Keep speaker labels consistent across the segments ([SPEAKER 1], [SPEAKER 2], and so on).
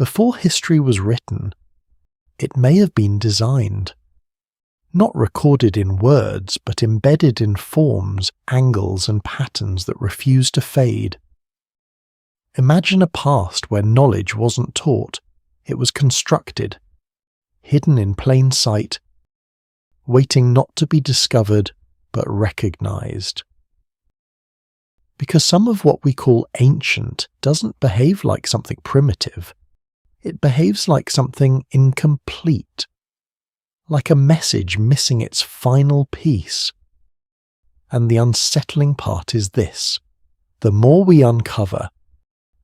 [SPEAKER 1] Before history was written, it may have been designed. Not recorded in words, but embedded in forms, angles, and patterns that refuse to fade. Imagine a past where knowledge wasn't taught, it was constructed, hidden in plain sight, waiting not to be discovered, but recognized. Because some of what we call ancient doesn't behave like something primitive. It behaves like something incomplete, like a message missing its final piece. And the unsettling part is this: the more we uncover,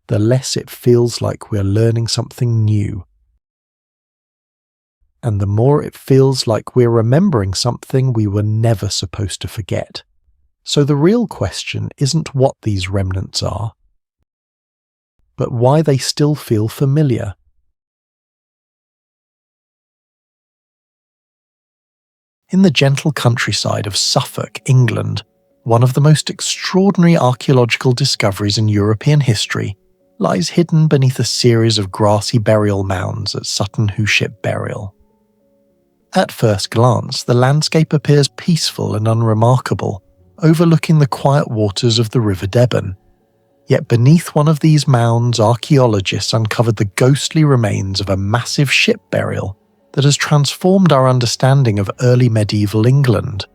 [SPEAKER 1] the less it feels like we're learning something new. And the more it feels like we're remembering something we were never supposed to forget. So the real question isn't what these remnants are, but why they still feel familiar. In the gentle countryside of Suffolk, England, one of the most extraordinary archaeological discoveries in European history lies hidden beneath a series of grassy burial mounds at Sutton Hoo ship burial. At first glance, the landscape appears peaceful and unremarkable, overlooking the quiet waters of the River Deben. Yet beneath one of these mounds, archaeologists uncovered the ghostly remains of a massive ship burial that has transformed our understanding of early medieval England.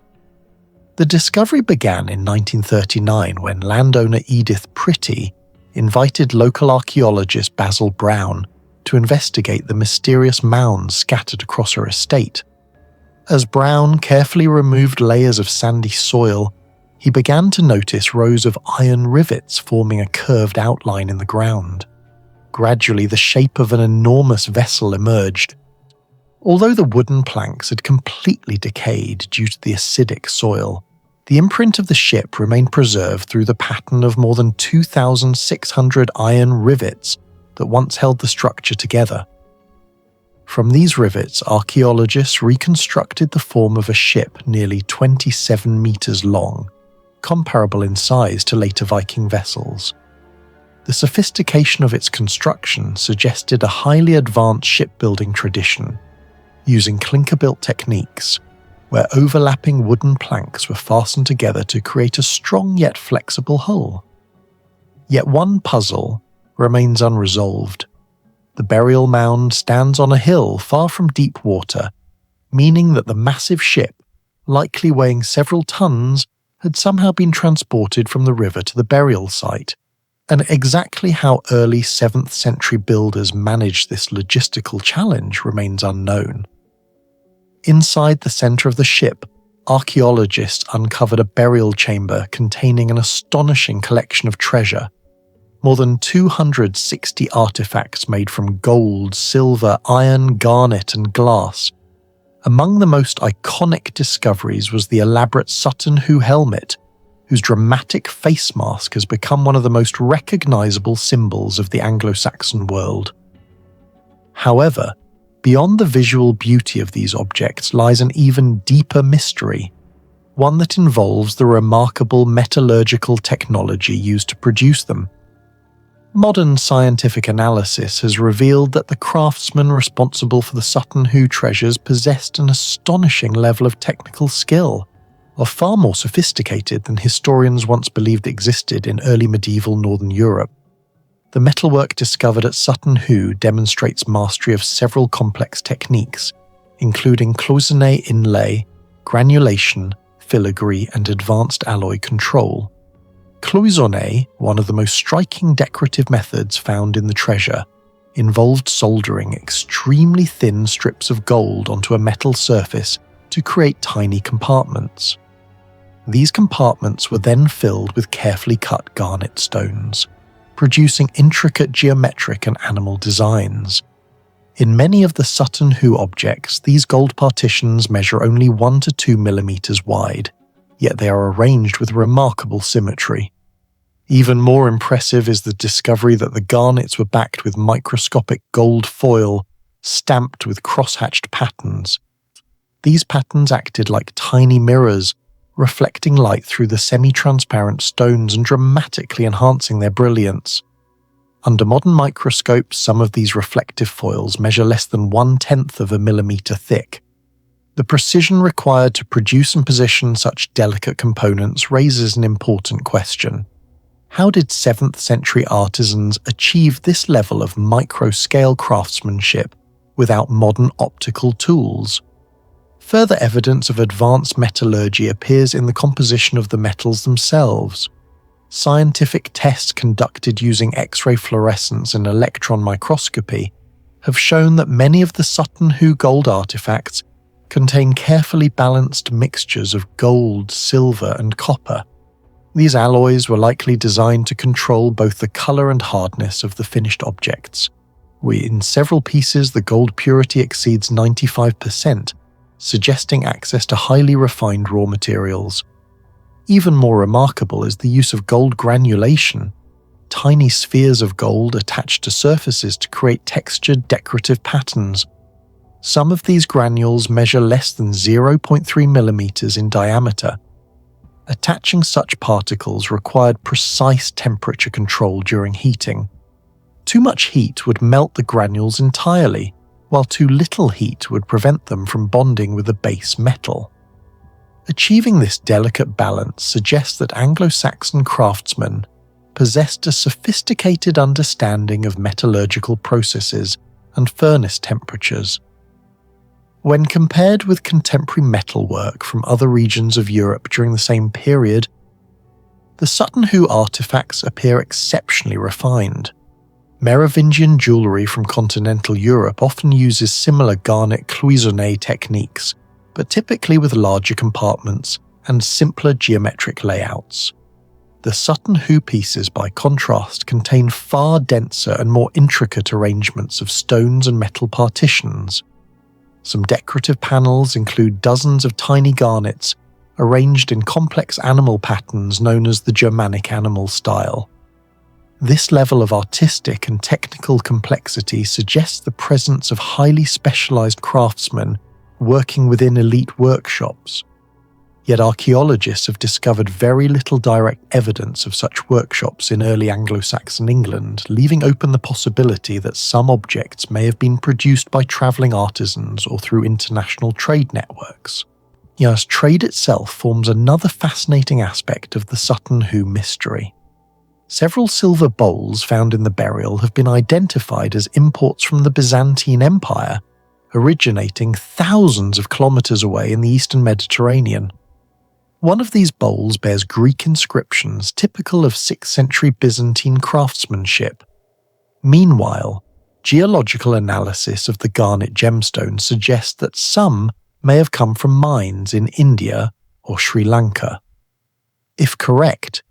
[SPEAKER 1] The discovery began in 1939 when landowner Edith Pretty invited local archaeologist Basil Brown to investigate the mysterious mounds scattered across her estate. As Brown carefully removed layers of sandy soil, he began to notice rows of iron rivets forming a curved outline in the ground. Gradually, the shape of an enormous vessel emerged. Although the wooden planks had completely decayed due to the acidic soil, the imprint of the ship remained preserved through the pattern of more than 2,600 iron rivets that once held the structure together. From these rivets, archaeologists reconstructed the form of a ship nearly 27 meters long, comparable in size to later Viking vessels. The sophistication of its construction suggested a highly advanced shipbuilding tradition, using clinker-built techniques, where overlapping wooden planks were fastened together to create a strong yet flexible hull. Yet one puzzle remains unresolved. The burial mound stands on a hill far from deep water, meaning that the massive ship, likely weighing several tons, had somehow been transported from the river to the burial site. And exactly how early 7th century builders managed this logistical challenge remains unknown. Inside the centre of the ship, archaeologists uncovered a burial chamber containing an astonishing collection of treasure. More than 260 artifacts made from gold, silver, iron, garnet, and glass. Among the most iconic discoveries was the elaborate Sutton Hoo helmet, whose dramatic face mask has become one of the most recognisable symbols of the Anglo-Saxon world. However, beyond the visual beauty of these objects lies an even deeper mystery, one that involves the remarkable metallurgical technology used to produce them. Modern scientific analysis has revealed that the craftsmen responsible for the Sutton Hoo treasures possessed an astonishing level of technical skill, are far more sophisticated than historians once believed existed in early medieval Northern Europe. The metalwork discovered at Sutton Hoo demonstrates mastery of several complex techniques, including cloisonné inlay, granulation, filigree, and advanced alloy control. Cloisonné, one of the most striking decorative methods found in the treasure, involved soldering extremely thin strips of gold onto a metal surface to create tiny compartments. These compartments were then filled with carefully cut garnet stones, producing intricate geometric and animal designs. In many of the Sutton Hoo objects, these gold partitions measure only 1 to 2 millimeters wide, yet they are arranged with remarkable symmetry. Even more impressive is the discovery that the garnets were backed with microscopic gold foil stamped with cross-hatched patterns. These patterns acted like tiny mirrors, reflecting light through the semi-transparent stones and dramatically enhancing their brilliance. Under modern microscopes, some of these reflective foils measure less than 1/10 of a millimetre thick. The precision required to produce and position such delicate components raises an important question. How did 7th century artisans achieve this level of micro-scale craftsmanship without modern optical tools? Further evidence of advanced metallurgy appears in the composition of the metals themselves. Scientific tests conducted using X-ray fluorescence and electron microscopy have shown that many of the Sutton Hoo gold artifacts contain carefully balanced mixtures of gold, silver, and copper. These alloys were likely designed to control both the colour and hardness of the finished objects. In several pieces, the gold purity exceeds 95%, suggesting access to highly refined raw materials. Even more remarkable is the use of gold granulation, tiny spheres of gold attached to surfaces to create textured decorative patterns. Some of these granules measure less than 0.3 millimeters in diameter. Attaching such particles required precise temperature control during heating. Too much heat would melt the granules entirely, while too little heat would prevent them from bonding with the base metal. Achieving this delicate balance suggests that Anglo-Saxon craftsmen possessed a sophisticated understanding of metallurgical processes and furnace temperatures. When compared with contemporary metalwork from other regions of Europe during the same period, the Sutton Hoo artifacts appear exceptionally refined. Merovingian jewellery from continental Europe often uses similar garnet cloisonné techniques, but typically with larger compartments and simpler geometric layouts. The Sutton Hoo pieces, by contrast, contain far denser and more intricate arrangements of stones and metal partitions. Some decorative panels include dozens of tiny garnets arranged in complex animal patterns known as the Germanic animal style. This level of artistic and technical complexity suggests the presence of highly specialized craftsmen working within elite workshops. Yet archaeologists have discovered very little direct evidence of such workshops in early Anglo-Saxon England, leaving open the possibility that some objects may have been produced by travelling artisans or through international trade networks. Yes, trade itself forms another fascinating aspect of the Sutton Hoo mystery. Several silver bowls found in the burial have been identified as imports from the Byzantine Empire, originating thousands of kilometres away in the eastern Mediterranean. One of these bowls bears Greek inscriptions typical of 6th century Byzantine craftsmanship. Meanwhile, geological analysis of the garnet gemstone suggests that some may have come from mines in India or Sri Lanka. If correct,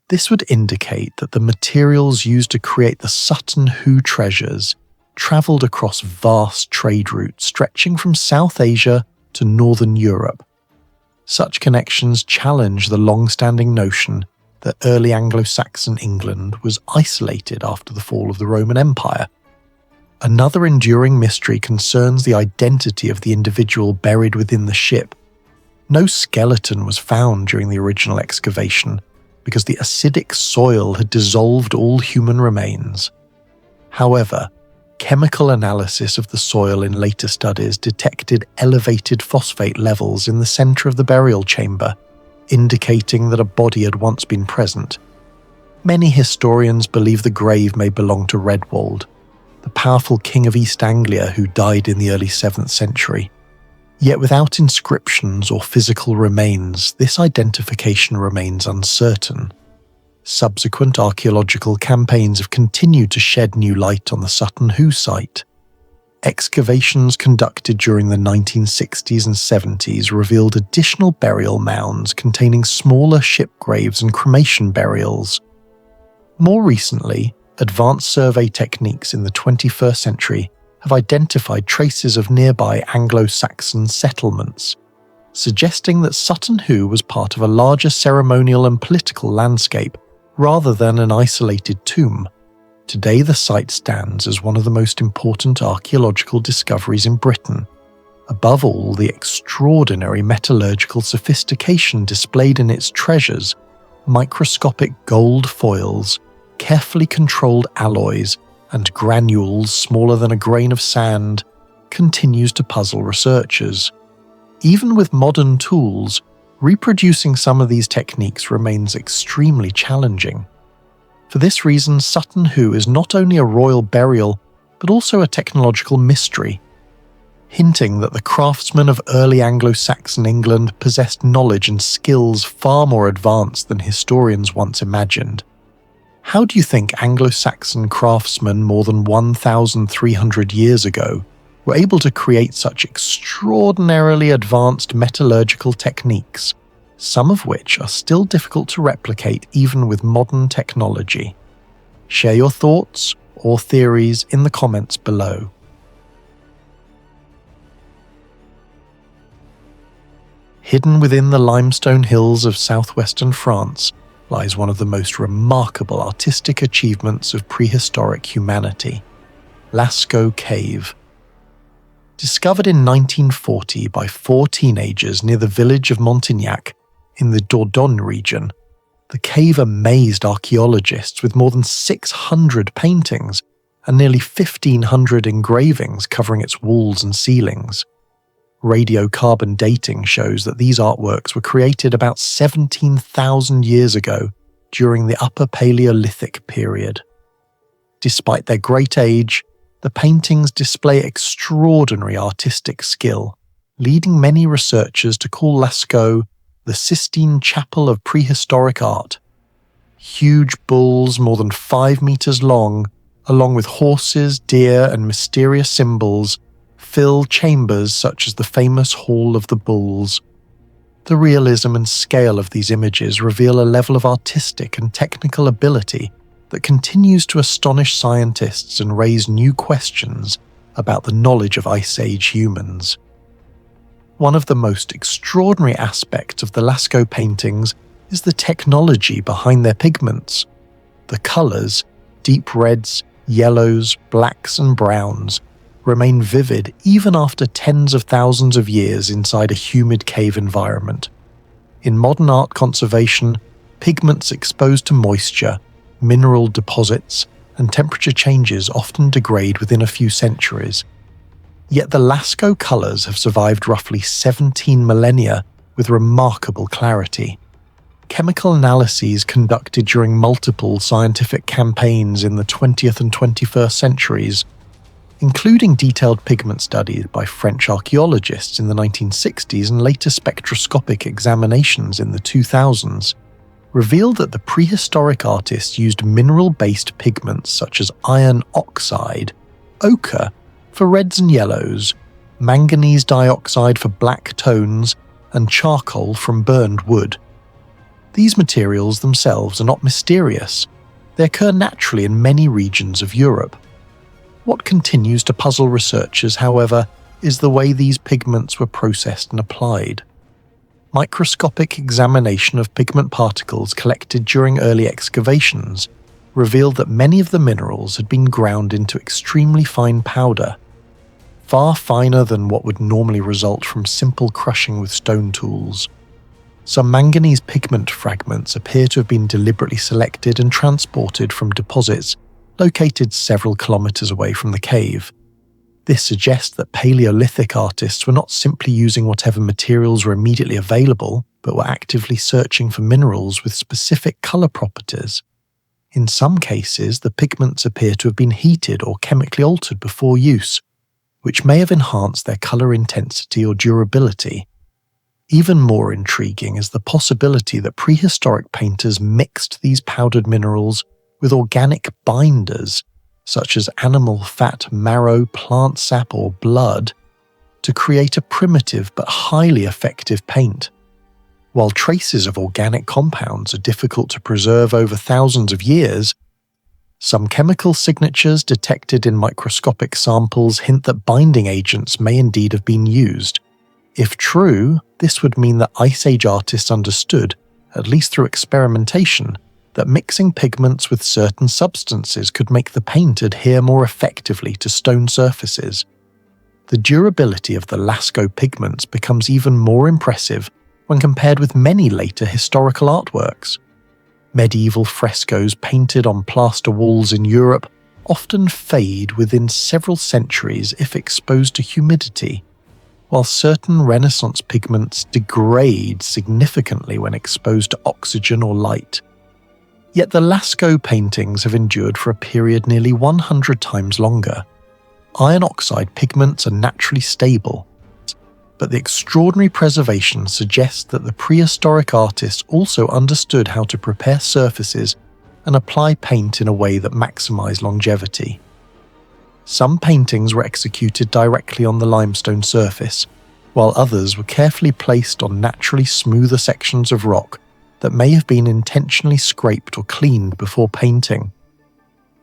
[SPEAKER 1] this would indicate that the materials used to create the Sutton Hoo treasures travelled across vast trade routes stretching from South Asia to northern Europe. Such connections challenge the long-standing notion that early Anglo-Saxon England was isolated after the fall of the Roman Empire. Another enduring mystery concerns the identity of the individual buried within the ship. No skeleton was found during the original excavation because the acidic soil had dissolved all human remains. However, chemical analysis of the soil in later studies detected elevated phosphate levels in the centre of the burial chamber, indicating that a body had once been present. Many historians believe the grave may belong to Redwald, the powerful king of East Anglia who died in the early 7th century. Yet without inscriptions or physical remains, this identification remains uncertain. Subsequent archaeological campaigns have continued to shed new light on the Sutton Hoo site. Excavations conducted during the 1960s and 70s revealed additional burial mounds containing smaller ship graves and cremation burials. More recently, advanced survey techniques in the 21st century have identified traces of nearby Anglo-Saxon settlements, suggesting that Sutton Hoo was part of a larger ceremonial and political landscape rather than an isolated tomb. Today the site stands as one of the most important archaeological discoveries in Britain. Above all, the extraordinary metallurgical sophistication displayed in its treasures, microscopic gold foils, carefully controlled alloys and granules smaller than a grain of sand continues to puzzle researchers. Even with modern tools, reproducing some of these techniques remains extremely challenging. For this reason, Sutton Hoo is not only a royal burial, but also a technological mystery, hinting that the craftsmen of early Anglo-Saxon England possessed knowledge and skills far more advanced than historians once imagined. How do you think Anglo-Saxon craftsmen more than 1,300 years ago were able to create such extraordinarily advanced metallurgical techniques, some of which are still difficult to replicate even with modern technology? Share your thoughts or theories in the comments below. Hidden within the limestone hills of southwestern France lies one of the most remarkable artistic achievements of prehistoric humanity, Lascaux Cave. Discovered in 1940 by 4 teenagers near the village of Montignac in the Dordogne region, the cave amazed archaeologists with more than 600 paintings and nearly 1,500 engravings covering its walls and ceilings. Radiocarbon dating shows that these artworks were created about 17,000 years ago during the Upper Paleolithic period. Despite their great age, the paintings display extraordinary artistic skill, leading many researchers to call Lascaux the Sistine Chapel of prehistoric art. Huge bulls more than 5 meters long, along with horses, deer, and mysterious symbols, fill chambers such as the famous Hall of the Bulls. The realism and scale of these images reveal a level of artistic and technical ability that continues to astonish scientists and raise new questions about the knowledge of Ice Age humans. One of the most extraordinary aspects of the Lascaux paintings is the technology behind their pigments. The colours, deep reds, yellows, blacks and browns, remain vivid even after tens of thousands of years inside a humid cave environment. In modern art conservation, pigments exposed to moisture, mineral deposits, and temperature changes often degrade within a few centuries. Yet the Lascaux colours have survived roughly 17 millennia with remarkable clarity. Chemical analyses conducted during multiple scientific campaigns in the 20th and 21st centuries, including detailed pigment studies by French archaeologists in the 1960s and later spectroscopic examinations in the 2000s, revealed that the prehistoric artists used mineral-based pigments such as iron oxide, ochre for reds and yellows, manganese dioxide for black tones, and charcoal from burned wood. These materials themselves are not mysterious. They occur naturally in many regions of Europe. What continues to puzzle researchers, however, is the way these pigments were processed and applied. Microscopic examination of pigment particles collected during early excavations revealed that many of the minerals had been ground into extremely fine powder, far finer than what would normally result from simple crushing with stone tools. Some manganese pigment fragments appear to have been deliberately selected and transported from deposits located several kilometers away from the cave. This suggests that Paleolithic artists were not simply using whatever materials were immediately available, but were actively searching for minerals with specific color properties. In some cases, the pigments appear to have been heated or chemically altered before use, which may have enhanced their color intensity or durability. Even more intriguing is the possibility that prehistoric painters mixed these powdered minerals with organic binders, such as animal fat, marrow, plant sap, or blood, to create a primitive but highly effective paint. While traces of organic compounds are difficult to preserve over thousands of years, some chemical signatures detected in microscopic samples hint that binding agents may indeed have been used. If true, this would mean that Ice Age artists understood, at least through experimentation, that mixing pigments with certain substances could make the paint adhere more effectively to stone surfaces. The durability of the Lascaux pigments becomes even more impressive when compared with many later historical artworks. Medieval frescoes painted on plaster walls in Europe often fade within several centuries if exposed to humidity, while certain Renaissance pigments degrade significantly when exposed to oxygen or light. Yet the Lascaux paintings have endured for a period nearly 100 times longer. Iron oxide pigments are naturally stable, but the extraordinary preservation suggests that the prehistoric artists also understood how to prepare surfaces and apply paint in a way that maximized longevity. Some paintings were executed directly on the limestone surface, while others were carefully placed on naturally smoother sections of rock that may have been intentionally scraped or cleaned before painting.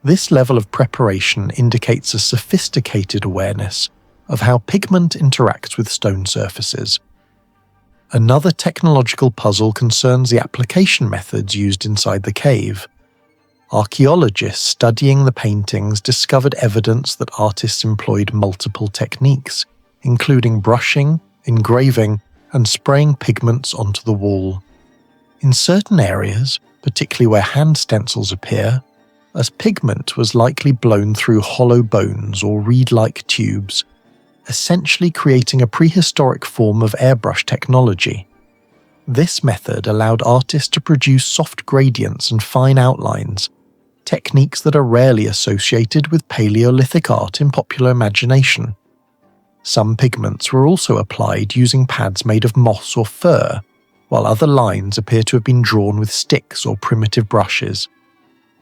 [SPEAKER 1] This level of preparation indicates a sophisticated awareness of how pigment interacts with stone surfaces. Another technological puzzle concerns the application methods used inside the cave. Archaeologists studying the paintings discovered evidence that artists employed multiple techniques, including brushing, engraving, and spraying pigments onto the wall. In certain areas, particularly where hand stencils appear, as pigment was likely blown through hollow bones or reed-like tubes, essentially creating a prehistoric form of airbrush technology. This method allowed artists to produce soft gradients and fine outlines, techniques that are rarely associated with Paleolithic art in popular imagination. Some pigments were also applied using pads made of moss or fur, while other lines appear to have been drawn with sticks or primitive brushes.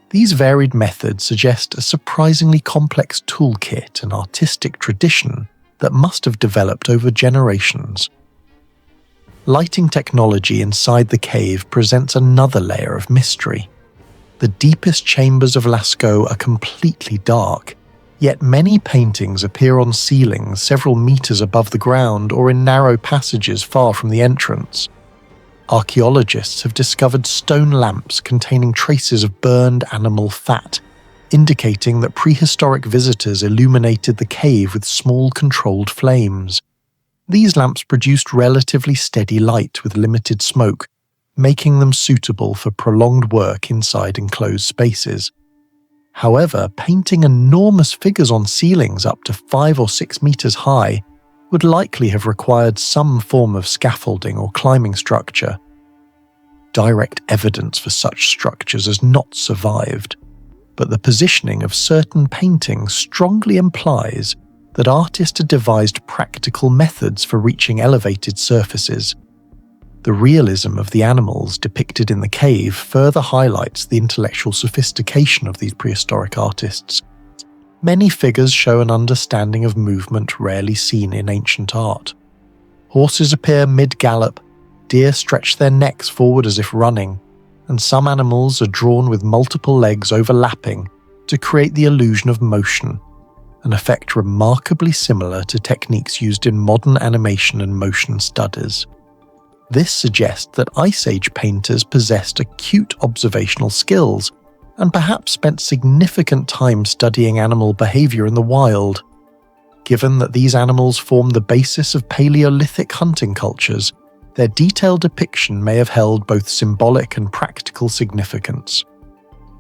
[SPEAKER 1] These varied methods suggest a surprisingly complex toolkit and artistic tradition that must have developed over generations. Lighting technology inside the cave presents another layer of mystery. The deepest chambers of Lascaux are completely dark, yet many paintings appear on ceilings several meters above the ground or in narrow passages far from the entrance. Archaeologists have discovered stone lamps containing traces of burned animal fat, indicating that prehistoric visitors illuminated the cave with small controlled flames. These lamps produced relatively steady light with limited smoke, making them suitable for prolonged work inside enclosed spaces. However, painting enormous figures on ceilings up to 5 or 6 meters high would likely have required some form of scaffolding or climbing structure. Direct evidence for such structures has not survived, but the positioning of certain paintings strongly implies that artists had devised practical methods for reaching elevated surfaces. The realism of the animals depicted in the cave further highlights the intellectual sophistication of these prehistoric artists. Many figures show an understanding of movement rarely seen in ancient art. Horses appear mid-gallop, deer stretch their necks forward as if running, and some animals are drawn with multiple legs overlapping to create the illusion of motion, an effect remarkably similar to techniques used in modern animation and motion studies. This suggests that Ice Age painters possessed acute observational skills and perhaps spent significant time studying animal behavior in the wild. Given that these animals form the basis of Paleolithic hunting cultures, their detailed depiction may have held both symbolic and practical significance.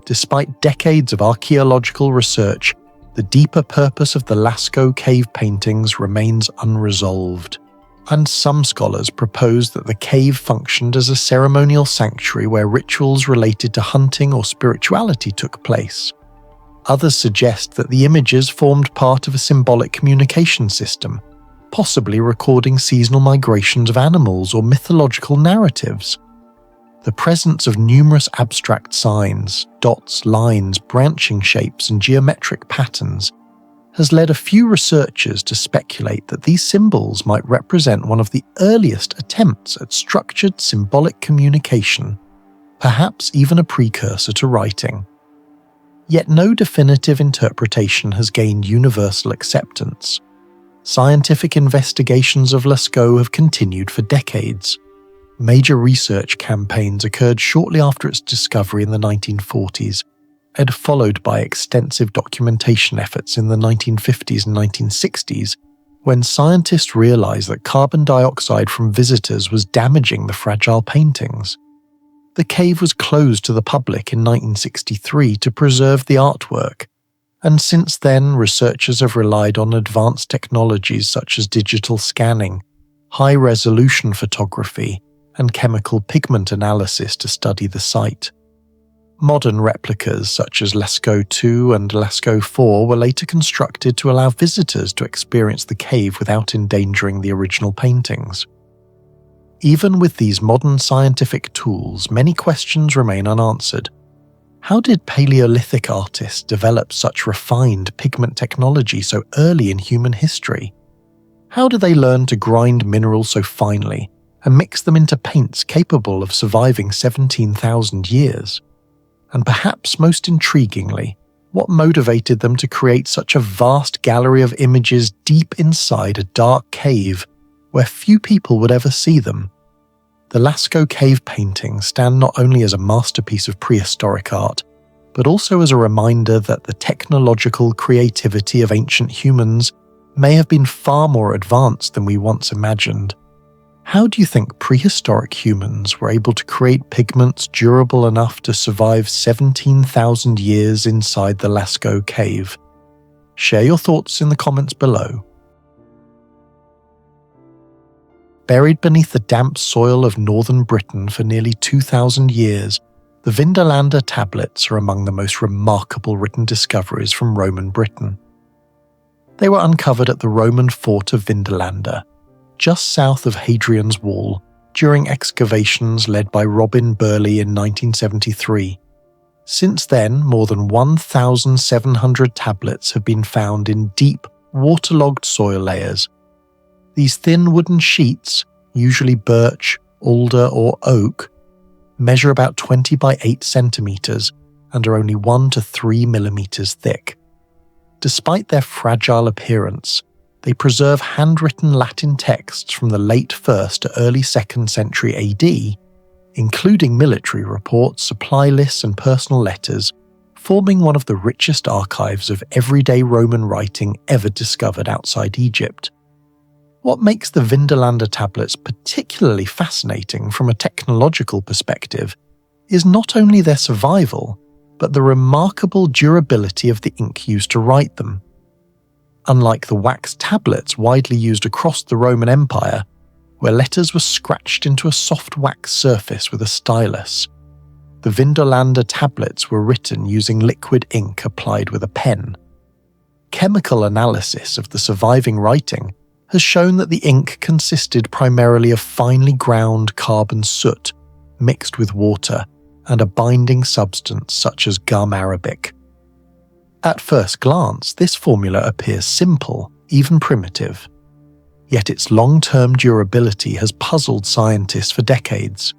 [SPEAKER 1] Despite decades of archaeological research, the deeper purpose of the Lascaux cave paintings remains unresolved, and some scholars propose that the cave functioned as a ceremonial sanctuary where rituals related to hunting or spirituality took place. Others suggest that the images formed part of a symbolic communication system, possibly recording seasonal migrations of animals or mythological narratives. The presence of numerous abstract signs, dots, lines, branching shapes, and geometric patterns has led a few researchers to speculate that these symbols might represent one of the earliest attempts at structured symbolic communication, perhaps even a precursor to writing. Yet no definitive interpretation has gained universal acceptance. Scientific investigations of Lascaux have continued for decades. Major research campaigns occurred shortly after its discovery in the 1940s, and followed by extensive documentation efforts in the 1950s and 1960s, when scientists realized that carbon dioxide from visitors was damaging the fragile paintings. The cave was closed to the public in 1963 to preserve the artwork, and since then researchers have relied on advanced technologies such as digital scanning, high-resolution photography, and chemical pigment analysis to study the site. Modern replicas such as Lascaux 2 and Lascaux 4 were later constructed to allow visitors to experience the cave without endangering the original paintings. Even with these modern scientific tools, many questions remain unanswered. How did Paleolithic artists develop such refined pigment technology so early in human history? How did they learn to grind minerals so finely and mix them into paints capable of surviving 17,000 years? And perhaps most intriguingly, what motivated them to create such a vast gallery of images deep inside a dark cave where few people would ever see them? The Lascaux cave paintings stand not only as a masterpiece of prehistoric art, but also as a reminder that the technological creativity of ancient humans may have been far more advanced than we once imagined. How do you think prehistoric humans were able to create pigments durable enough to survive 17,000 years inside the Lascaux cave? Share your thoughts in the comments below. Buried beneath the damp soil of northern Britain for nearly 2,000 years, the Vindolanda tablets are among the most remarkable written discoveries from Roman Britain. They were uncovered at the Roman fort of Vindolanda, just south of Hadrian's Wall, during excavations led by Robin Burley in 1973. Since then, more than 1,700 tablets have been found in deep, waterlogged soil layers. These thin wooden sheets, usually birch, alder or oak, measure about 20 by 8 centimeters and are only 1 to 3 millimeters thick. Despite their fragile appearance, they preserve handwritten Latin texts from the late 1st to early 2nd century AD, including military reports, supply lists and personal letters, forming one of the richest archives of everyday Roman writing ever discovered outside Egypt. What makes the Vindolanda tablets particularly fascinating from a technological perspective is not only their survival, but the remarkable durability of the ink used to write them. Unlike the wax tablets widely used across the Roman Empire, where letters were scratched into a soft wax surface with a stylus, the Vindolanda tablets were written using liquid ink applied with a pen. Chemical analysis of the surviving writing has shown that the ink consisted primarily of finely ground carbon soot mixed with water and a binding substance such as gum arabic. At first glance, this formula appears simple, even primitive. Yet its long-term durability has puzzled scientists for decades.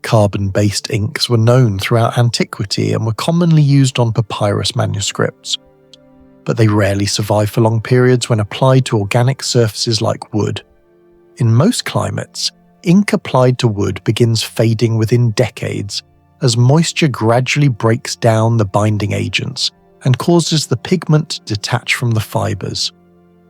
[SPEAKER 1] Carbon-based inks were known throughout antiquity and were commonly used on papyrus manuscripts, but they rarely survive for long periods when applied to organic surfaces like wood. In most climates, ink applied to wood begins fading within decades as moisture gradually breaks down the binding agents and causes the pigment to detach from the fibers.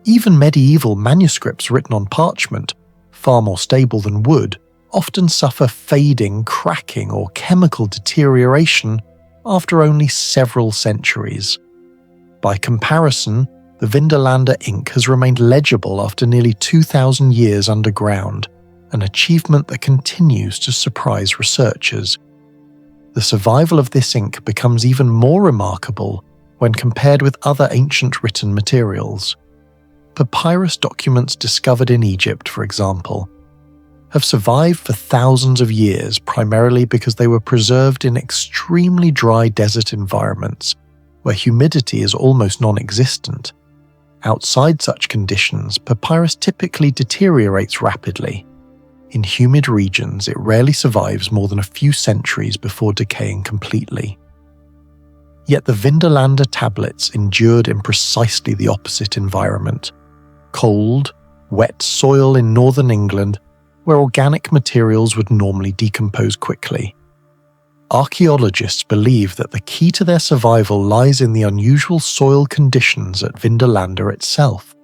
[SPEAKER 1] Even medieval manuscripts written on parchment, far more stable than wood, often suffer fading, cracking, or chemical deterioration after only several centuries. By comparison, the Vindolanda ink has remained legible after nearly 2,000 years underground, an achievement that continues to surprise researchers. The survival of this ink becomes even more remarkable when compared with other ancient written materials. Papyrus documents discovered in Egypt, for example, have survived for thousands of years primarily because they were preserved in extremely dry desert environments where humidity is almost non-existent. Outside such conditions, papyrus typically deteriorates rapidly. In humid regions, it rarely survives more than a few centuries before decaying completely. Yet the Vindolanda tablets endured in precisely the opposite environment. Cold, wet soil in northern England, where organic materials would normally decompose quickly. Archaeologists believe that the key to their survival lies in the unusual soil conditions at Vindolanda itself.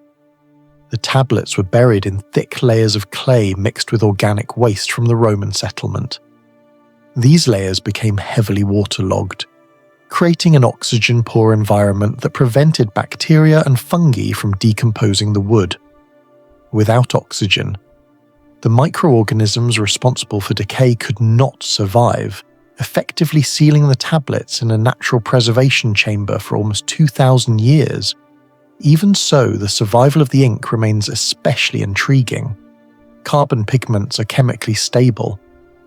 [SPEAKER 1] The tablets were buried in thick layers of clay mixed with organic waste from the Roman settlement. These layers became heavily waterlogged, creating an oxygen-poor environment that prevented bacteria and fungi from decomposing the wood. Without oxygen, the microorganisms responsible for decay could not survive, effectively sealing the tablets in a natural preservation chamber for almost 2,000 years. Even so, the survival of the ink remains especially intriguing. Carbon pigments are chemically stable,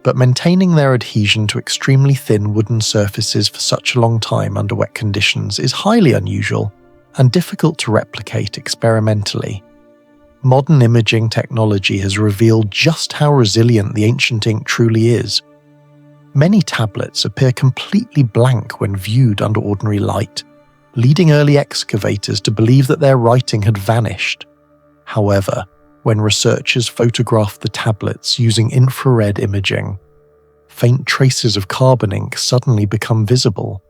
[SPEAKER 1] but maintaining their adhesion to extremely thin wooden surfaces for such a long time under wet conditions is highly unusual and difficult to replicate experimentally. Modern imaging technology has revealed just how resilient the ancient ink truly is. Many tablets appear completely blank when viewed under ordinary light, leading early excavators to believe that their writing had vanished. However, when researchers photographed the tablets using infrared imaging, faint traces of carbon ink suddenly become visible.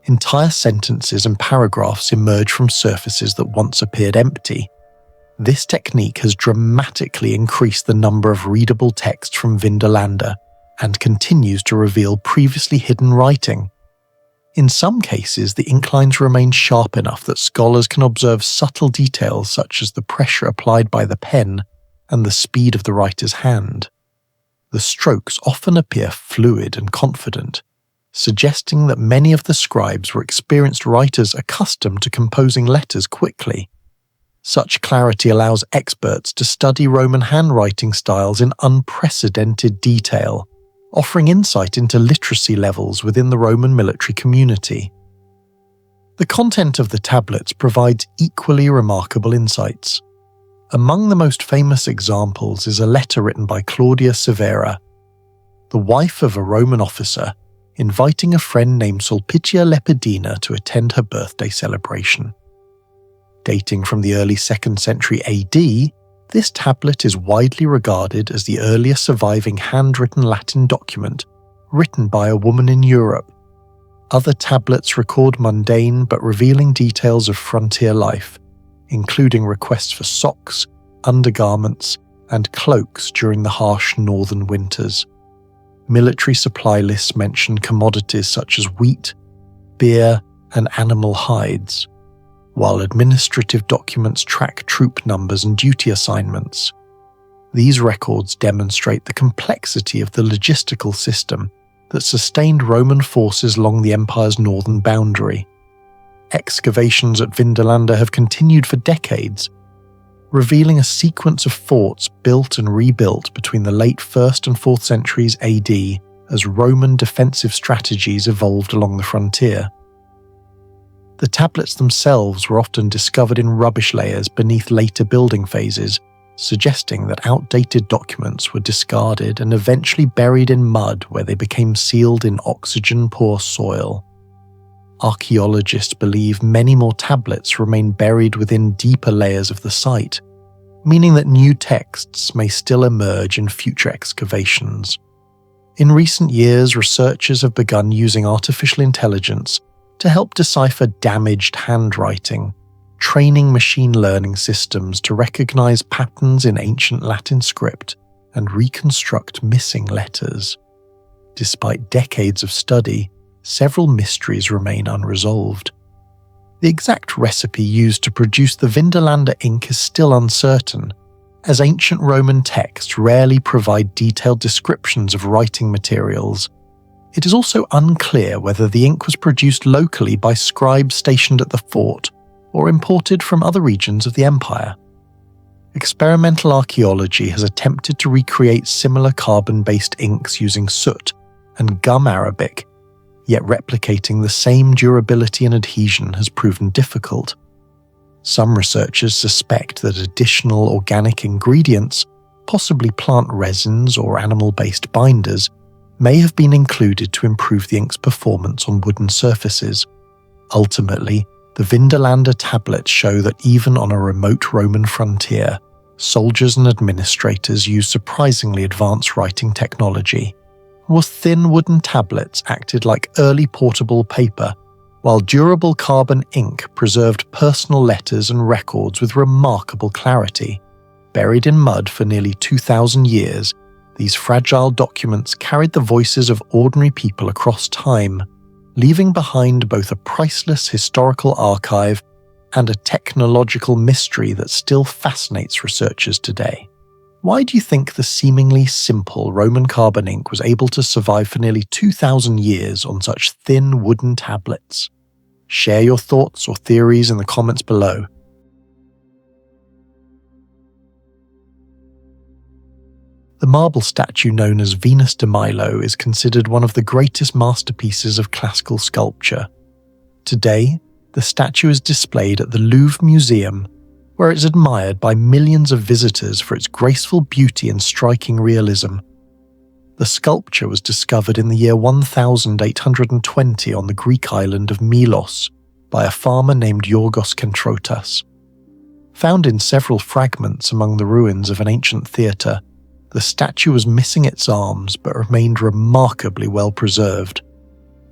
[SPEAKER 1] Entire sentences and paragraphs emerge from surfaces that once appeared empty. This technique has dramatically increased the number of readable text from Vindolanda and continues to reveal previously hidden writing. In some cases, the ink lines remain sharp enough that scholars can observe subtle details such as the pressure applied by the pen and the speed of the writer's hand. The strokes often appear fluid and confident, suggesting that many of the scribes were experienced writers accustomed to composing letters quickly. Such clarity allows experts to study Roman handwriting styles in unprecedented detail, offering insight into literacy levels within the Roman military community. The content of the tablets provides equally remarkable insights. Among the most famous examples is a letter written by Claudia Severa, the wife of a Roman officer, inviting a friend named Sulpicia Lepidina to attend her birthday celebration. Dating from the early 2nd century AD, this tablet is widely regarded as the earliest surviving handwritten Latin document written by a woman in Europe. Other tablets record mundane but revealing details of frontier life, including requests for socks, undergarments, and cloaks during the harsh northern winters. Military supply lists mention commodities such as wheat, beer, and animal hides, while administrative documents track troop numbers and duty assignments. These records demonstrate the complexity of the logistical system that sustained Roman forces along the empire's northern boundary. Excavations at Vindolanda have continued for decades, revealing a sequence of forts built and rebuilt between the late 1st and 4th centuries AD as Roman defensive strategies evolved along the frontier. The tablets themselves were often discovered in rubbish layers beneath later building phases, suggesting that outdated documents were discarded and eventually buried in mud where they became sealed in oxygen-poor soil. Archaeologists believe many more tablets remain buried within deeper layers of the site, meaning that new texts may still emerge in future excavations. In recent years, researchers have begun using artificial intelligence to help decipher damaged handwriting, training machine learning systems to recognize patterns in ancient Latin script and reconstruct missing letters. Despite decades of study, several mysteries remain unresolved. The exact recipe used to produce the Vindolanda ink is still uncertain, as ancient Roman texts rarely provide detailed descriptions of writing materials. It is also unclear whether the ink was produced locally by scribes stationed at the fort or imported from other regions of the empire. Experimental archaeology has attempted to recreate similar carbon-based inks using soot and gum arabic, yet replicating the same durability and adhesion has proven difficult. Some researchers suspect that additional organic ingredients, possibly plant resins or animal-based binders, may have been included to improve the ink's performance on wooden surfaces. Ultimately, the Vindolanda tablets show that even on a remote Roman frontier, soldiers and administrators used surprisingly advanced writing technology. Thin wooden tablets acted like early portable paper, while durable carbon ink preserved personal letters and records with remarkable clarity. Buried in mud for nearly 2,000 years, These fragile documents carried the voices of ordinary people across time, leaving behind both a priceless historical archive and a technological mystery that still fascinates researchers today. Why do you think the seemingly simple Roman carbon ink was able to survive for nearly 2,000 years on such thin wooden tablets? Share your thoughts or theories in the comments below. The marble statue known as Venus de Milo is considered one of the greatest masterpieces of classical sculpture. Today, the statue is displayed at the Louvre Museum, where it's admired by millions of visitors for its graceful beauty and striking realism. The sculpture was discovered in the year 1820 on the Greek island of Milos by a farmer named Yorgos Kentrotas. Found in several fragments among the ruins of an ancient theatre, the statue was missing its arms but remained remarkably well preserved.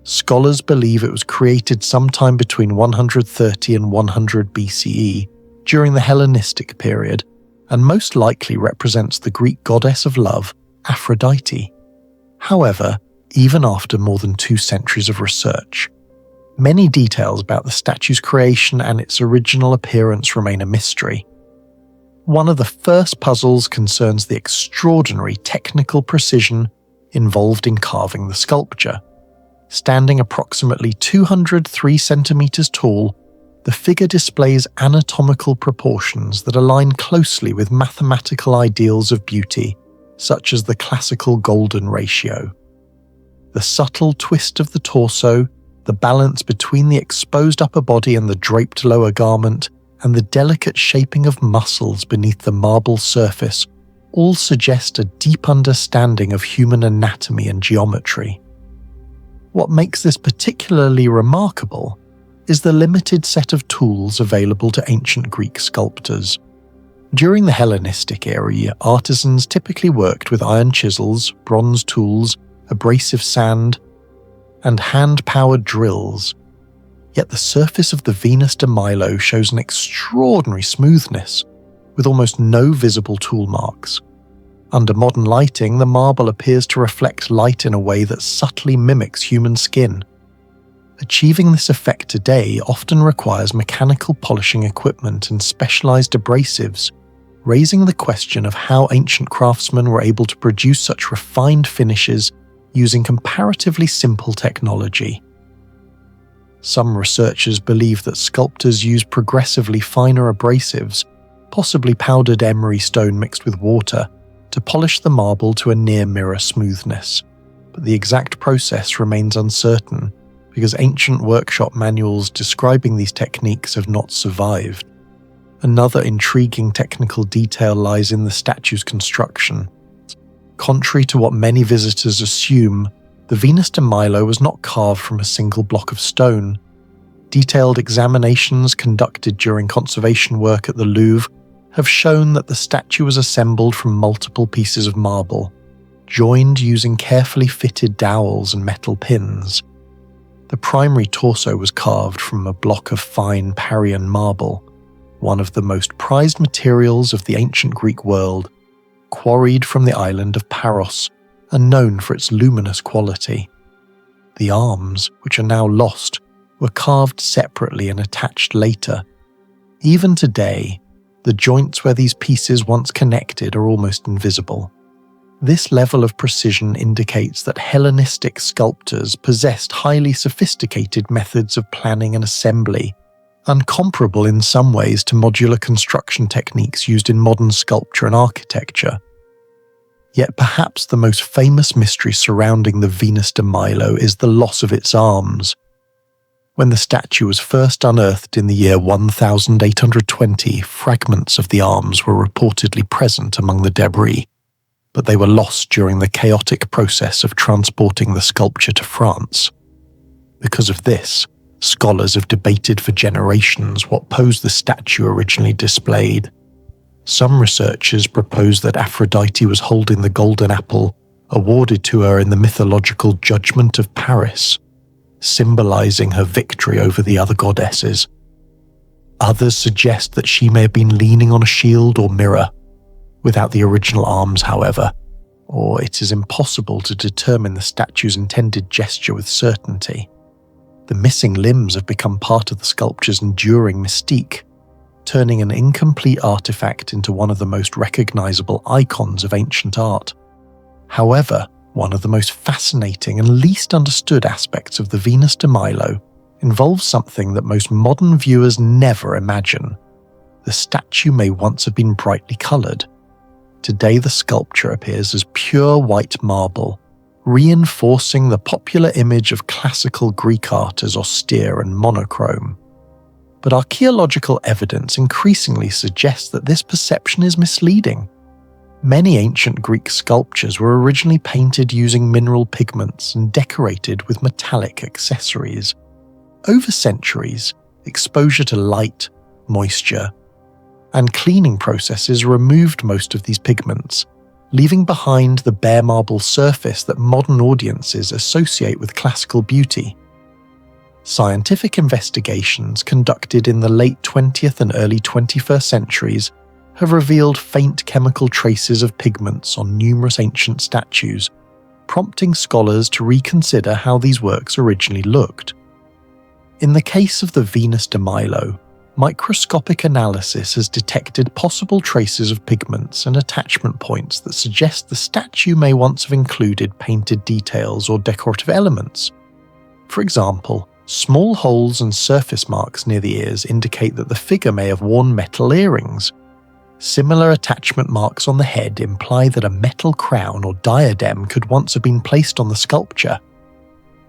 [SPEAKER 1] Scholars believe it was created sometime between 130 and 100 BCE, during the Hellenistic period, and most likely represents the Greek goddess of love, Aphrodite. However, even after more than 2 centuries of research, many details about the statue's creation and its original appearance remain a mystery. One of the first puzzles concerns the extraordinary technical precision involved in carving the sculpture. Standing approximately 203 centimeters tall, the figure displays anatomical proportions that align closely with mathematical ideals of beauty, such as the classical golden ratio. The subtle twist of the torso, the balance between the exposed upper body and the draped lower garment, and the delicate shaping of muscles beneath the marble surface all suggest a deep understanding of human anatomy and geometry. What makes this particularly remarkable is the limited set of tools available to ancient Greek sculptors. During the Hellenistic era, artisans typically worked with iron chisels, bronze tools, abrasive sand, and hand-powered drills. Yet the surface of the Venus de Milo shows an extraordinary smoothness, with almost no visible tool marks. Under modern lighting, the marble appears to reflect light in a way that subtly mimics human skin. Achieving this effect today often requires mechanical polishing equipment and specialized abrasives, raising the question of how ancient craftsmen were able to produce such refined finishes using comparatively simple technology. Some researchers believe that sculptors used progressively finer abrasives, possibly powdered emery stone mixed with water, to polish the marble to a near-mirror smoothness. But the exact process remains uncertain, because ancient workshop manuals describing these techniques have not survived. Another intriguing technical detail lies in the statue's construction. Contrary to what many visitors assume, the Venus de Milo was not carved from a single block of stone. Detailed examinations conducted during conservation work at the Louvre have shown that the statue was assembled from multiple pieces of marble, joined using carefully fitted dowels and metal pins. The primary torso was carved from a block of fine Parian marble, one of the most prized materials of the ancient Greek world, quarried from the island of Paros and known for its luminous quality. The arms, which are now lost, were carved separately and attached later. Even today, the joints where these pieces once connected are almost invisible. This level of precision indicates that Hellenistic sculptors possessed highly sophisticated methods of planning and assembly, uncomparable in some ways to modular construction techniques used in modern sculpture and architecture. Yet perhaps the most famous mystery surrounding the Venus de Milo is the loss of its arms. When the statue was first unearthed in the year 1820, fragments of the arms were reportedly present among the debris, but they were lost during the chaotic process of transporting the sculpture to France. Because of this, scholars have debated for generations what pose the statue originally displayed. Some researchers propose that Aphrodite was holding the golden apple awarded to her in the mythological Judgment of Paris, symbolizing her victory over the other goddesses. Others suggest that she may have been leaning on a shield or mirror, without the original arms, however, or it is impossible to determine the statue's intended gesture with certainty. The missing limbs have become part of the sculpture's enduring mystique, turning an incomplete artifact into one of the most recognizable icons of ancient art. However, one of the most fascinating and least understood aspects of the Venus de Milo involves something that most modern viewers never imagine. The statue may once have been brightly coloured. Today the sculpture appears as pure white marble, reinforcing the popular image of classical Greek art as austere and monochrome. But archaeological evidence increasingly suggests that this perception is misleading. Many ancient Greek sculptures were originally painted using mineral pigments and decorated with metallic accessories. Over centuries, exposure to light, moisture, and cleaning processes removed most of these pigments, leaving behind the bare marble surface that modern audiences associate with classical beauty. Scientific investigations conducted in the late 20th and early 21st centuries have revealed faint chemical traces of pigments on numerous ancient statues, prompting scholars to reconsider how these works originally looked. In the case of the Venus de Milo, microscopic analysis has detected possible traces of pigments and attachment points that suggest the statue may once have included painted details or decorative elements. For example, small holes and surface marks near the ears indicate that the figure may have worn metal earrings. Similar attachment marks on the head imply that a metal crown or diadem could once have been placed on the sculpture.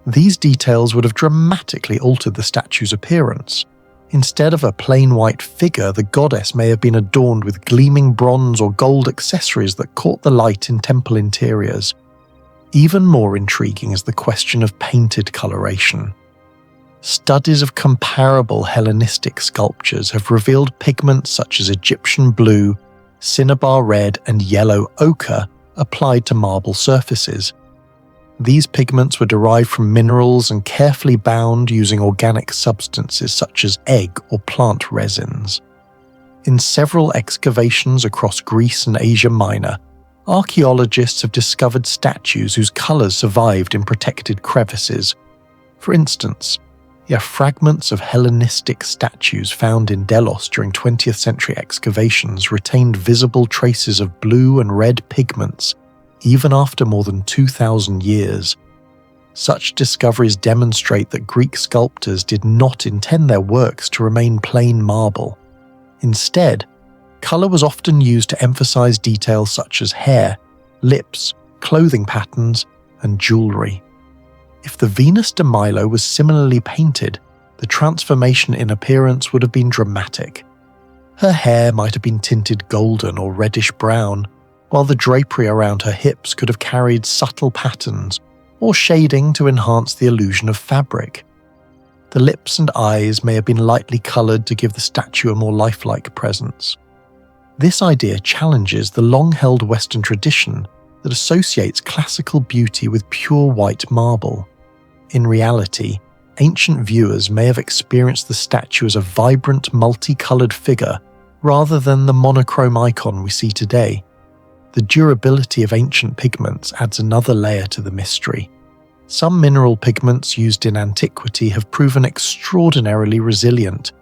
[SPEAKER 1] These details would have dramatically altered the statue's appearance. Instead of a plain white figure, the goddess may have been adorned with gleaming bronze or gold accessories that caught the light in temple interiors. Even more intriguing is the question of painted coloration. Studies of comparable Hellenistic sculptures have revealed pigments such as Egyptian blue, cinnabar red, and yellow ochre applied to marble surfaces. These pigments were derived from minerals and carefully bound using organic substances such as egg or plant resins. In several excavations across Greece and Asia Minor, archaeologists have discovered statues whose colours survived in protected crevices. For instance, fragments of Hellenistic statues found in Delos during 20th century excavations retained visible traces of blue and red pigments even after more than 2,000 years. Such discoveries demonstrate that Greek sculptors did not intend their works to remain plain marble. Instead, colour was often used to emphasize details such as hair, lips, clothing patterns, and jewellery. If the Venus de Milo was similarly painted, the transformation in appearance would have been dramatic. Her hair might have been tinted golden or reddish-brown, while the drapery around her hips could have carried subtle patterns or shading to enhance the illusion of fabric. The lips and eyes may have been lightly coloured to give the statue a more lifelike presence. This idea challenges the long-held Western tradition that associates classical beauty with pure white marble. In reality, ancient viewers may have experienced the statue as a vibrant, multicoloured figure rather than the monochrome icon we see today. The durability of ancient pigments adds another layer to the mystery. Some mineral pigments used in antiquity have proven extraordinarily resilient.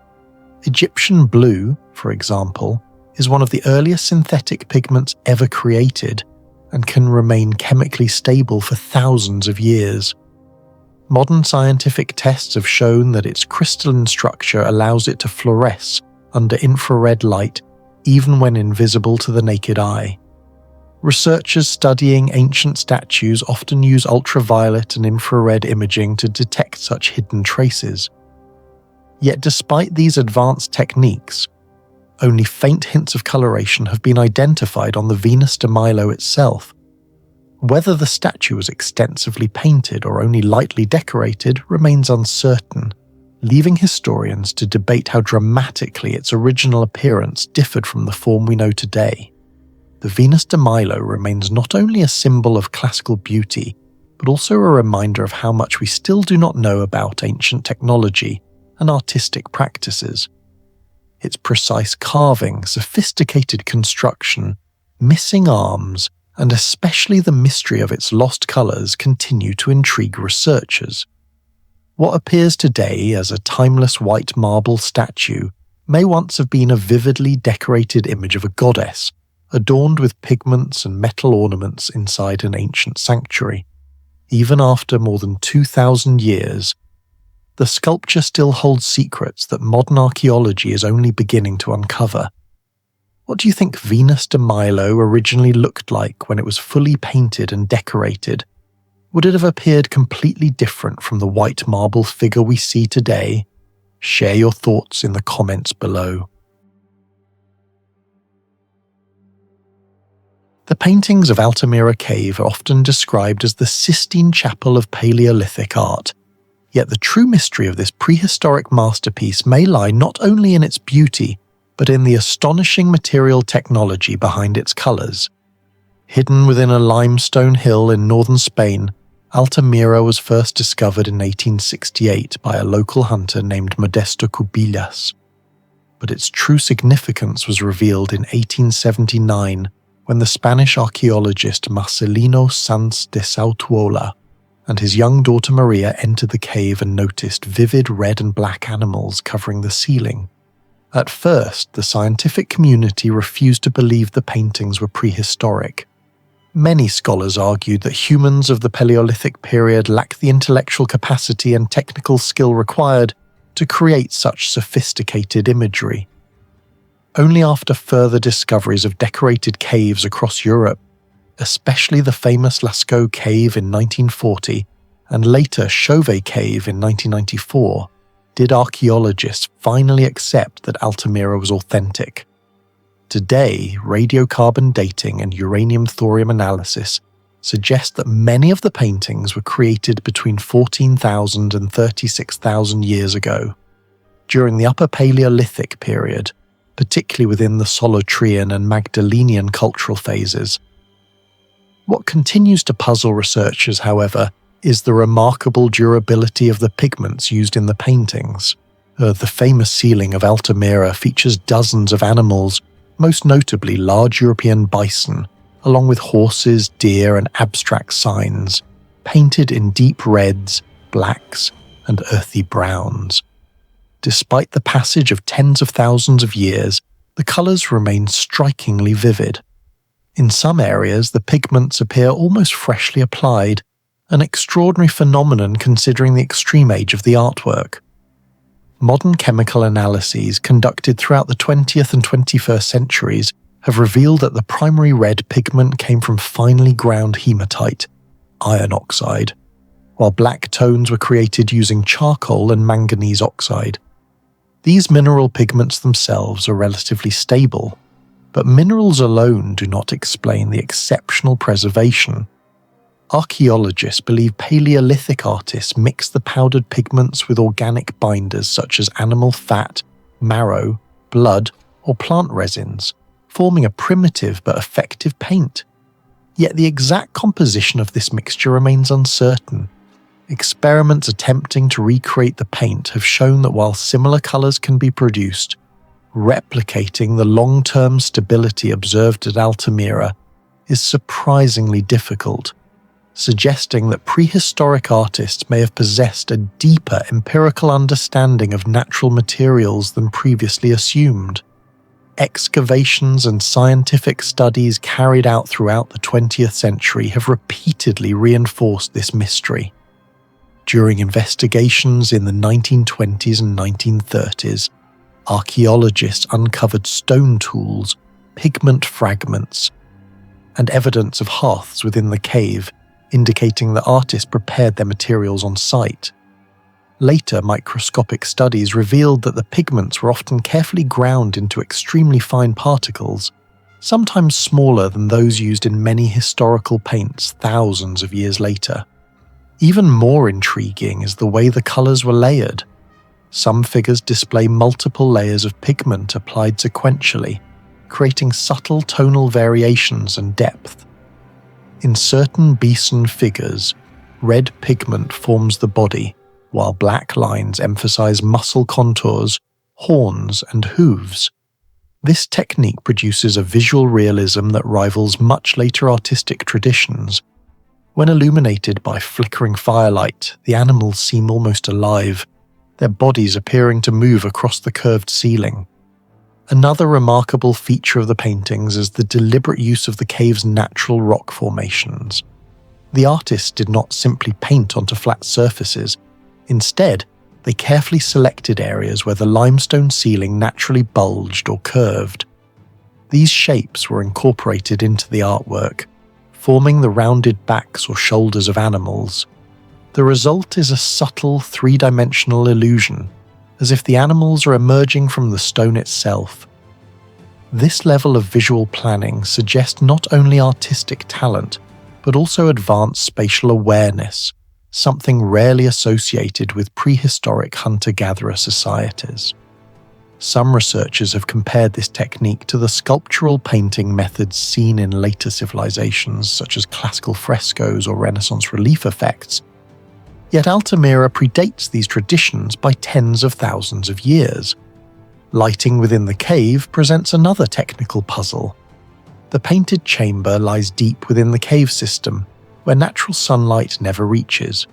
[SPEAKER 1] Egyptian blue, for example, is one of the earliest synthetic pigments ever created and can remain chemically stable for thousands of years. Modern scientific tests have shown that its crystalline structure allows it to fluoresce under infrared light even when invisible to the naked eye. Researchers studying ancient statues often use ultraviolet and infrared imaging to detect such hidden traces. Yet despite these advanced techniques, only faint hints of coloration have been identified on the Venus de Milo itself. Whether the statue was extensively painted or only lightly decorated remains uncertain, leaving historians to debate how dramatically its original appearance differed from the form we know today. The Venus de Milo remains not only a symbol of classical beauty, but also a reminder of how much we still do not know about ancient technology and artistic practices. Its precise carving, sophisticated construction, missing arms, and especially the mystery of its lost colours continue to intrigue researchers. What appears today as a timeless white marble statue may once have been a vividly decorated image of a goddess, adorned with pigments and metal ornaments inside an ancient sanctuary. Even after more than 2,000 years, the sculpture still holds secrets that modern archaeology is only beginning to uncover. What do you think Venus de Milo originally looked like when it was fully painted and decorated? Would it have appeared completely different from the white marble figure we see today? Share your thoughts in the comments below. The paintings of Altamira Cave are often described as the Sistine Chapel of Paleolithic art, yet the true mystery of this prehistoric masterpiece may lie not only in its beauty, but in the astonishing material technology behind its colours. Hidden within a limestone hill in northern Spain, Altamira was first discovered in 1868 by a local hunter named Modesto Cubillas, but its true significance was revealed in 1879 when the Spanish archaeologist Marcelino Sanz de Sautuola and his young daughter Maria entered the cave and noticed vivid red and black animals covering the ceiling. At first, the scientific community refused to believe the paintings were prehistoric. Many scholars argued that humans of the Paleolithic period lacked the intellectual capacity and technical skill required to create such sophisticated imagery. Only after further discoveries of decorated caves across Europe, especially the famous Lascaux cave in 1940 and later Chauvet cave in 1994, did archaeologists finally accept that Altamira was authentic. Today, radiocarbon dating and uranium-thorium analysis suggest that many of the paintings were created between 14,000 and 36,000 years ago. During the Upper Paleolithic period, particularly within the Solutrean and Magdalenian cultural phases. What continues to puzzle researchers, however, is the remarkable durability of the pigments used in the paintings. The famous ceiling of Altamira features dozens of animals, most notably large European bison, along with horses, deer, and abstract signs, painted in deep reds, blacks, and earthy browns. Despite the passage of tens of thousands of years, the colours remain strikingly vivid. In some areas, the pigments appear almost freshly applied, an extraordinary phenomenon considering the extreme age of the artwork. Modern chemical analyses conducted throughout the 20th and 21st centuries have revealed that the primary red pigment came from finely ground hematite, iron oxide, while black tones were created using charcoal and manganese oxide. These mineral pigments themselves are relatively stable, but minerals alone do not explain the exceptional preservation. Archaeologists believe Paleolithic artists mixed the powdered pigments with organic binders such as animal fat, marrow, blood, or plant resins, forming a primitive but effective paint. Yet the exact composition of this mixture remains uncertain. Experiments attempting to recreate the paint have shown that while similar colours can be produced, replicating the long-term stability observed at Altamira is surprisingly difficult, suggesting that prehistoric artists may have possessed a deeper empirical understanding of natural materials than previously assumed. Excavations and scientific studies carried out throughout the 20th century have repeatedly reinforced this mystery. During investigations in the 1920s and 1930s, archaeologists uncovered stone tools, pigment fragments, and evidence of hearths within the cave, indicating that artists prepared their materials on site. Later microscopic studies revealed that the pigments were often carefully ground into extremely fine particles, sometimes smaller than those used in many historical paints thousands of years later. Even more intriguing is the way the colours were layered. Some figures display multiple layers of pigment applied sequentially, creating subtle tonal variations and depth. In certain bison figures, red pigment forms the body, while black lines emphasize muscle contours, horns, and hooves. This technique produces a visual realism that rivals much later artistic traditions. When illuminated by flickering firelight, the animals seem almost alive, their bodies appearing to move across the curved ceiling. Another remarkable feature of the paintings is the deliberate use of the cave's natural rock formations. The artists did not simply paint onto flat surfaces. Instead, they carefully selected areas where the limestone ceiling naturally bulged or curved. These shapes were incorporated into the artwork, forming the rounded backs or shoulders of animals. The result is a subtle three-dimensional illusion, as if the animals are emerging from the stone itself. This level of visual planning suggests not only artistic talent, but also advanced spatial awareness, something rarely associated with prehistoric hunter-gatherer societies. Some researchers have compared this technique to the sculptural painting methods seen in later civilizations such as classical frescoes or Renaissance relief effects. Yet Altamira predates these traditions by tens of thousands of years. Lighting within the cave presents another technical puzzle. The painted chamber lies deep within the cave system, where natural sunlight never reaches.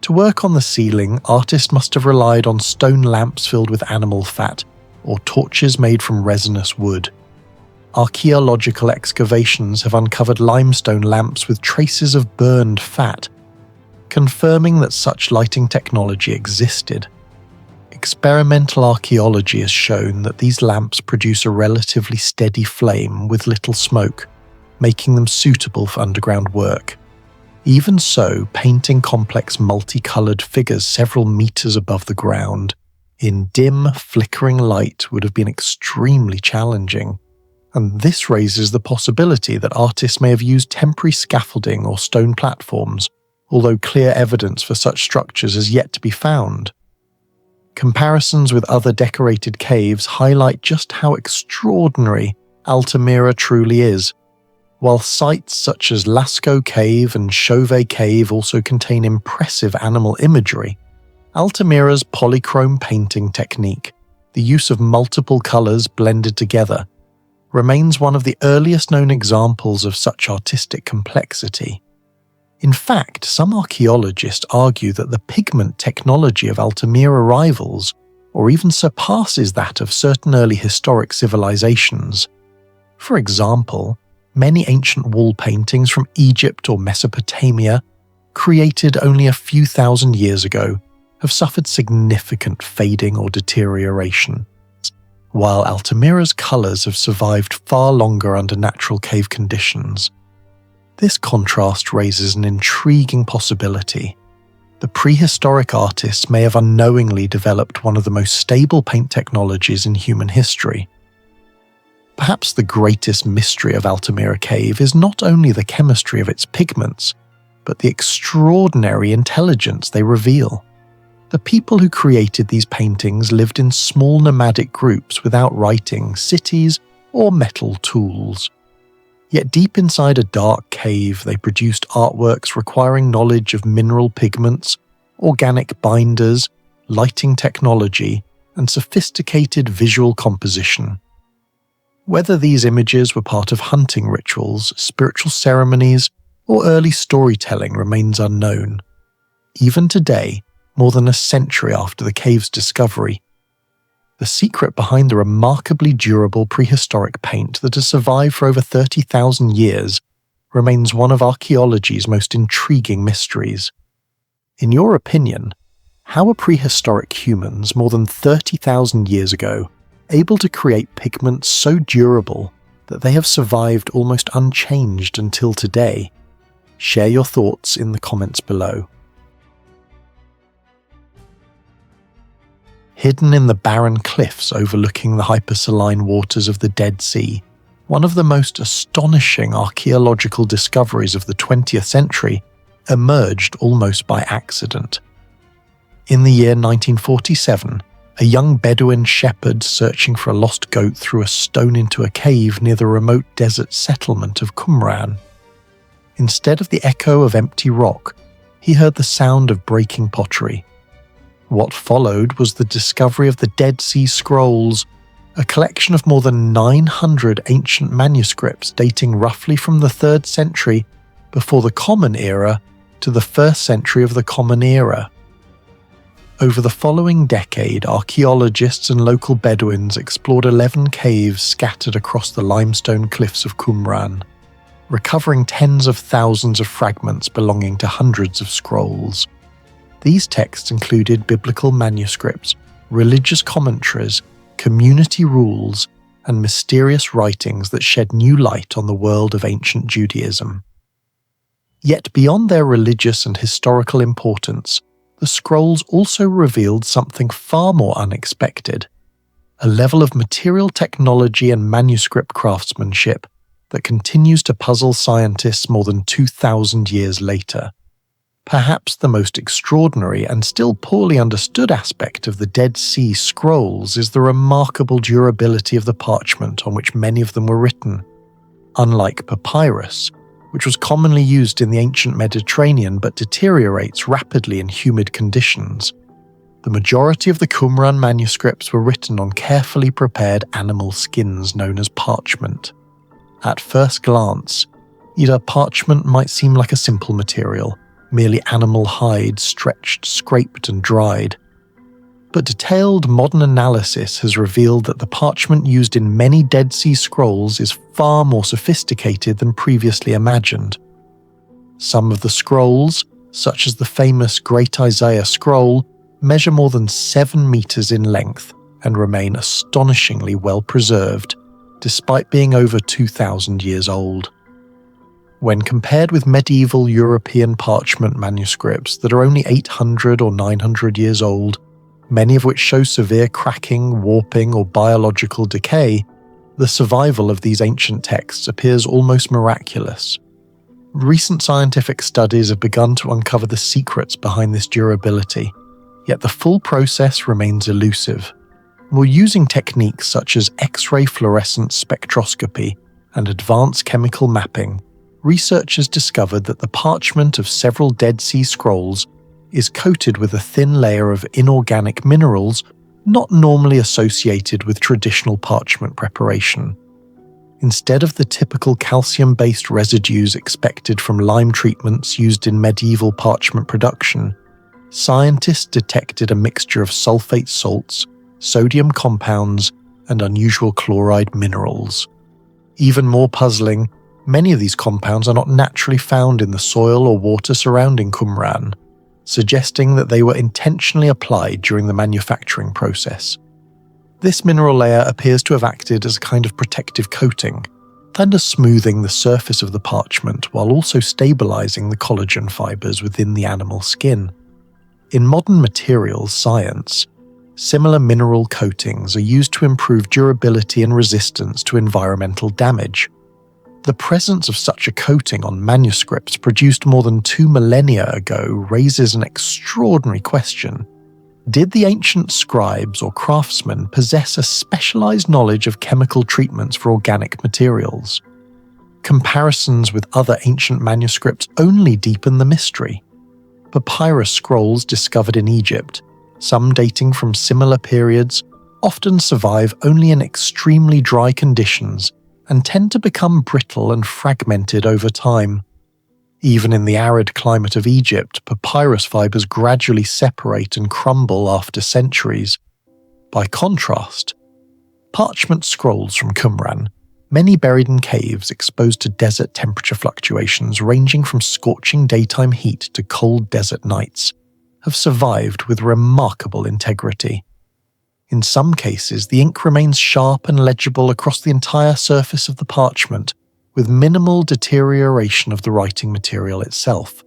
[SPEAKER 1] To work on the ceiling, artists must have relied on stone lamps filled with animal fat, or torches made from resinous wood. Archaeological excavations have uncovered limestone lamps with traces of burned fat, confirming that such lighting technology existed. Experimental archaeology has shown that these lamps produce a relatively steady flame with little smoke, making them suitable for underground work. Even so, painting complex multicolored figures several meters above the ground in dim, flickering light would have been extremely challenging, and this raises the possibility that artists may have used temporary scaffolding or stone platforms, although clear evidence for such structures is yet to be found. Comparisons with other decorated caves highlight just how extraordinary Altamira truly is. While sites such as Lascaux Cave and Chauvet Cave also contain impressive animal imagery, Altamira's polychrome painting technique, the use of multiple colours blended together, remains one of the earliest known examples of such artistic complexity. In fact, some archaeologists argue that the pigment technology of Altamira rivals, or even surpasses that of certain early historic civilizations. For example, many ancient wall paintings from Egypt or Mesopotamia, created only a few thousand years ago, have suffered significant fading or deterioration, while Altamira's colours have survived far longer under natural cave conditions. This contrast raises an intriguing possibility. The prehistoric artists may have unknowingly developed one of the most stable paint technologies in human history. Perhaps the greatest mystery of Altamira Cave is not only the chemistry of its pigments, but the extraordinary intelligence they reveal. The people who created these paintings lived in small nomadic groups without writing, cities, or metal tools. Yet deep inside a dark cave, they produced artworks requiring knowledge of mineral pigments, organic binders, lighting technology, and sophisticated visual composition. Whether these images were part of hunting rituals, spiritual ceremonies, or early storytelling remains unknown. Even today, more than a century after the cave's discovery, the secret behind the remarkably durable prehistoric paint that has survived for over 30,000 years remains one of archaeology's most intriguing mysteries. In your opinion, how are prehistoric humans more than 30,000 years ago able to create pigments so durable that they have survived almost unchanged until today? Share your thoughts in the comments below. Hidden in the barren cliffs overlooking the hypersaline waters of the Dead Sea, one of the most astonishing archaeological discoveries of the 20th century emerged almost by accident. In the year 1947, a young Bedouin shepherd searching for a lost goat threw a stone into a cave near the remote desert settlement of Qumran. Instead of the echo of empty rock, he heard the sound of breaking pottery. What followed was the discovery of the Dead Sea Scrolls, a collection of more than 900 ancient manuscripts dating roughly from the 3rd century before the Common Era to the 1st century of the Common Era. Over the following decade, archaeologists and local Bedouins explored 11 caves scattered across the limestone cliffs of Qumran, recovering tens of thousands of fragments belonging to hundreds of scrolls. These texts included biblical manuscripts, religious commentaries, community rules, and mysterious writings that shed new light on the world of ancient Judaism. Yet beyond their religious and historical importance, the scrolls also revealed something far more unexpected, a level of material technology and manuscript craftsmanship that continues to puzzle scientists more than 2,000 years later. Perhaps the most extraordinary and still poorly understood aspect of the Dead Sea Scrolls is the remarkable durability of the parchment on which many of them were written. Unlike papyrus, which was commonly used in the ancient Mediterranean but deteriorates rapidly in humid conditions, the majority of the Qumran manuscripts were written on carefully prepared animal skins known as parchment. At first glance, either parchment might seem like a simple material, merely animal hide stretched, scraped and dried. But detailed modern analysis has revealed that the parchment used in many Dead Sea Scrolls is far more sophisticated than previously imagined. Some of the scrolls, such as the famous Great Isaiah Scroll, measure more than 7 meters in length and remain astonishingly well preserved, despite being over 2,000 years old. When compared with medieval European parchment manuscripts that are only 800 or 900 years old, many of which show severe cracking, warping, or biological decay, the survival of these ancient texts appears almost miraculous. Recent scientific studies have begun to uncover the secrets behind this durability, yet the full process remains elusive. While using techniques such as X-ray fluorescence spectroscopy and advanced chemical mapping, researchers discovered that the parchment of several Dead Sea Scrolls is coated with a thin layer of inorganic minerals not normally associated with traditional parchment preparation. Instead of the typical calcium-based residues expected from lime treatments used in medieval parchment production, scientists detected a mixture of sulfate salts, sodium compounds, and unusual chloride minerals. Even more puzzling, many of these compounds are not naturally found in the soil or water surrounding Qumran, suggesting that they were intentionally applied during the manufacturing process. This mineral layer appears to have acted as a kind of protective coating, kind of smoothing the surface of the parchment while also stabilizing the collagen fibers within the animal skin. In modern materials science, similar mineral coatings are used to improve durability and resistance to environmental damage. The presence of such a coating on manuscripts produced more than 2 millennia ago raises an extraordinary question. Did the ancient scribes or craftsmen possess a specialized knowledge of chemical treatments for organic materials? Comparisons with other ancient manuscripts only deepen the mystery. Papyrus scrolls discovered in Egypt, some dating from similar periods, often survive only in extremely dry conditions and tend to become brittle and fragmented over time. Even in the arid climate of Egypt, papyrus fibers gradually separate and crumble after centuries. By contrast, parchment scrolls from Qumran, many buried in caves exposed to desert temperature fluctuations ranging from scorching daytime heat to cold desert nights, have survived with remarkable integrity. In some cases, the ink remains sharp and legible across the entire surface of the parchment, with minimal deterioration of the writing material itself.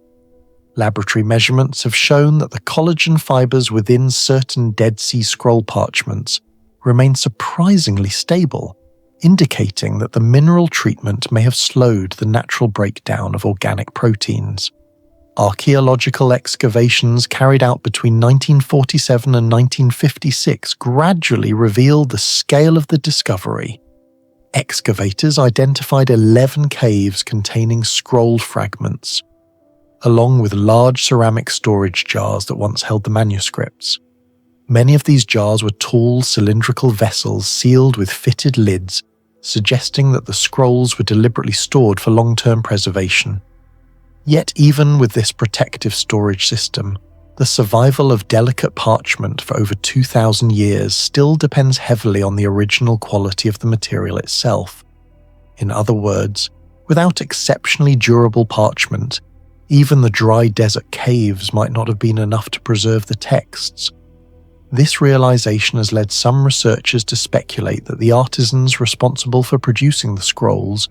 [SPEAKER 1] Laboratory measurements have shown that the collagen fibers within certain Dead Sea Scroll parchments remain surprisingly stable, indicating that the mineral treatment may have slowed the natural breakdown of organic proteins. Archaeological excavations carried out between 1947 and 1956 gradually revealed the scale of the discovery. Excavators identified 11 caves containing scroll fragments, along with large ceramic storage jars that once held the manuscripts. Many of these jars were tall, cylindrical vessels sealed with fitted lids, suggesting that the scrolls were deliberately stored for long-term preservation. Yet even with this protective storage system, the survival of delicate parchment for over 2,000 years still depends heavily on the original quality of the material itself. In other words, without exceptionally durable parchment, even the dry desert caves might not have been enough to preserve the texts. This realization has led some researchers to speculate that the artisans responsible for producing the scrolls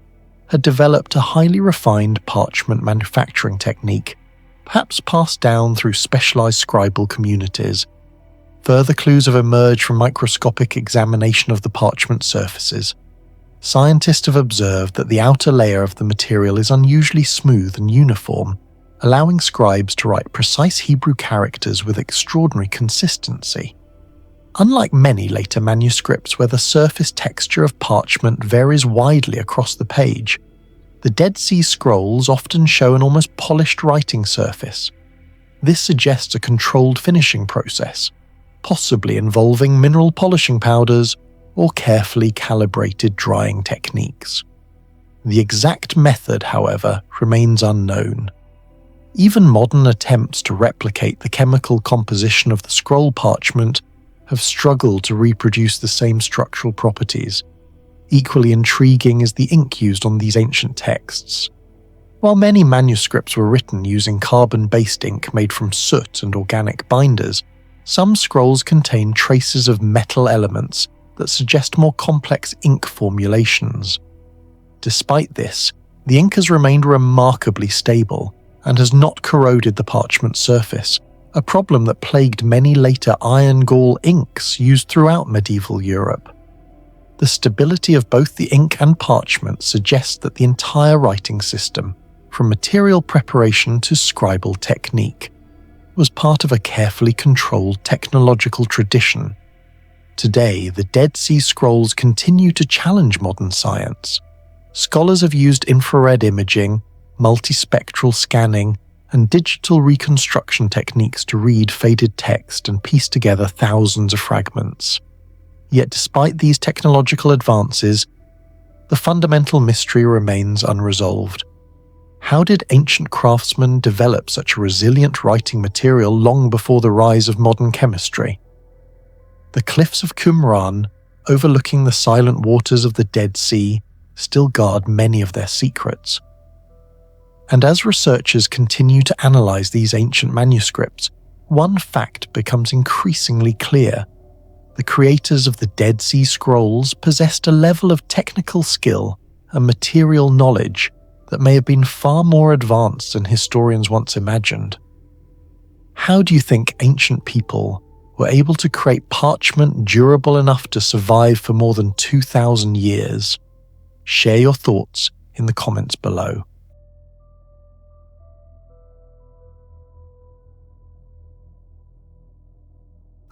[SPEAKER 1] had developed a highly refined parchment manufacturing technique, perhaps passed down through specialized scribal communities. Further clues have emerged from microscopic examination of the parchment surfaces. Scientists have observed that the outer layer of the material is unusually smooth and uniform, allowing scribes to write precise Hebrew characters with extraordinary consistency. Unlike many later manuscripts where the surface texture of parchment varies widely across the page, the Dead Sea Scrolls often show an almost polished writing surface. This suggests a controlled finishing process, possibly involving mineral polishing powders or carefully calibrated drying techniques. The exact method, however, remains unknown. Even modern attempts to replicate the chemical composition of the scroll parchment have struggled to reproduce the same structural properties. Equally intriguing is the ink used on these ancient texts. While many manuscripts were written using carbon-based ink made from soot and organic binders, some scrolls contain traces of metal elements that suggest more complex ink formulations. Despite this, the ink has remained remarkably stable and has not corroded the parchment surface, a problem that plagued many later iron gall inks used throughout medieval Europe. The stability of both the ink and parchment suggests that the entire writing system, from material preparation to scribal technique, was part of a carefully controlled technological tradition. Today, the Dead Sea Scrolls continue to challenge modern science. Scholars have used infrared imaging, multispectral scanning, and digital reconstruction techniques to read faded text and piece together thousands of fragments. Yet despite these technological advances, the fundamental mystery remains unresolved. How did ancient craftsmen develop such a resilient writing material long before the rise of modern chemistry? The cliffs of Qumran, overlooking the silent waters of the Dead Sea, still guard many of their secrets. And as researchers continue to analyze these ancient manuscripts, one fact becomes increasingly clear. The creators of the Dead Sea Scrolls possessed a level of technical skill and material knowledge that may have been far more advanced than historians once imagined. How do you think ancient people were able to create parchment durable enough to survive for more than 2,000 years? Share your thoughts in the comments below.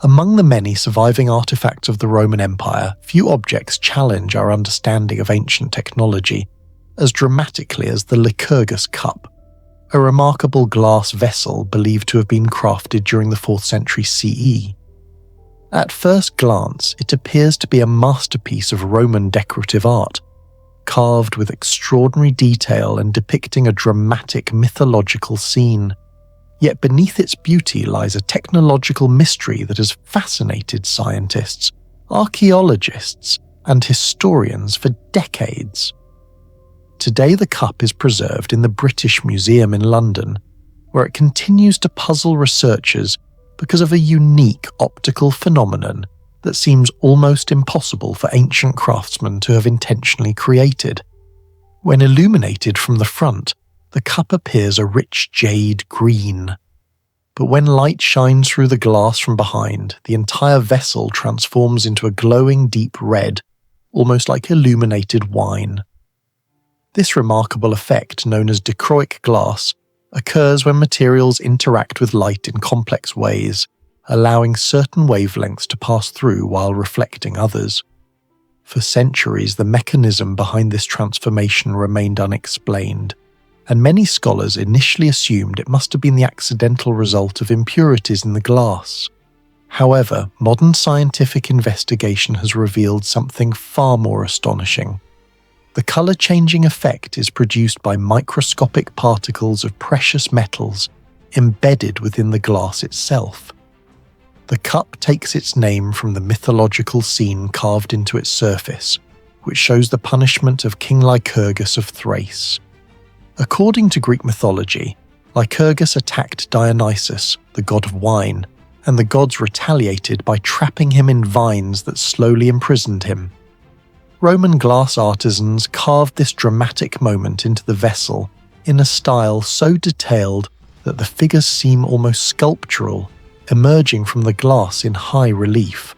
[SPEAKER 1] Among the many surviving artifacts of the Roman Empire, few objects challenge our understanding of ancient technology as dramatically as the Lycurgus cup, a remarkable glass vessel believed to have been crafted during the 4th century CE. At first glance, it appears to be a masterpiece of Roman decorative art, carved with extraordinary detail and depicting a dramatic mythological scene. Yet beneath its beauty lies a technological mystery that has fascinated scientists, archaeologists, and historians for decades. Today the cup is preserved in the British Museum in London, where it continues to puzzle researchers because of a unique optical phenomenon that seems almost impossible for ancient craftsmen to have intentionally created. When illuminated from the front, the cup appears a rich jade green. But when light shines through the glass from behind, the entire vessel transforms into a glowing deep red, almost like illuminated wine. This remarkable effect, known as dichroic glass, occurs when materials interact with light in complex ways, allowing certain wavelengths to pass through while reflecting others. For centuries, the mechanism behind this transformation remained unexplained, and many scholars initially assumed it must have been the accidental result of impurities in the glass. However, modern scientific investigation has revealed something far more astonishing. The colour-changing effect is produced by microscopic particles of precious metals embedded within the glass itself. The cup takes its name from the mythological scene carved into its surface, which shows the punishment of King Lycurgus of Thrace. According to Greek mythology, Lycurgus attacked Dionysus, the god of wine, and the gods retaliated by trapping him in vines that slowly imprisoned him. Roman glass artisans carved this dramatic moment into the vessel in a style so detailed that the figures seem almost sculptural, emerging from the glass in high relief.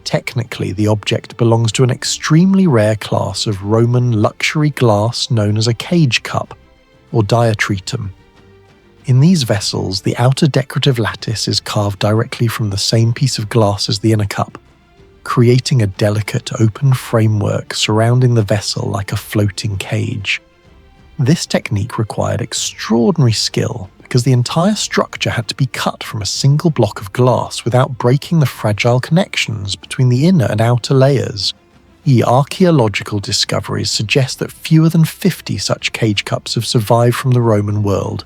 [SPEAKER 1] Technically, the object belongs to an extremely rare class of Roman luxury glass known as a cage cup, or diatretum. In these vessels, the outer decorative lattice is carved directly from the same piece of glass as the inner cup, creating a delicate open framework surrounding the vessel like a floating cage. This technique required extraordinary skill because the entire structure had to be cut from a single block of glass without breaking the fragile connections between the inner and outer layers. Archaeological discoveries suggest that fewer than 50 such cage cups have survived from the Roman world,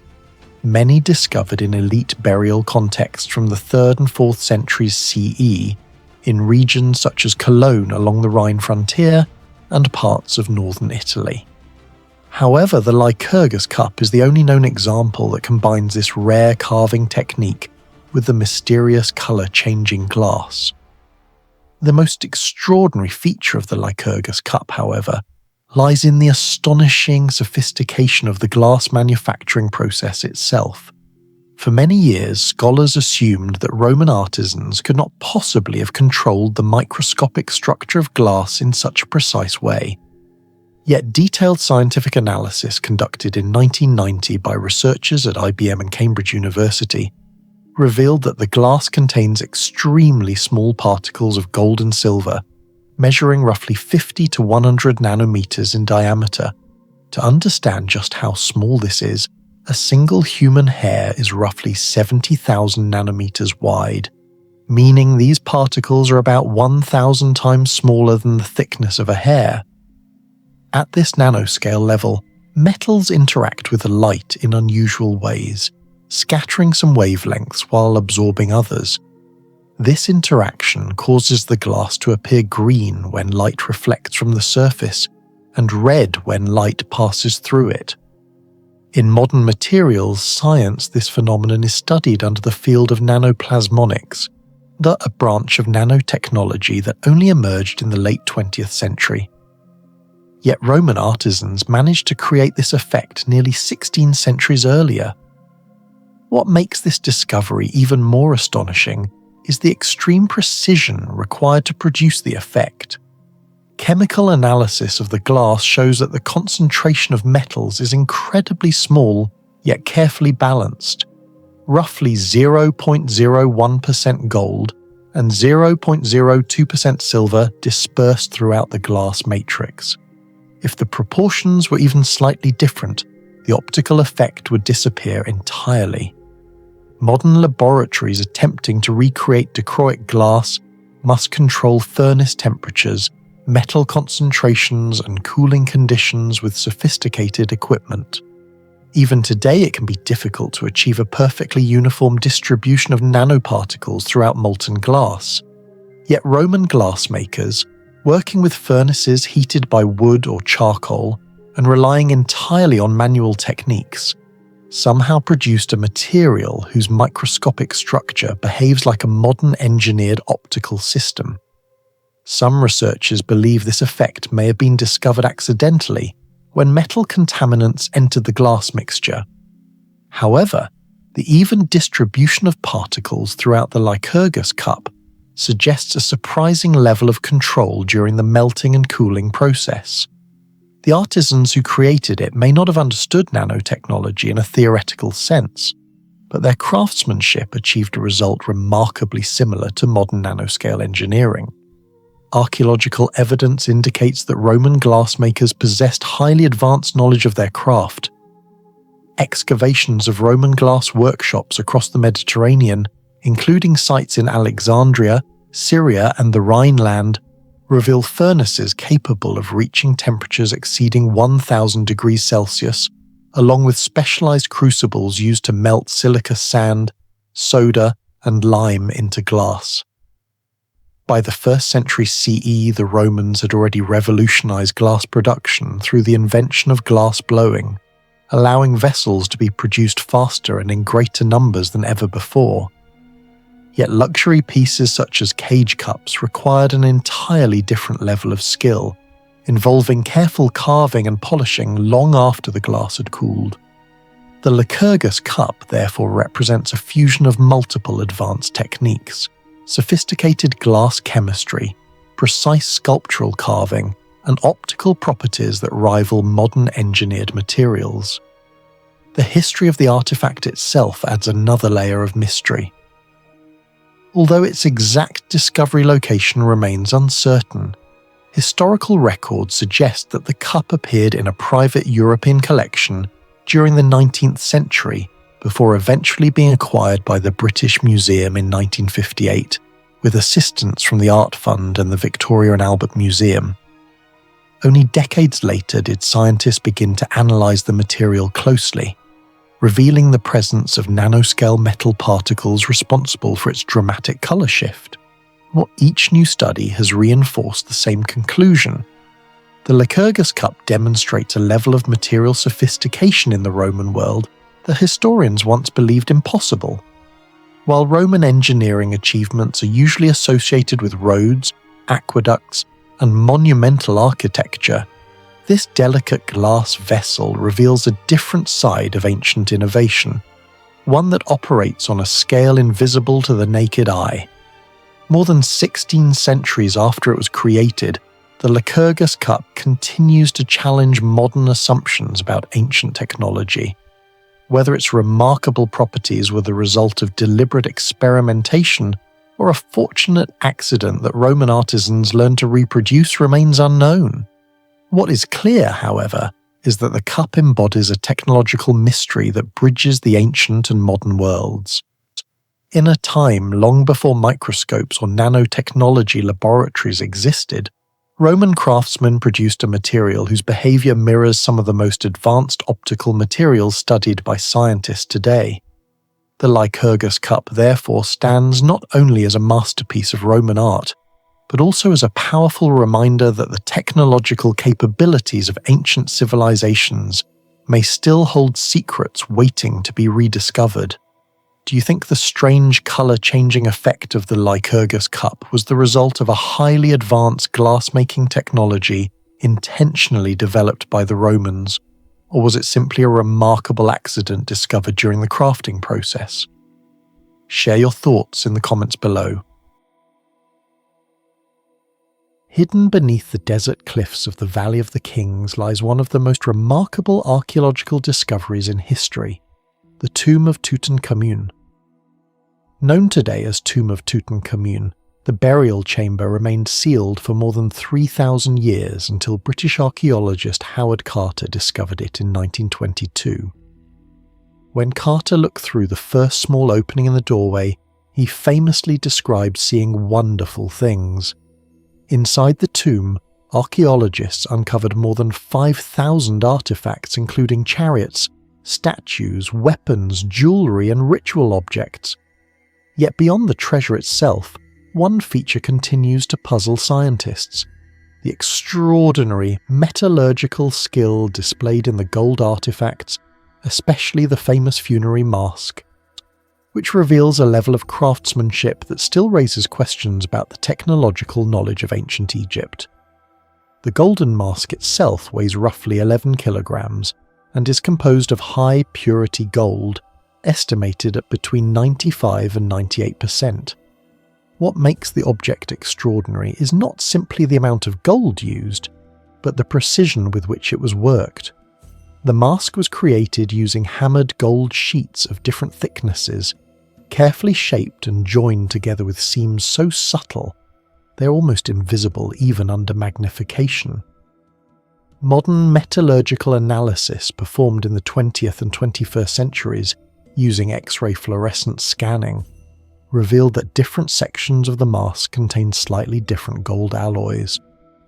[SPEAKER 1] many discovered in elite burial contexts from the 3rd and 4th centuries CE in regions such as Cologne along the Rhine frontier and parts of northern Italy. However, the Lycurgus cup is the only known example that combines this rare carving technique with the mysterious colour-changing glass. The most extraordinary feature of the Lycurgus cup, however, lies in the astonishing sophistication of the glass manufacturing process itself. For many years, scholars assumed that Roman artisans could not possibly have controlled the microscopic structure of glass in such a precise way. Yet detailed scientific analysis conducted in 1990 by researchers at IBM and Cambridge University revealed that the glass contains extremely small particles of gold and silver, measuring roughly 50 to 100 nanometers in diameter. To understand just how small this is, a single human hair is roughly 70,000 nanometers wide, meaning these particles are about 1,000 times smaller than the thickness of a hair. At this nanoscale level, metals interact with the light in unusual ways, scattering some wavelengths while absorbing others. This interaction causes the glass to appear green when light reflects from the surface, and red when light passes through it. In modern materials science, this phenomenon is studied under the field of nanoplasmonics, a branch of nanotechnology that only emerged in the late 20th century. Yet Roman artisans managed to create this effect nearly 16 centuries earlier. What makes this discovery even more astonishing is the extreme precision required to produce the effect. Chemical analysis of the glass shows that the concentration of metals is incredibly small, yet carefully balanced. Roughly 0.01% gold and 0.02% silver dispersed throughout the glass matrix. If the proportions were even slightly different, the optical effect would disappear entirely. Modern laboratories attempting to recreate dichroic glass must control furnace temperatures, metal concentrations, and cooling conditions with sophisticated equipment. Even today, it can be difficult to achieve a perfectly uniform distribution of nanoparticles throughout molten glass. Yet Roman glassmakers, working with furnaces heated by wood or charcoal and relying entirely on manual techniques, somehow produced a material whose microscopic structure behaves like a modern engineered optical system. Some researchers believe this effect may have been discovered accidentally when metal contaminants entered the glass mixture. However, the even distribution of particles throughout the Lycurgus cup suggests a surprising level of control during the melting and cooling process. The artisans who created it may not have understood nanotechnology in a theoretical sense, but their craftsmanship achieved a result remarkably similar to modern nanoscale engineering. Archaeological evidence indicates that Roman glassmakers possessed highly advanced knowledge of their craft. Excavations of Roman glass workshops across the Mediterranean including sites in Alexandria, Syria and the Rhineland, reveal furnaces capable of reaching temperatures exceeding 1,000 degrees Celsius, along with specialized crucibles used to melt silica sand, soda, and lime into glass. By the 1st century CE, the Romans had already revolutionized glass production through the invention of glass blowing, allowing vessels to be produced faster and in greater numbers than ever before. Yet luxury pieces such as cage cups required an entirely different level of skill, involving careful carving and polishing long after the glass had cooled. The Lycurgus cup therefore represents a fusion of multiple advanced techniques: sophisticated glass chemistry, precise sculptural carving, and optical properties that rival modern engineered materials. The history of the artifact itself adds another layer of mystery. Although its exact discovery location remains uncertain, historical records suggest that the cup appeared in a private European collection during the 19th century before eventually being acquired by the British Museum in 1958, with assistance from the Art Fund and the Victoria and Albert Museum. Only decades later did scientists begin to analyse the material closely, revealing the presence of nanoscale metal particles responsible for its dramatic colour shift. What each new study has reinforced the same conclusion. The Lycurgus cup demonstrates a level of material sophistication in the Roman world that historians once believed impossible. While Roman engineering achievements are usually associated with roads, aqueducts, and monumental architecture, this delicate glass vessel reveals a different side of ancient innovation, one that operates on a scale invisible to the naked eye. More than 16 centuries after it was created, the Lycurgus cup continues to challenge modern assumptions about ancient technology. Whether its remarkable properties were the result of deliberate experimentation or a fortunate accident that Roman artisans learned to reproduce remains unknown. What is clear, however, is that the cup embodies a technological mystery that bridges the ancient and modern worlds. In a time long before microscopes or nanotechnology laboratories existed, Roman craftsmen produced a material whose behavior mirrors some of the most advanced optical materials studied by scientists today. The Lycurgus cup therefore stands not only as a masterpiece of Roman art, but also as a powerful reminder that the technological capabilities of ancient civilizations may still hold secrets waiting to be rediscovered. Do you think the strange colour-changing effect of the Lycurgus cup was the result of a highly advanced glass-making technology intentionally developed by the Romans, or was it simply a remarkable accident discovered during the crafting process? Share your thoughts in the comments below. Hidden beneath the desert cliffs of the Valley of the Kings lies one of the most remarkable archaeological discoveries in history, the tomb of Tutankhamun. Known today as Tomb of Tutankhamun, the burial chamber remained sealed for more than 3,000 years until British archaeologist Howard Carter discovered it in 1922. When Carter looked through the first small opening in the doorway, he famously described seeing wonderful things. Inside the tomb, archaeologists uncovered more than 5,000 artifacts including chariots, statues, weapons, jewellery and ritual objects. Yet beyond the treasure itself, one feature continues to puzzle scientists: the extraordinary metallurgical skill displayed in the gold artifacts, especially the famous funerary mask, which reveals a level of craftsmanship that still raises questions about the technological knowledge of ancient Egypt. The golden mask itself weighs roughly 11 kilograms and is composed of high-purity gold, estimated at between 95 and 98%. What makes the object extraordinary is not simply the amount of gold used, but the precision with which it was worked. The mask was created using hammered gold sheets of different thicknesses, carefully shaped and joined together with seams so subtle they're almost invisible even under magnification. Modern metallurgical analysis performed in the 20th and 21st centuries using X-ray fluorescence scanning revealed that different sections of the mask contained slightly different gold alloys,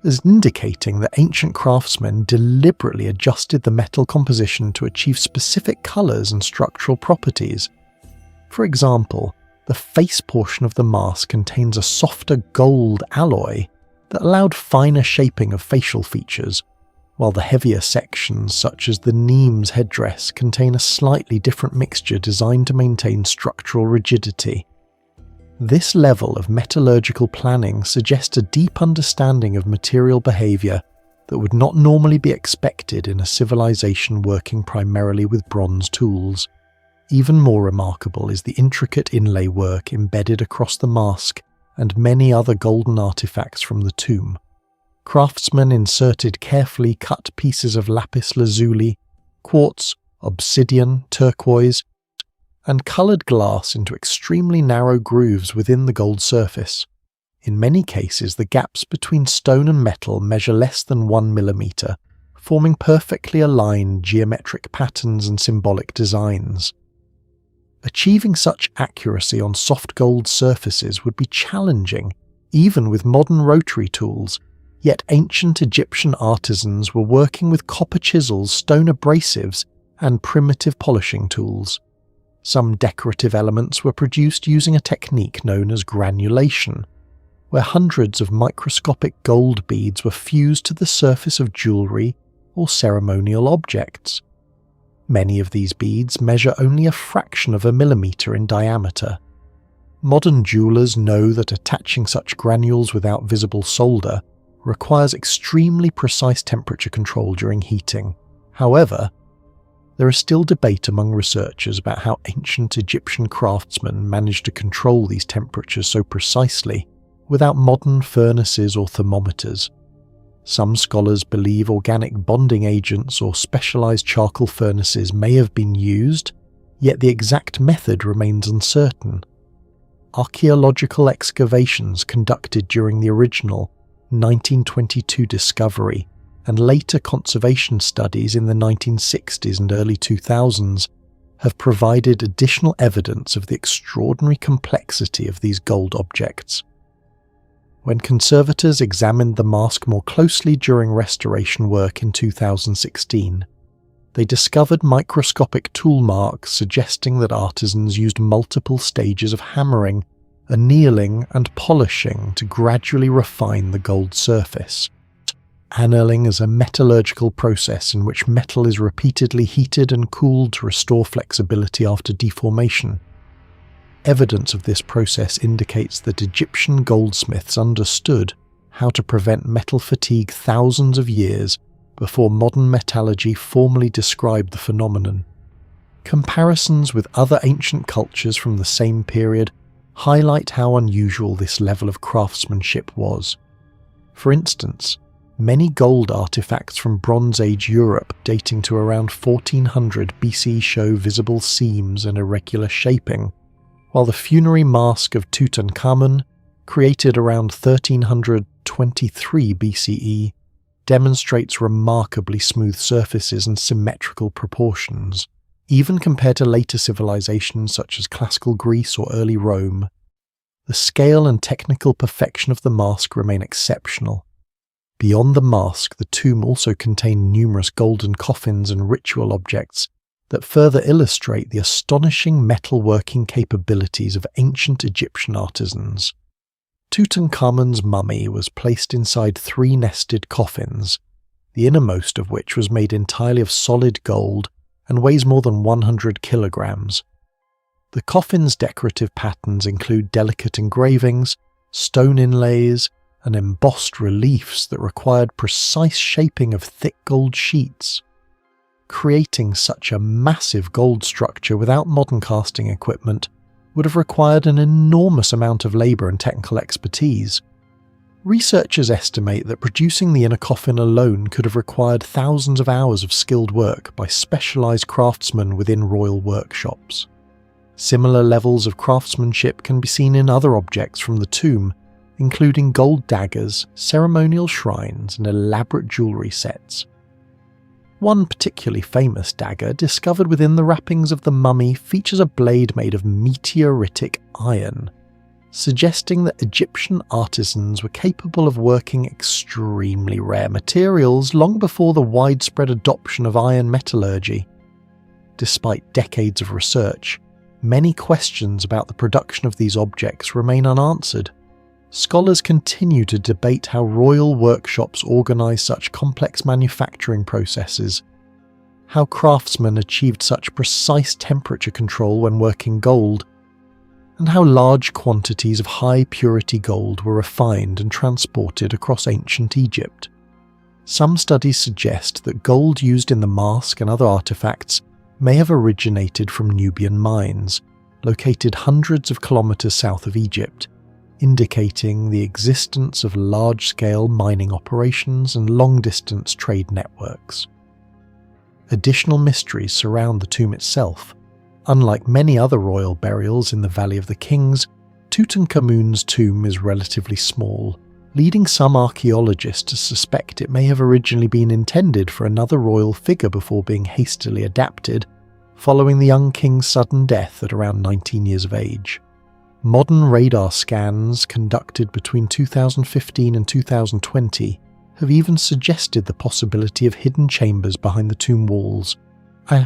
[SPEAKER 1] as indicating that ancient craftsmen deliberately adjusted the metal composition to achieve specific colours and structural properties. For example, the face portion of the mask contains a softer gold alloy that allowed finer shaping of facial features, while the heavier sections, such as the Nemes headdress, contain a slightly different mixture designed to maintain structural rigidity. This level of metallurgical planning suggests a deep understanding of material behaviour that would not normally be expected in a civilization working primarily with bronze tools. Even more remarkable is the intricate inlay work embedded across the mask and many other golden artifacts from the tomb. Craftsmen inserted carefully cut pieces of lapis lazuli, quartz, obsidian, turquoise, and coloured glass into extremely narrow grooves within the gold surface. In many cases, the gaps between stone and metal measure less than 1 millimetre, forming perfectly aligned geometric patterns and symbolic designs. Achieving such accuracy on soft gold surfaces would be challenging, even with modern rotary tools, yet ancient Egyptian artisans were working with copper chisels, stone abrasives, and primitive polishing tools. Some decorative elements were produced using a technique known as granulation, where hundreds of microscopic gold beads were fused to the surface of jewellery or ceremonial objects. Many of these beads measure only a fraction of a millimetre in diameter. Modern jewellers know that attaching such granules without visible solder requires extremely precise temperature control during heating. However, there is still debate among researchers about how ancient Egyptian craftsmen managed to control these temperatures so precisely without modern furnaces or thermometers. Some scholars believe organic bonding agents or specialised charcoal furnaces may have been used, yet the exact method remains uncertain. Archaeological excavations conducted during the original 1922 discovery and later conservation studies in the 1960s and early 2000s have provided additional evidence of the extraordinary complexity of these gold objects. When conservators examined the mask more closely during restoration work in 2016, they discovered microscopic tool marks suggesting that artisans used multiple stages of hammering, annealing, and polishing to gradually refine the gold surface. Annealing is a metallurgical process in which metal is repeatedly heated and cooled to restore flexibility after deformation. Evidence of this process indicates that Egyptian goldsmiths understood how to prevent metal fatigue thousands of years before modern metallurgy formally described the phenomenon. Comparisons with other ancient cultures from the same period highlight how unusual this level of craftsmanship was. For instance, many gold artifacts from Bronze Age Europe dating to around 1400 BC show visible seams and irregular shaping, while the funerary mask of Tutankhamun, created around 1323 BCE, demonstrates remarkably smooth surfaces and symmetrical proportions. Even compared to later civilizations such as classical Greece or early Rome, the scale and technical perfection of the mask remain exceptional. Beyond the mask, the tomb also contained numerous golden coffins and ritual objects that further illustrate the astonishing metalworking capabilities of ancient Egyptian artisans. Tutankhamun's mummy was placed inside 3 nested coffins, the innermost of which was made entirely of solid gold and weighs more than 100 kilograms. The coffin's decorative patterns include delicate engravings, stone inlays, and embossed reliefs that required precise shaping of thick gold sheets. Creating such a massive gold structure without modern casting equipment would have required an enormous amount of labour and technical expertise. Researchers estimate that producing the inner coffin alone could have required thousands of hours of skilled work by specialised craftsmen within royal workshops. Similar levels of craftsmanship can be seen in other objects from the tomb, including gold daggers, ceremonial shrines, and elaborate jewellery sets. One particularly famous dagger discovered within the wrappings of the mummy features a blade made of meteoritic iron, suggesting that Egyptian artisans were capable of working extremely rare materials long before the widespread adoption of iron metallurgy. Despite decades of research, many questions about the production of these objects remain unanswered. Scholars continue to debate how royal workshops organise such complex manufacturing processes, how craftsmen achieved such precise temperature control when working gold, and how large quantities of high-purity gold were refined and transported across ancient Egypt. Some studies suggest that gold used in the mask and other artefacts may have originated from Nubian mines, located hundreds of kilometres south of Egypt, indicating the existence of large-scale mining operations and long-distance trade networks. Additional mysteries surround the tomb itself. Unlike many other royal burials in the Valley of the Kings, Tutankhamun's tomb is relatively small, leading some archaeologists to suspect it may have originally been intended for another royal figure before being hastily adapted, following the young king's sudden death at around 19 years of age. Modern radar scans conducted between 2015 and 2020 have even suggested the possibility of hidden chambers behind the tomb walls,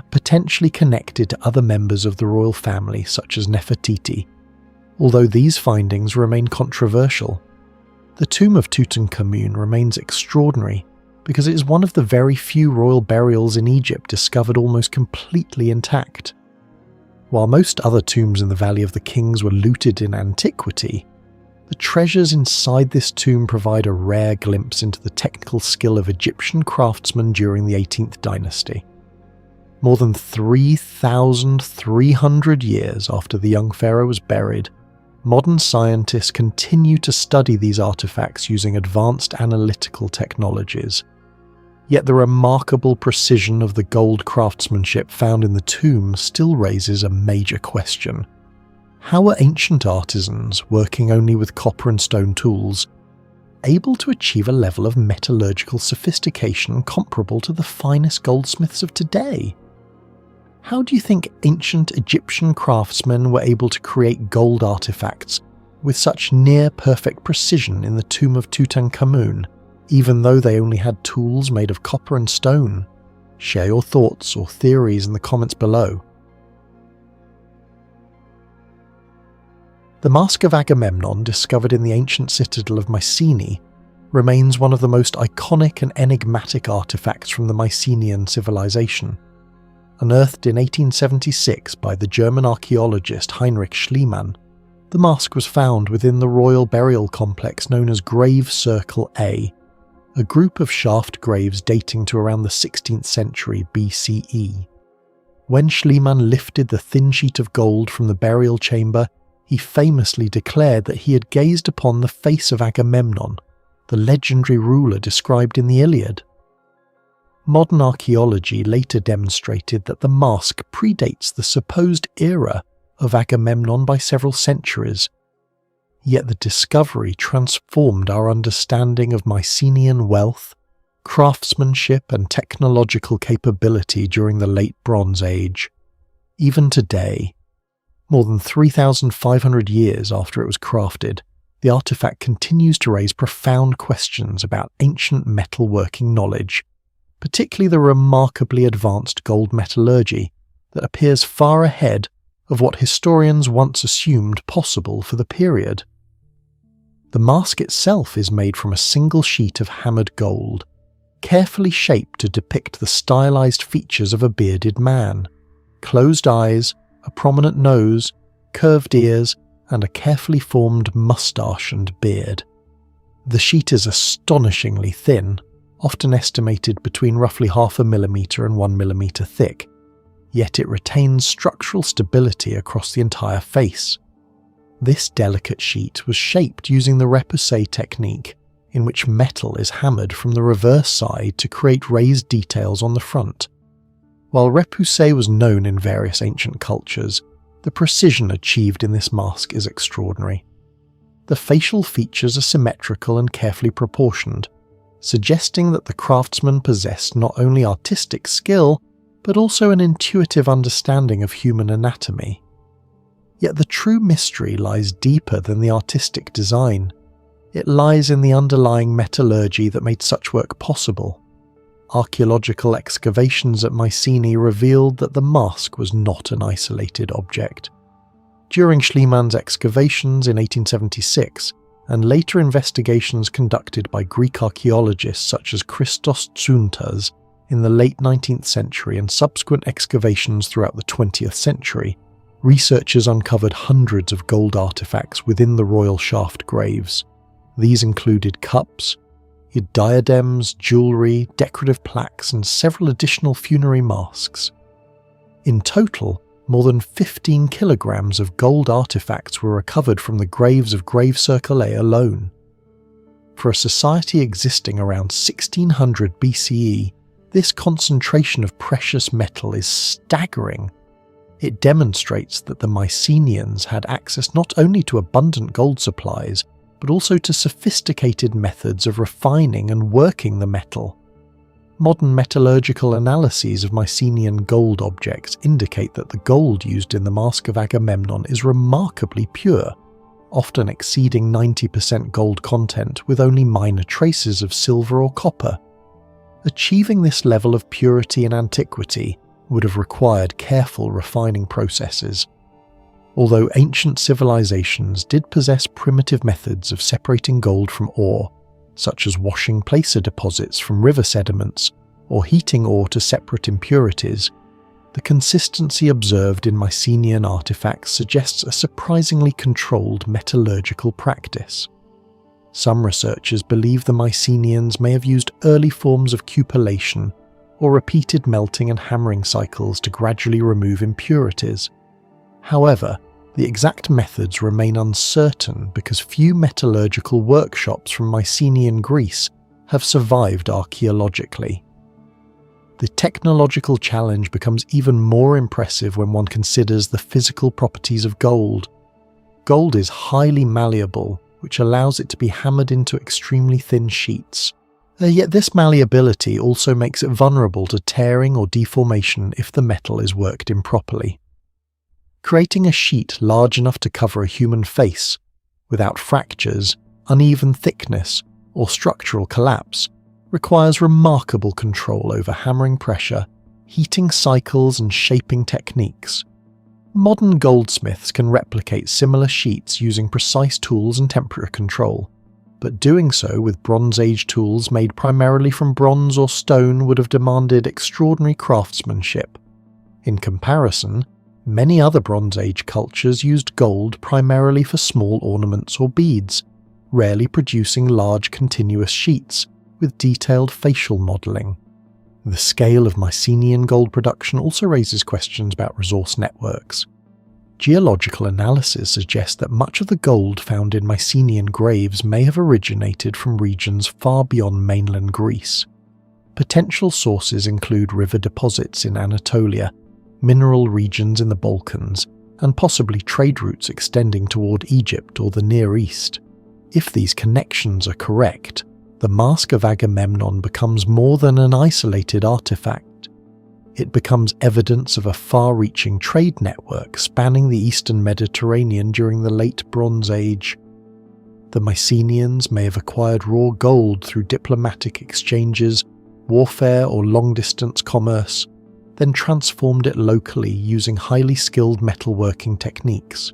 [SPEAKER 1] potentially connected to other members of the royal family such as Nefertiti, although these findings remain controversial. The tomb of Tutankhamun remains extraordinary because it is one of the very few royal burials in Egypt discovered almost completely intact. While most other tombs in the Valley of the Kings were looted in antiquity, the treasures inside this tomb provide a rare glimpse into the technical skill of Egyptian craftsmen during the 18th dynasty. More than 3,300 years after the young pharaoh was buried, modern scientists continue to study these artifacts using advanced analytical technologies. Yet the remarkable precision of the gold craftsmanship found in the tomb still raises a major question. How were ancient artisans, working only with copper and stone tools, able to achieve a level of metallurgical sophistication comparable to the finest goldsmiths of today? How do you think ancient Egyptian craftsmen were able to create gold artifacts with such near-perfect precision in the tomb of Tutankhamun, even though they only had tools made of copper and stone? Share your thoughts or theories in the comments below. The Mask of Agamemnon, discovered in the ancient citadel of Mycenae, remains one of the most iconic and enigmatic artifacts from the Mycenaean civilization. Unearthed in 1876 by the German archaeologist Heinrich Schliemann, the mask was found within the royal burial complex known as Grave Circle A, a group of shaft graves dating to around the 16th century BCE. When Schliemann lifted the thin sheet of gold from the burial chamber, he famously declared that he had gazed upon the face of Agamemnon, the legendary ruler described in the Iliad. Modern archaeology later demonstrated that the mask predates the supposed era of Agamemnon by several centuries, yet the discovery transformed our understanding of Mycenaean wealth, craftsmanship and technological capability during the Late Bronze Age. Even today, more than 3,500 years after it was crafted, the artifact continues to raise profound questions about ancient metalworking knowledge, particularly the remarkably advanced gold metallurgy that appears far ahead of what historians once assumed possible for the period. The mask itself is made from a single sheet of hammered gold, carefully shaped to depict the stylized features of a bearded man: closed eyes, a prominent nose, curved ears, and a carefully formed moustache and beard. The sheet is astonishingly thin, often estimated between roughly 0.5 millimeter and 1 millimeter thick, yet it retains structural stability across the entire face. This delicate sheet was shaped using the repoussé technique, in which metal is hammered from the reverse side to create raised details on the front. While repoussé was known in various ancient cultures, the precision achieved in this mask is extraordinary. The facial features are symmetrical and carefully proportioned, suggesting that the craftsman possessed not only artistic skill, but also an intuitive understanding of human anatomy. Yet the true mystery lies deeper than the artistic design. It lies in the underlying metallurgy that made such work possible. Archaeological excavations at Mycenae revealed that the mask was not an isolated object. During Schliemann's excavations in 1876, and later investigations conducted by Greek archaeologists such as Christos Tsountas in the late 19th century and subsequent excavations throughout the 20th century, researchers uncovered hundreds of gold artifacts within the royal shaft graves. These included cups, diadems, jewellery, decorative plaques, and several additional funerary masks. In total, more than 15 kilograms of gold artifacts were recovered from the graves of Grave Circle A alone. For a society existing around 1600 BCE, this concentration of precious metal is staggering. It demonstrates that the Mycenaeans had access not only to abundant gold supplies, but also to sophisticated methods of refining and working the metal. Modern metallurgical analyses of Mycenaean gold objects indicate that the gold used in the Mask of Agamemnon is remarkably pure, often exceeding 90% gold content with only minor traces of silver or copper. Achieving this level of purity in antiquity would have required careful refining processes. Although ancient civilizations did possess primitive methods of separating gold from ore, such as washing placer deposits from river sediments or heating ore to separate impurities, the consistency observed in Mycenaean artifacts suggests a surprisingly controlled metallurgical practice. Some researchers believe the Mycenaeans may have used early forms of cupellation or repeated melting and hammering cycles to gradually remove impurities. However, the exact methods remain uncertain because few metallurgical workshops from Mycenaean Greece have survived archaeologically. The technological challenge becomes even more impressive when one considers the physical properties of gold. Gold is highly malleable, which allows it to be hammered into extremely thin sheets. Yet this malleability also makes it vulnerable to tearing or deformation if the metal is worked improperly. Creating a sheet large enough to cover a human face, without fractures, uneven thickness, or structural collapse, requires remarkable control over hammering pressure, heating cycles, and shaping techniques. Modern goldsmiths can replicate similar sheets using precise tools and temperature control, but doing so with Bronze Age tools made primarily from bronze or stone would have demanded extraordinary craftsmanship. In comparison, many other Bronze Age cultures used gold primarily for small ornaments or beads, rarely producing large continuous sheets with detailed facial modelling. The scale of Mycenaean gold production also raises questions about resource networks. Geological analysis suggests that much of the gold found in Mycenaean graves may have originated from regions far beyond mainland Greece. Potential sources include river deposits in Anatolia, mineral regions in the Balkans, and possibly trade routes extending toward Egypt or the Near East. If these connections are correct, the Mask of Agamemnon becomes more than an isolated artifact. It becomes evidence of a far-reaching trade network spanning the eastern Mediterranean during the late Bronze Age. The Mycenaeans may have acquired raw gold through diplomatic exchanges, warfare, or long-distance commerce, then transformed it locally using highly skilled metalworking techniques.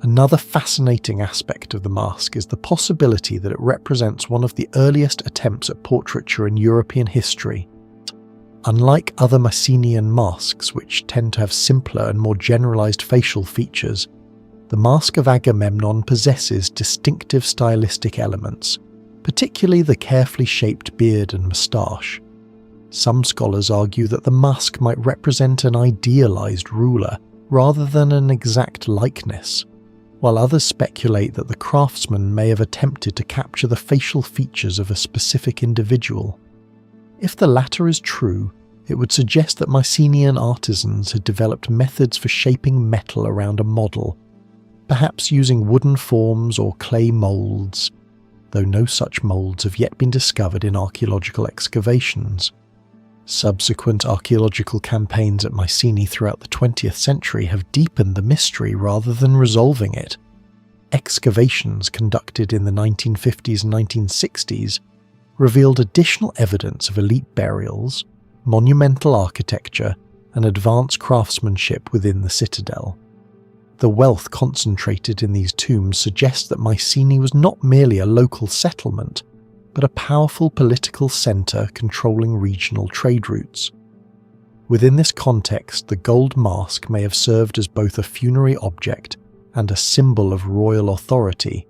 [SPEAKER 1] Another fascinating aspect of the mask is the possibility that it represents one of the earliest attempts at portraiture in European history. Unlike other Mycenaean masks, which tend to have simpler and more generalized facial features, the Mask of Agamemnon possesses distinctive stylistic elements, particularly the carefully shaped beard and moustache. Some scholars argue that the mask might represent an idealized ruler rather than an exact likeness, while others speculate that the craftsman may have attempted to capture the facial features of a specific individual. If the latter is true, it would suggest that Mycenaean artisans had developed methods for shaping metal around a model, perhaps using wooden forms or clay moulds. though no such moulds have yet been discovered in archaeological excavations. Subsequent archaeological campaigns at Mycenae throughout the 20th century have deepened the mystery rather than resolving it. Excavations conducted in the 1950s and 1960s revealed additional evidence of elite burials, monumental architecture, and advanced craftsmanship within the citadel. The wealth concentrated in these tombs suggests that Mycenae was not merely a local settlement, but a powerful political centre controlling regional trade routes. Within this context, the gold mask may have served as both a funerary object and a symbol of royal authority,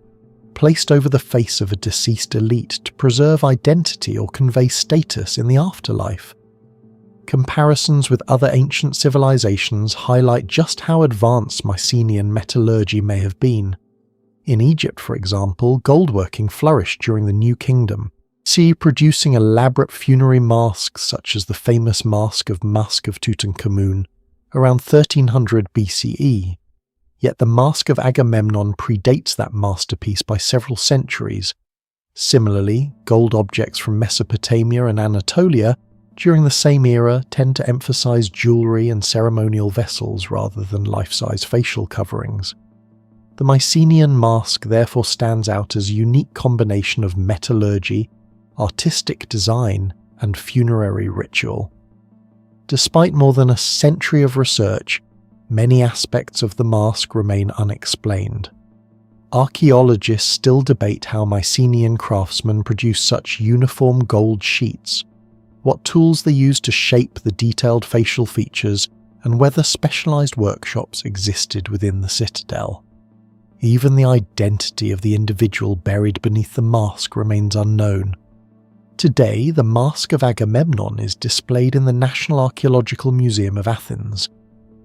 [SPEAKER 1] placed over the face of a deceased elite to preserve identity or convey status in the afterlife. Comparisons with other ancient civilizations highlight just how advanced Mycenaean metallurgy may have been. In Egypt, for example, goldworking flourished during the New Kingdom, producing elaborate funerary masks such as the famous Mask of Tutankhamun around 1300 BCE. Yet the Mask of Agamemnon predates that masterpiece by several centuries. Similarly, gold objects from Mesopotamia and Anatolia during the same era tend to emphasize jewelry and ceremonial vessels rather than life-size facial coverings. The Mycenaean mask therefore stands out as a unique combination of metallurgy, artistic design, and funerary ritual. Despite more than a century of research, many aspects of the mask remain unexplained. Archaeologists still debate how Mycenaean craftsmen produced such uniform gold sheets, what tools they used to shape the detailed facial features, and whether specialized workshops existed within the citadel. Even the identity of the individual buried beneath the mask remains unknown. Today, the Mask of Agamemnon is displayed in the National Archaeological Museum of Athens,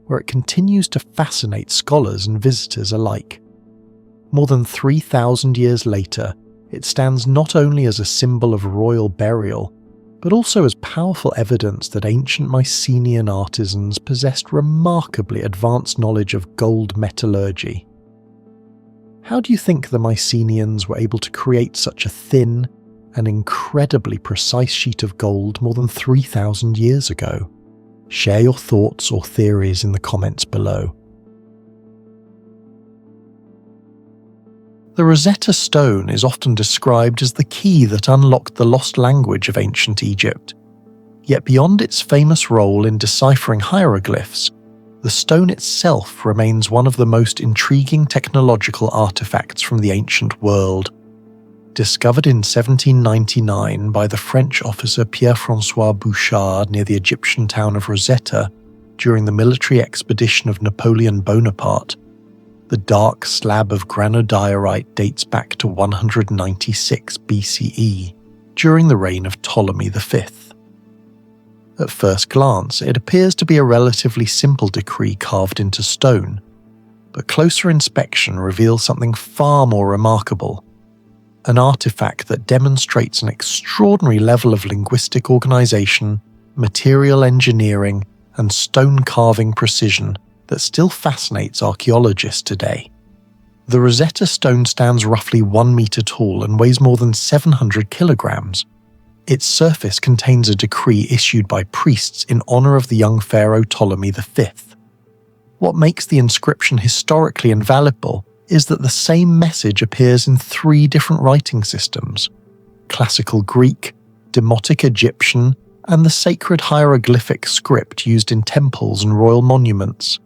[SPEAKER 1] where it continues to fascinate scholars and visitors alike. More than 3,000 years later, it stands not only as a symbol of royal burial, but also as powerful evidence that ancient Mycenaean artisans possessed remarkably advanced knowledge of gold metallurgy. How do you think the Mycenaeans were able to create such a thin and incredibly precise sheet of gold more than 3,000 years ago? Share your thoughts or theories in the comments below. The Rosetta Stone is often described as the key that unlocked the lost language of ancient Egypt. Yet beyond its famous role in deciphering hieroglyphs, the stone itself remains one of the most intriguing technological artifacts from the ancient world. Discovered in 1799 by the French officer Pierre-François Bouchard near the Egyptian town of Rosetta during the military expedition of Napoleon Bonaparte, the dark slab of granodiorite dates back to 196 BCE, during the reign of Ptolemy V. At first glance, it appears to be a relatively simple decree carved into stone, but closer inspection reveals something far more remarkable. An artifact that demonstrates an extraordinary level of linguistic organization, material engineering, and stone carving precision that still fascinates archaeologists today. The Rosetta Stone stands roughly 1 meter tall and weighs more than 700 kilograms. Its surface contains a decree issued by priests in honor of the young pharaoh Ptolemy V. What makes the inscription historically invaluable is that the same message appears in 3 different writing systems: Classical Greek, Demotic Egyptian, and the sacred hieroglyphic script used in temples and royal monuments.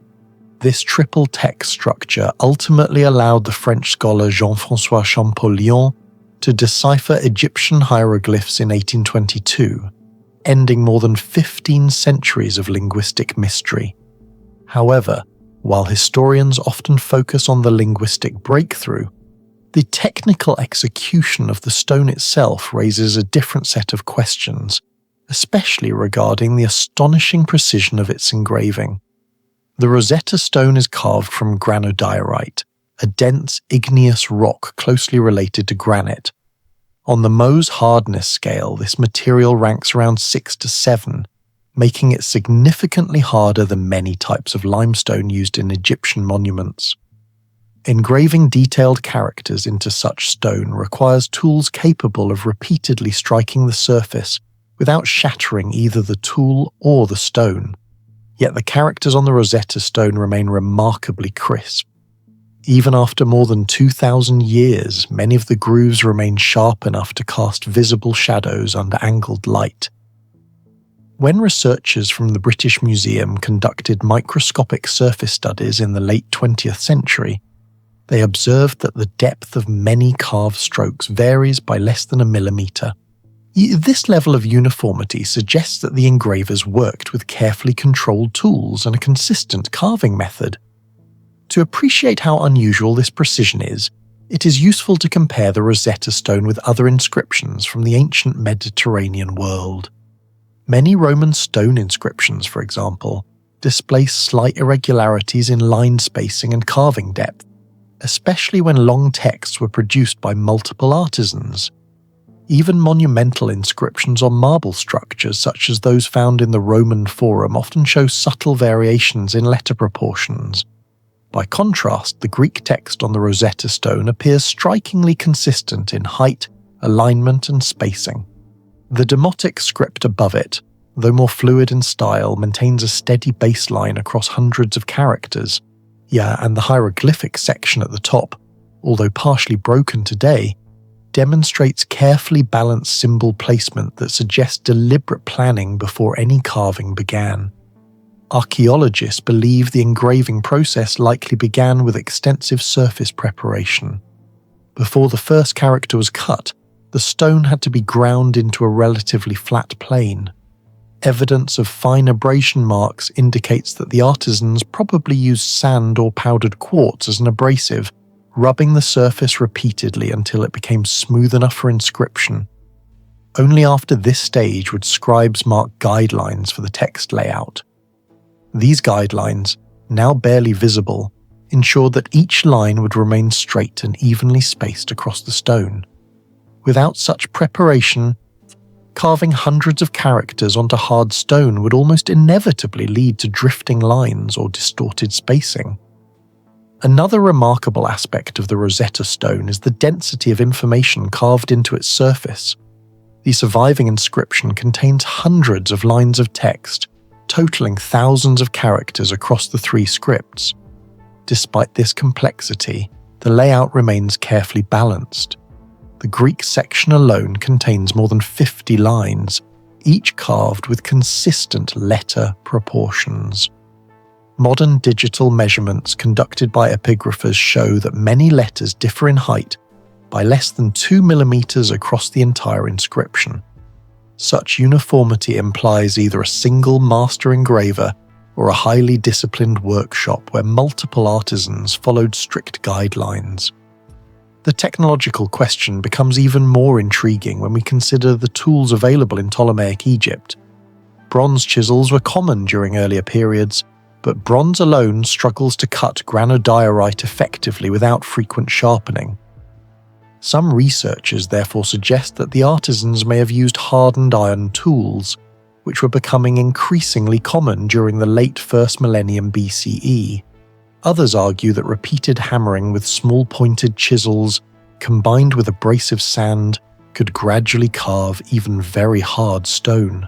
[SPEAKER 1] This triple text structure ultimately allowed the French scholar Jean-François Champollion to decipher Egyptian hieroglyphs in 1822, ending more than 15 centuries of linguistic mystery. However, while historians often focus on the linguistic breakthrough, the technical execution of the stone itself raises a different set of questions, especially regarding the astonishing precision of its engraving. The Rosetta Stone is carved from granodiorite, a dense igneous rock closely related to granite. On the Mohs hardness scale, this material ranks around 6 to 7, making it significantly harder than many types of limestone used in Egyptian monuments. Engraving detailed characters into such stone requires tools capable of repeatedly striking the surface without shattering either the tool or the stone. Yet the characters on the Rosetta Stone remain remarkably crisp. Even after more than 2,000 years, many of the grooves remain sharp enough to cast visible shadows under angled light. When researchers from the British Museum conducted microscopic surface studies in the late 20th century, they observed that the depth of many carved strokes varies by less than a millimetre. This level of uniformity suggests that the engravers worked with carefully controlled tools and a consistent carving method. To appreciate how unusual this precision is, it is useful to compare the Rosetta Stone with other inscriptions from the ancient Mediterranean world. Many Roman stone inscriptions, for example, display slight irregularities in line spacing and carving depth, especially when long texts were produced by multiple artisans. Even monumental inscriptions on marble structures, such as those found in the Roman Forum, often show subtle variations in letter proportions. By contrast, the Greek text on the Rosetta Stone appears strikingly consistent in height, alignment, and spacing. The Demotic script above it, though more fluid in style, maintains a steady baseline across hundreds of characters. And the hieroglyphic section at the top, although partially broken today, demonstrates carefully balanced symbol placement that suggests deliberate planning before any carving began. Archaeologists believe the engraving process likely began with extensive surface preparation. Before the first character was cut, the stone had to be ground into a relatively flat plane. Evidence of fine abrasion marks indicates that the artisans probably used sand or powdered quartz as an abrasive, rubbing the surface repeatedly until it became smooth enough for inscription. Only after this stage would scribes mark guidelines for the text layout. These guidelines, now barely visible, ensured that each line would remain straight and evenly spaced across the stone. Without such preparation, carving hundreds of characters onto hard stone would almost inevitably lead to drifting lines or distorted spacing. Another remarkable aspect of the Rosetta Stone is the density of information carved into its surface. The surviving inscription contains hundreds of lines of text, totaling thousands of characters across the three scripts. Despite this complexity, the layout remains carefully balanced. The Greek section alone contains more than 50 lines, each carved with consistent letter proportions. Modern digital measurements conducted by epigraphers show that many letters differ in height by less than 2 millimeters across the entire inscription. Such uniformity implies either a single master engraver or a highly disciplined workshop where multiple artisans followed strict guidelines. The technological question becomes even more intriguing when we consider the tools available in Ptolemaic Egypt. Bronze chisels were common during earlier periods, but bronze alone struggles to cut granodiorite effectively without frequent sharpening. Some researchers therefore suggest that the artisans may have used hardened iron tools, which were becoming increasingly common during the late 1st millennium BCE. Others argue that repeated hammering with small pointed chisels, combined with abrasive sand, could gradually carve even very hard stone.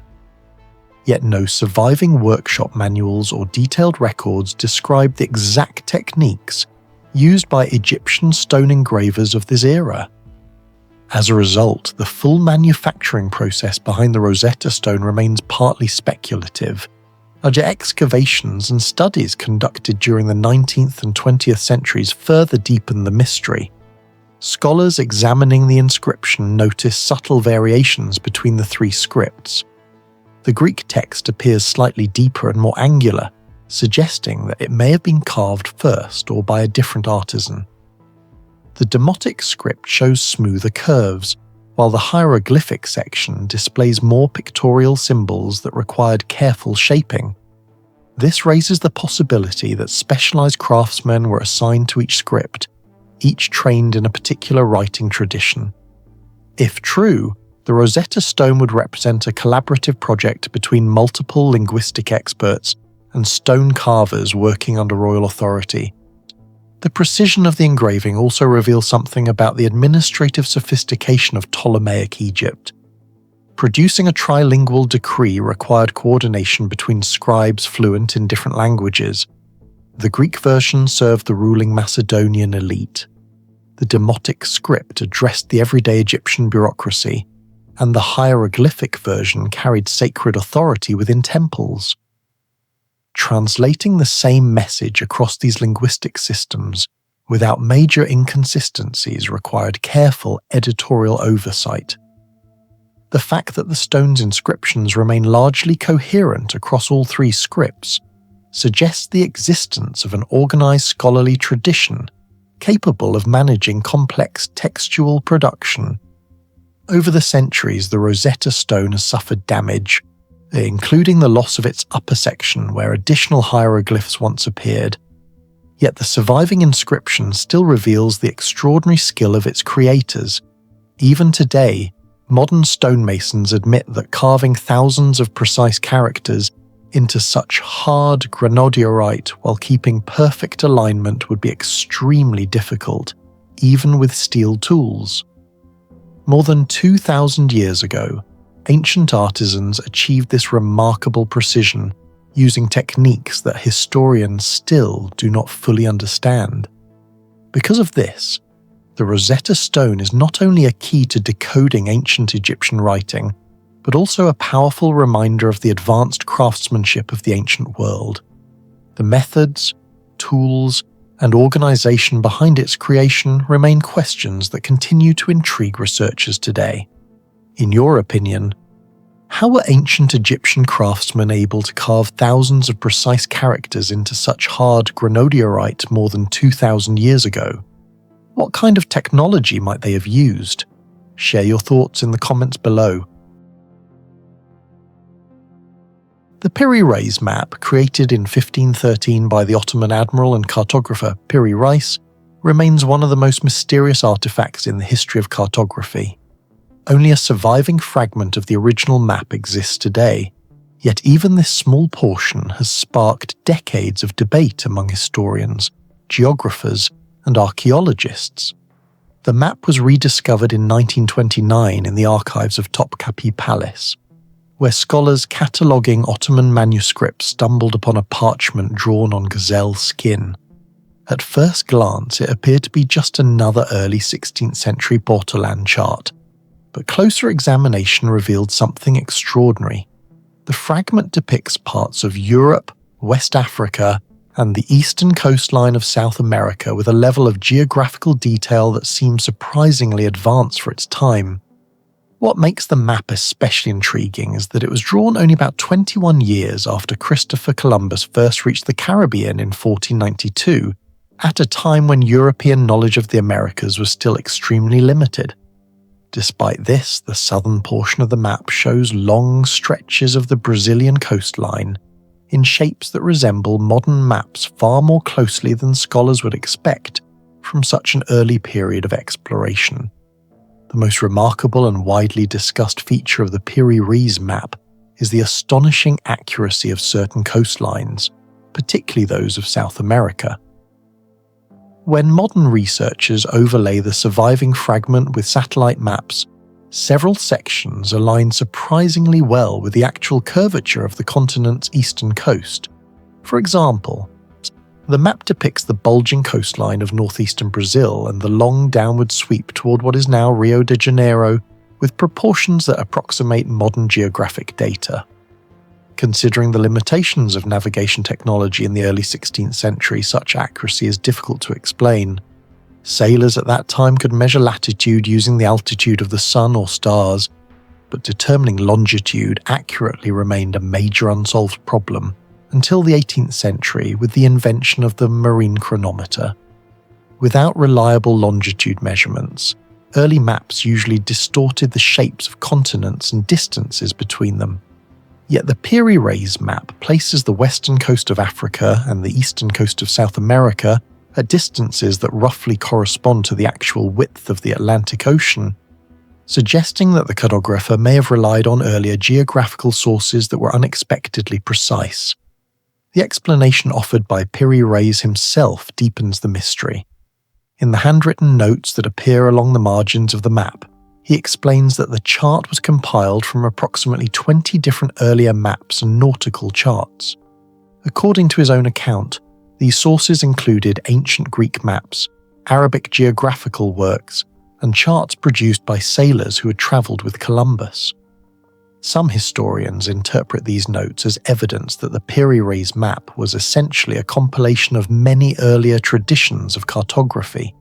[SPEAKER 1] Yet no surviving workshop manuals or detailed records describe the exact techniques used by Egyptian stone engravers of this era. As a result, the full manufacturing process behind the Rosetta Stone remains partly speculative. Excavations and studies conducted during the 19th and 20th centuries further deepen the mystery. Scholars examining the inscription notice subtle variations between the three scripts. The Greek text appears slightly deeper and more angular, suggesting that it may have been carved first or by a different artisan. The Demotic script shows smoother curves, while the hieroglyphic section displays more pictorial symbols that required careful shaping. This raises the possibility that specialized craftsmen were assigned to each script, each trained in a particular writing tradition. If true, the Rosetta Stone would represent a collaborative project between multiple linguistic experts and stone carvers working under royal authority. The precision of the engraving also reveals something about the administrative sophistication of Ptolemaic Egypt. Producing a trilingual decree required coordination between scribes fluent in different languages. The Greek version served the ruling Macedonian elite. The Demotic script addressed the everyday Egyptian bureaucracy, and the hieroglyphic version carried sacred authority within temples. Translating the same message across these linguistic systems without major inconsistencies required careful editorial oversight. The fact that the stone's inscriptions remain largely coherent across all three scripts suggests the existence of an organized scholarly tradition capable of managing complex textual production. Over the centuries, the Rosetta Stone has suffered damage, including the loss of its upper section where additional hieroglyphs once appeared. Yet the surviving inscription still reveals the extraordinary skill of its creators. Even today, modern stonemasons admit that carving thousands of precise characters into such hard granodiorite while keeping perfect alignment would be extremely difficult, even with steel tools. More than 2,000 years ago, ancient artisans achieved this remarkable precision using techniques that historians still do not fully understand. Because of this, the Rosetta Stone is not only a key to decoding ancient Egyptian writing, but also a powerful reminder of the advanced craftsmanship of the ancient world. The methods, tools, and organization behind its creation remain questions that continue to intrigue researchers today. In your opinion, how were ancient Egyptian craftsmen able to carve thousands of precise characters into such hard granodiorite more than 2,000 years ago? What kind of technology might they have used? Share your thoughts in the comments below. The Piri Reis map, created in 1513 by the Ottoman admiral and cartographer Piri Reis, remains one of the most mysterious artifacts in the history of cartography. Only a surviving fragment of the original map exists today, yet even this small portion has sparked decades of debate among historians, geographers, and archaeologists. The map was rediscovered in 1929 in the archives of Topkapi Palace, where scholars cataloguing Ottoman manuscripts stumbled upon a parchment drawn on gazelle skin. At first glance, it appeared to be just another early 16th century Portolan chart, but closer examination revealed something extraordinary. The fragment depicts parts of Europe, West Africa, and the eastern coastline of South America with a level of geographical detail that seems surprisingly advanced for its time. What makes the map especially intriguing is that it was drawn only about 21 years after Christopher Columbus first reached the Caribbean in 1492, at a time when European knowledge of the Americas was still extremely limited. Despite this, the southern portion of the map shows long stretches of the Brazilian coastline in shapes that resemble modern maps far more closely than scholars would expect from such an early period of exploration. The most remarkable and widely discussed feature of the Piri Reis map is the astonishing accuracy of certain coastlines, particularly those of South America. When modern researchers overlay the surviving fragment with satellite maps, several sections align surprisingly well with the actual curvature of the continent's eastern coast. For example, the map depicts the bulging coastline of northeastern Brazil and the long downward sweep toward what is now Rio de Janeiro, with proportions that approximate modern geographic data. Considering the limitations of navigation technology in the early 16th century, such accuracy is difficult to explain. Sailors at that time could measure latitude using the altitude of the sun or stars, but determining longitude accurately remained a major unsolved problem until the 18th century with the invention of the marine chronometer. Without reliable longitude measurements, early maps usually distorted the shapes of continents and distances between them. Yet the Piri Reis map places the western coast of Africa and the eastern coast of South America at distances that roughly correspond to the actual width of the Atlantic Ocean, suggesting that the cartographer may have relied on earlier geographical sources that were unexpectedly precise. the explanation offered by Piri Reis himself deepens the mystery. In the handwritten notes that appear along the margins of the map, he explains that the chart was compiled from approximately 20 different earlier maps and nautical charts. According to his own account, these sources included ancient Greek maps, Arabic geographical works, and charts produced by sailors who had travelled with Columbus. Some historians interpret these notes as evidence that the Piri Reis map was essentially a compilation of many earlier traditions of cartography.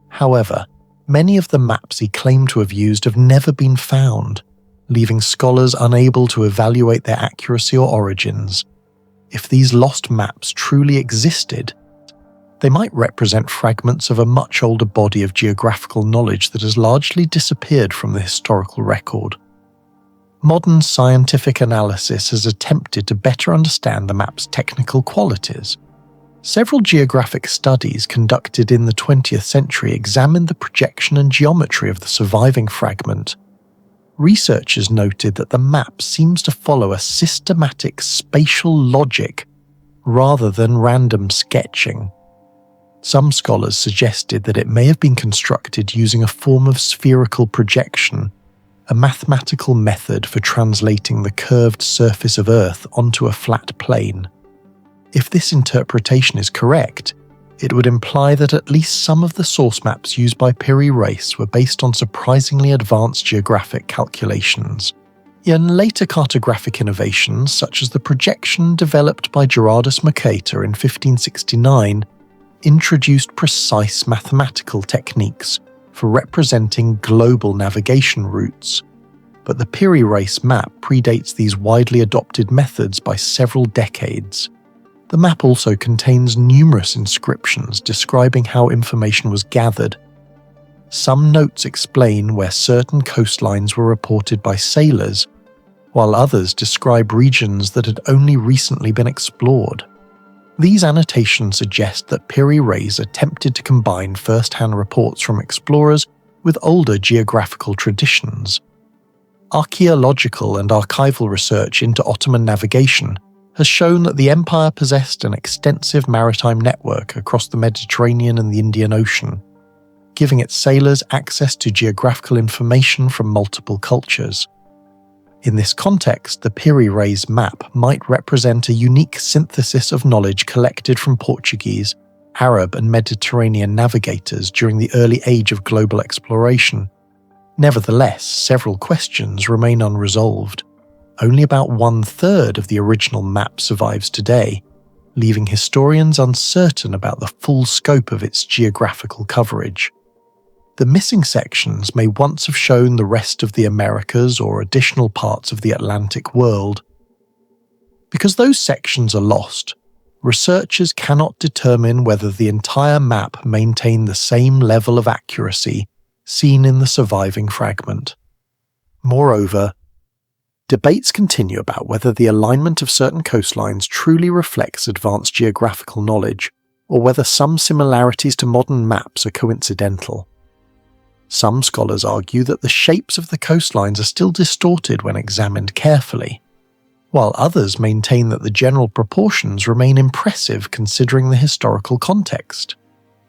[SPEAKER 1] However, many of the maps he claimed to have used have never been found, leaving scholars unable to evaluate their accuracy or origins. If these lost maps truly existed, they might represent fragments of a much older body of geographical knowledge that has largely disappeared from the historical record. Modern scientific analysis has attempted to better understand the map's technical qualities. Several geographic studies conducted in the 20th century examined the projection and geometry of the surviving fragment. Researchers noted that the map seems to follow a systematic spatial logic rather than random sketching. Some scholars suggested that it may have been constructed using a form of spherical projection, a mathematical method for translating the curved surface of Earth onto a flat plane. If this interpretation is correct, it would imply that at least some of the source maps used by Piri Reis were based on surprisingly advanced geographic calculations. In later cartographic innovations, such as the projection developed by Gerardus Mercator in 1569, introduced precise mathematical techniques for representing global navigation routes. But the Piri Reis map predates these widely adopted methods by several decades. The map also contains numerous inscriptions describing how information was gathered. Some notes explain where certain coastlines were reported by sailors, while others describe regions that had only recently been explored. These annotations suggest that Piri Reis attempted to combine first-hand reports from explorers with older geographical traditions. Archaeological and archival research into Ottoman navigation has shown that the empire possessed an extensive maritime network across the Mediterranean and the Indian Ocean, giving its sailors access to geographical information from multiple cultures. In this context, the Piri Reis map might represent a unique synthesis of knowledge collected from Portuguese, Arab and Mediterranean navigators during the early age of global exploration. Nevertheless, several questions remain unresolved. Only about 1/3 of the original map survives today, leaving historians uncertain about the full scope of its geographical coverage. The missing sections may once have shown the rest of the Americas or additional parts of the Atlantic world. Because those sections are lost, researchers cannot determine whether the entire map maintained the same level of accuracy seen in the surviving fragment. Moreover, debates continue about whether the alignment of certain coastlines truly reflects advanced geographical knowledge, or whether some similarities to modern maps are coincidental. Some scholars argue that the shapes of the coastlines are still distorted when examined carefully, while others maintain that the general proportions remain impressive considering the historical context.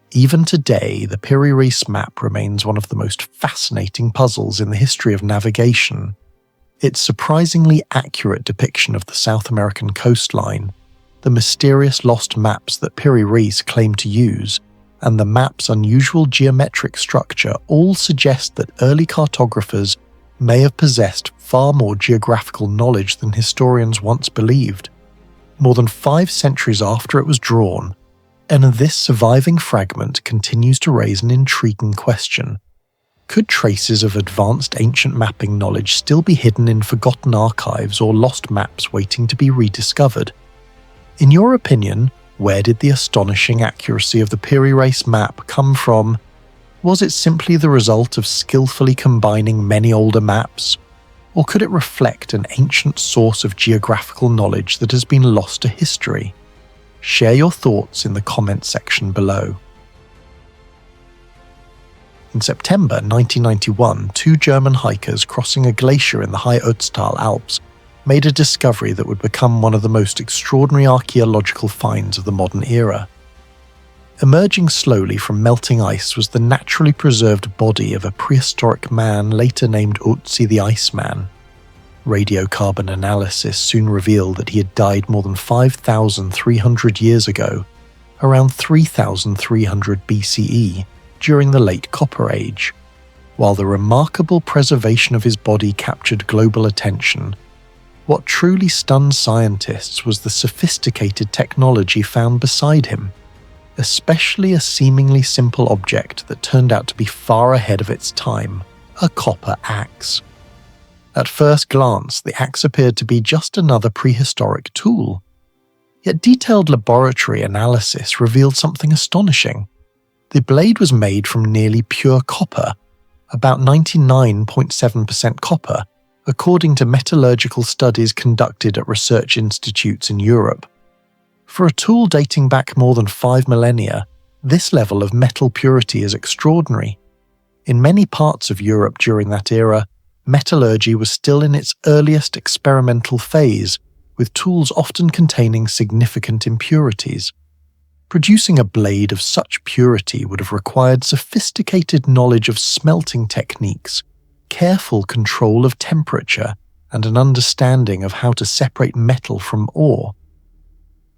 [SPEAKER 1] Even today, the Piri Reis map remains one of the most fascinating puzzles in the history of navigation. Its surprisingly accurate depiction of the South American coastline, the mysterious lost maps that Piri Reis claimed to use, and the map's unusual geometric structure all suggest that early cartographers may have possessed far more geographical knowledge than historians once believed. More than 5 centuries after it was drawn, and this surviving fragment continues to raise an intriguing question. Could traces of advanced ancient mapping knowledge still be hidden in forgotten archives or lost maps waiting to be rediscovered? In your opinion, where did the astonishing accuracy of the Piri Reis map come from? Was it simply the result of skillfully combining many older maps? Or could it reflect an ancient source of geographical knowledge that has been lost to history? Share your thoughts in the comments section below. In September 1991, 2 German hikers crossing a glacier in the High Ötztal Alps made a discovery that would become one of the most extraordinary archaeological finds of the modern era. Emerging slowly from melting ice was the naturally preserved body of a prehistoric man later named Otzi the Iceman. Radiocarbon analysis soon revealed that he had died more than 5,300 years ago, around 3,300 BCE, during the Late Copper Age. While the remarkable preservation of his body captured global attention, what truly stunned scientists was the sophisticated technology found beside him, especially a seemingly simple object that turned out to be far ahead of its time, a copper axe. At first glance, the axe appeared to be just another prehistoric tool. Yet detailed laboratory analysis revealed something astonishing. The blade was made from nearly pure copper, about 99.7% copper, according to metallurgical studies conducted at research institutes in Europe. For a tool dating back more than 5 millennia, this level of metal purity is extraordinary. In many parts of Europe during that era, metallurgy was still in its earliest experimental phase, with tools often containing significant impurities. Producing a blade of such purity would have required sophisticated knowledge of smelting techniques, careful control of temperature, and an understanding of how to separate metal from ore.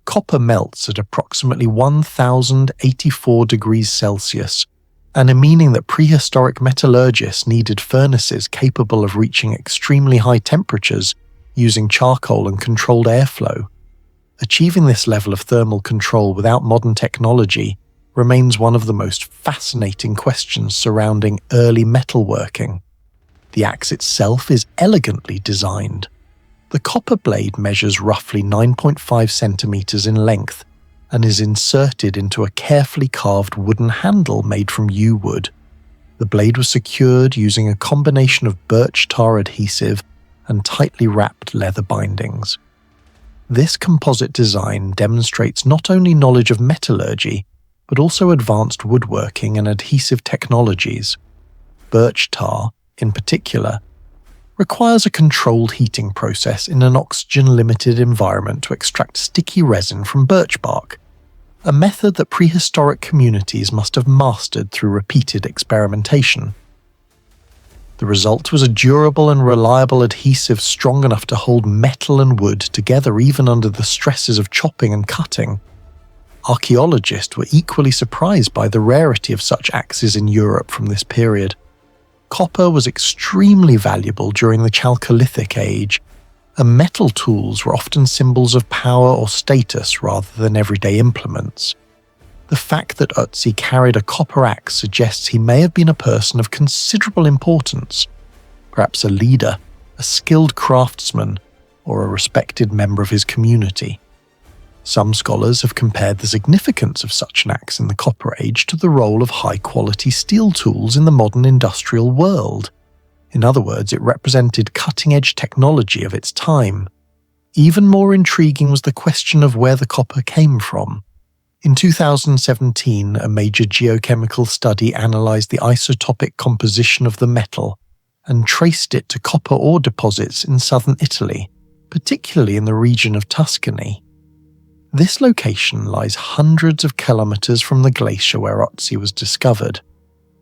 [SPEAKER 1] Copper melts at approximately 1,084 degrees Celsius, and meaning that prehistoric metallurgists needed furnaces capable of reaching extremely high temperatures using charcoal and controlled airflow. Achieving this level of thermal control without modern technology remains one of the most fascinating questions surrounding early metalworking. The axe itself is elegantly designed. The copper blade measures roughly 9.5 centimeters in length and is inserted into a carefully carved wooden handle made from yew wood. The blade was secured using a combination of birch tar adhesive and tightly wrapped leather bindings. This composite design demonstrates not only knowledge of metallurgy, but also advanced woodworking and adhesive technologies. Birch tar, in particular, requires a controlled heating process in an oxygen-limited environment to extract sticky resin from birch bark, a method that prehistoric communities must have mastered through repeated experimentation. The result was a durable and reliable adhesive strong enough to hold metal and wood together even under the stresses of chopping and cutting. Archaeologists were equally surprised by the rarity of such axes in Europe from this period. Copper was extremely valuable during the Chalcolithic age, and metal tools were often symbols of power or status rather than everyday implements. The fact that Otzi carried a copper axe suggests he may have been a person of considerable importance, perhaps a leader, a skilled craftsman, or a respected member of his community. Some scholars have compared the significance of such an axe in the Copper Age to the role of high-quality steel tools in the modern industrial world. In other words, it represented cutting-edge technology of its time. Even more intriguing was the question of where the copper came from. In 2017, a major geochemical study analysed the isotopic composition of the metal and traced it to copper ore deposits in southern Italy, particularly in the region of Tuscany. This location lies hundreds of kilometres from the glacier where Otzi was discovered.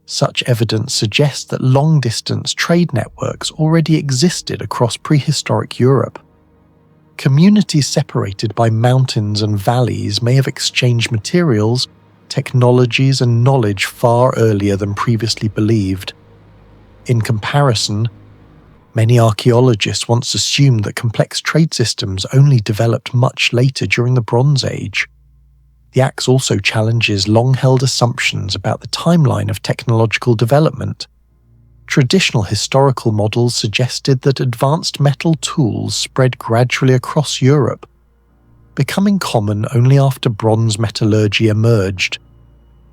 [SPEAKER 1] Such evidence suggests that long-distance trade networks already existed across prehistoric Europe. Communities separated by mountains and valleys may have exchanged materials, technologies, and knowledge far earlier than previously believed. In comparison, many archaeologists once assumed that complex trade systems only developed much later during the Bronze Age. The axe also challenges long-held assumptions about the timeline of technological development. Traditional historical models suggested that advanced metal tools spread gradually across Europe, becoming common only after bronze metallurgy emerged.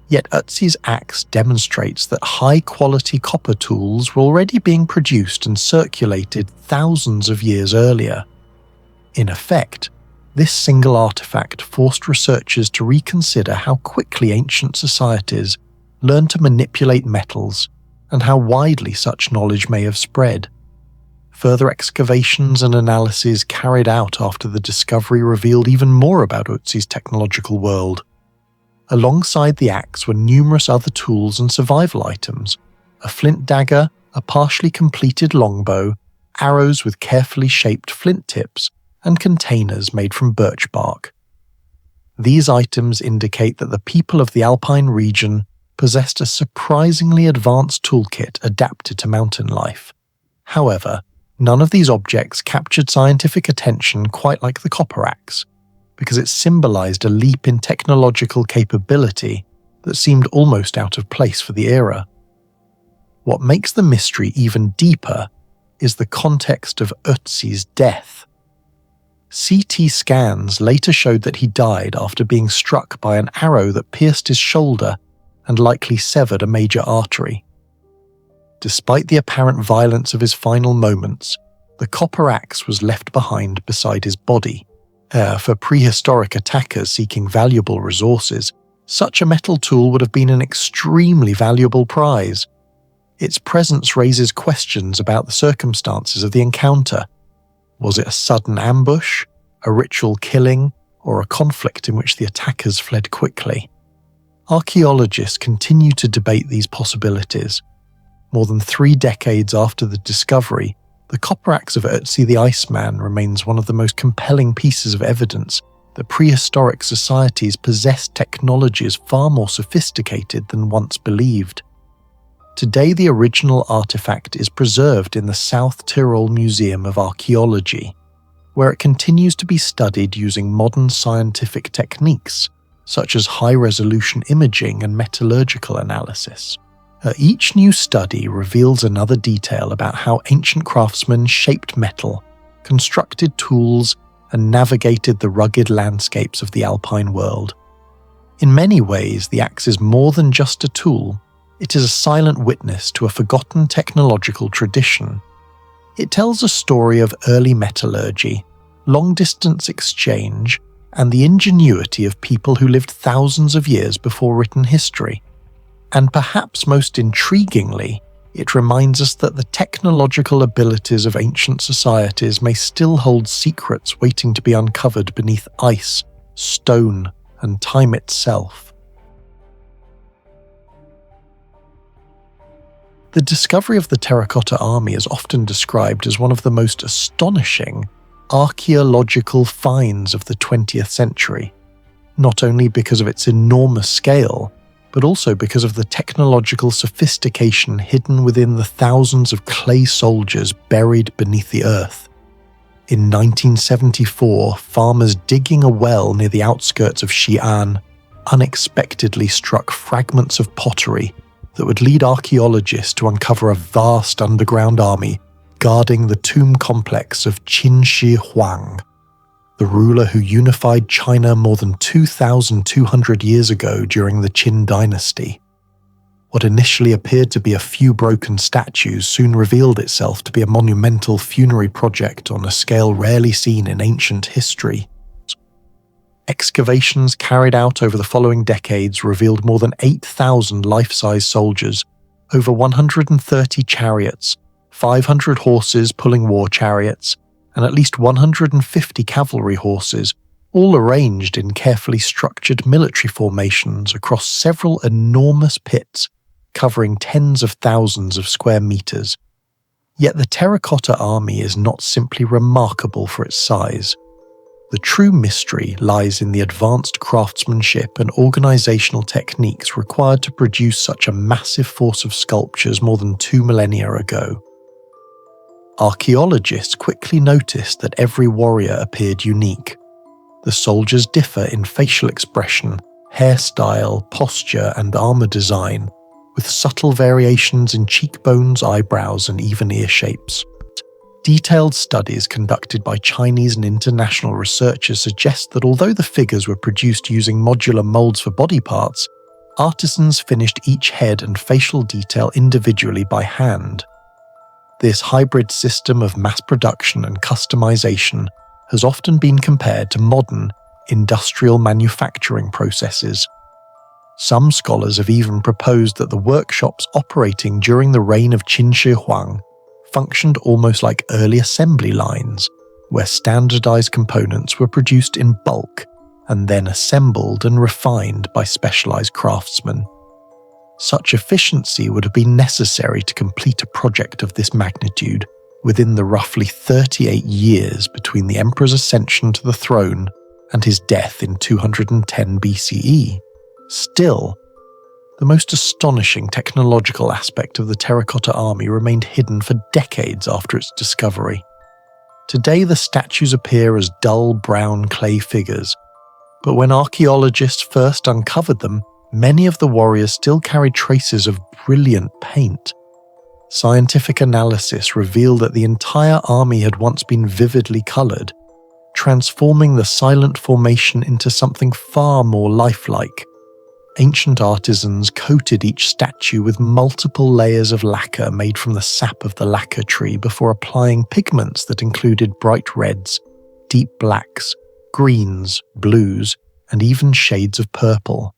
[SPEAKER 1] Yet Otzi's axe demonstrates that high-quality copper tools were already being produced and circulated thousands of years earlier. In effect, this single artifact forced researchers to reconsider how quickly ancient societies learned to manipulate metals and how widely such knowledge may have spread. Further excavations and analyses carried out after the discovery revealed even more about Otzi's technological world. Alongside the axe were numerous other tools and survival items: a flint dagger, a partially completed longbow, arrows with carefully shaped flint tips, and containers made from birch bark. These items indicate that the people of the Alpine region possessed a surprisingly advanced toolkit adapted to mountain life. However, none of these objects captured scientific attention quite like the copper axe, because it symbolized a leap in technological capability that seemed almost out of place for the era. What makes the mystery even deeper is the context of Otzi's death. CT scans later showed that he died after being struck by an arrow that pierced his shoulder and likely severed a major artery. Despite the apparent violence of his final moments, the copper axe was left behind beside his body. For prehistoric attackers seeking valuable resources, such a metal tool would have been an extremely valuable prize. Its presence raises questions about the circumstances of the encounter. Was it a sudden ambush, a ritual killing, or a conflict in which the attackers fled quickly? Archaeologists continue to debate these possibilities. More than 3 decades after the discovery, the copper axe of Otzi the Iceman remains one of the most compelling pieces of evidence that prehistoric societies possessed technologies far more sophisticated than once believed. Today, the original artifact is preserved in the South Tyrol Museum of Archaeology, where it continues to be studied using modern scientific techniques, such as high-resolution imaging and metallurgical analysis. Each new study reveals another detail about how ancient craftsmen shaped metal, constructed tools, and navigated the rugged landscapes of the Alpine world. In many ways, the axe is more than just a tool. It is a silent witness to a forgotten technological tradition. It tells a story of early metallurgy, long-distance exchange, and the ingenuity of people who lived thousands of years before written history. And perhaps most intriguingly, it reminds us that the technological abilities of ancient societies may still hold secrets waiting to be uncovered beneath ice, stone, and time itself. The discovery of the Terracotta Army is often described as one of the most astonishing archaeological finds of the 20th century, not only because of its enormous scale, but also because of the technological sophistication hidden within the thousands of clay soldiers buried beneath the earth. In 1974, farmers digging a well near the outskirts of Xi'an unexpectedly struck fragments of pottery that would lead archaeologists to uncover a vast underground army guarding the tomb complex of Qin Shi Huang, the ruler who unified China more than 2,200 years ago during the Qin dynasty. What initially appeared to be a few broken statues soon revealed itself to be a monumental funerary project on a scale rarely seen in ancient history. Excavations carried out over the following decades revealed more than 8,000 life-size soldiers, over 130 chariots, 500 horses pulling war chariots, and at least 150 cavalry horses, all arranged in carefully structured military formations across several enormous pits covering tens of thousands of square meters. Yet the Terracotta Army is not simply remarkable for its size. The true mystery lies in the advanced craftsmanship and organizational techniques required to produce such a massive force of sculptures more than 2 millennia ago. Archaeologists quickly noticed that every warrior appeared unique. The soldiers differ in facial expression, hairstyle, posture, and armor design, with subtle variations in cheekbones, eyebrows, and even ear shapes. Detailed studies conducted by Chinese and international researchers suggest that although the figures were produced using modular molds for body parts, artisans finished each head and facial detail individually by hand. This hybrid system of mass production and customization has often been compared to modern, industrial manufacturing processes. Some scholars have even proposed that the workshops operating during the reign of Qin Shi Huang functioned almost like early assembly lines, where standardized components were produced in bulk and then assembled and refined by specialized craftsmen. Such efficiency would have been necessary to complete a project of this magnitude within the roughly 38 years between the emperor's ascension to the throne and his death in 210 BCE. Still, the most astonishing technological aspect of the Terracotta Army remained hidden for decades after its discovery. Today the statues appear as dull brown clay figures, but when archaeologists first uncovered them, many of the warriors still carried traces of brilliant paint. Scientific analysis revealed that the entire army had once been vividly coloured, transforming the silent formation into something far more lifelike. Ancient artisans coated each statue with multiple layers of lacquer made from the sap of the lacquer tree before applying pigments that included bright reds, deep blacks, greens, blues, and even shades of purple.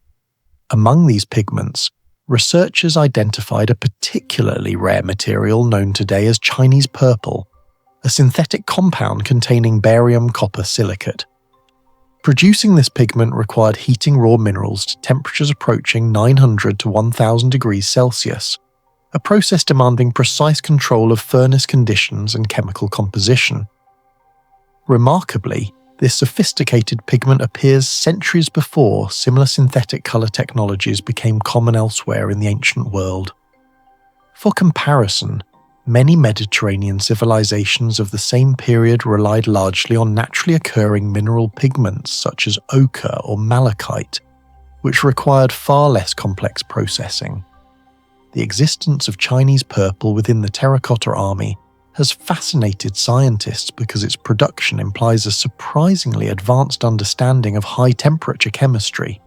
[SPEAKER 1] Among these pigments, researchers identified a particularly rare material known today as Chinese purple, a synthetic compound containing barium copper silicate. Producing this pigment required heating raw minerals to temperatures approaching 900 to 1000 degrees Celsius, a process demanding precise control of furnace conditions and chemical composition. Remarkably, this sophisticated pigment appears centuries before similar synthetic colour technologies became common elsewhere in the ancient world. For comparison, many Mediterranean civilizations of the same period relied largely on naturally occurring mineral pigments such as ochre or malachite, which required far less complex processing. The existence of Chinese purple within the Terracotta Army has fascinated scientists because its production implies a surprisingly advanced understanding of high-temperature chemistry.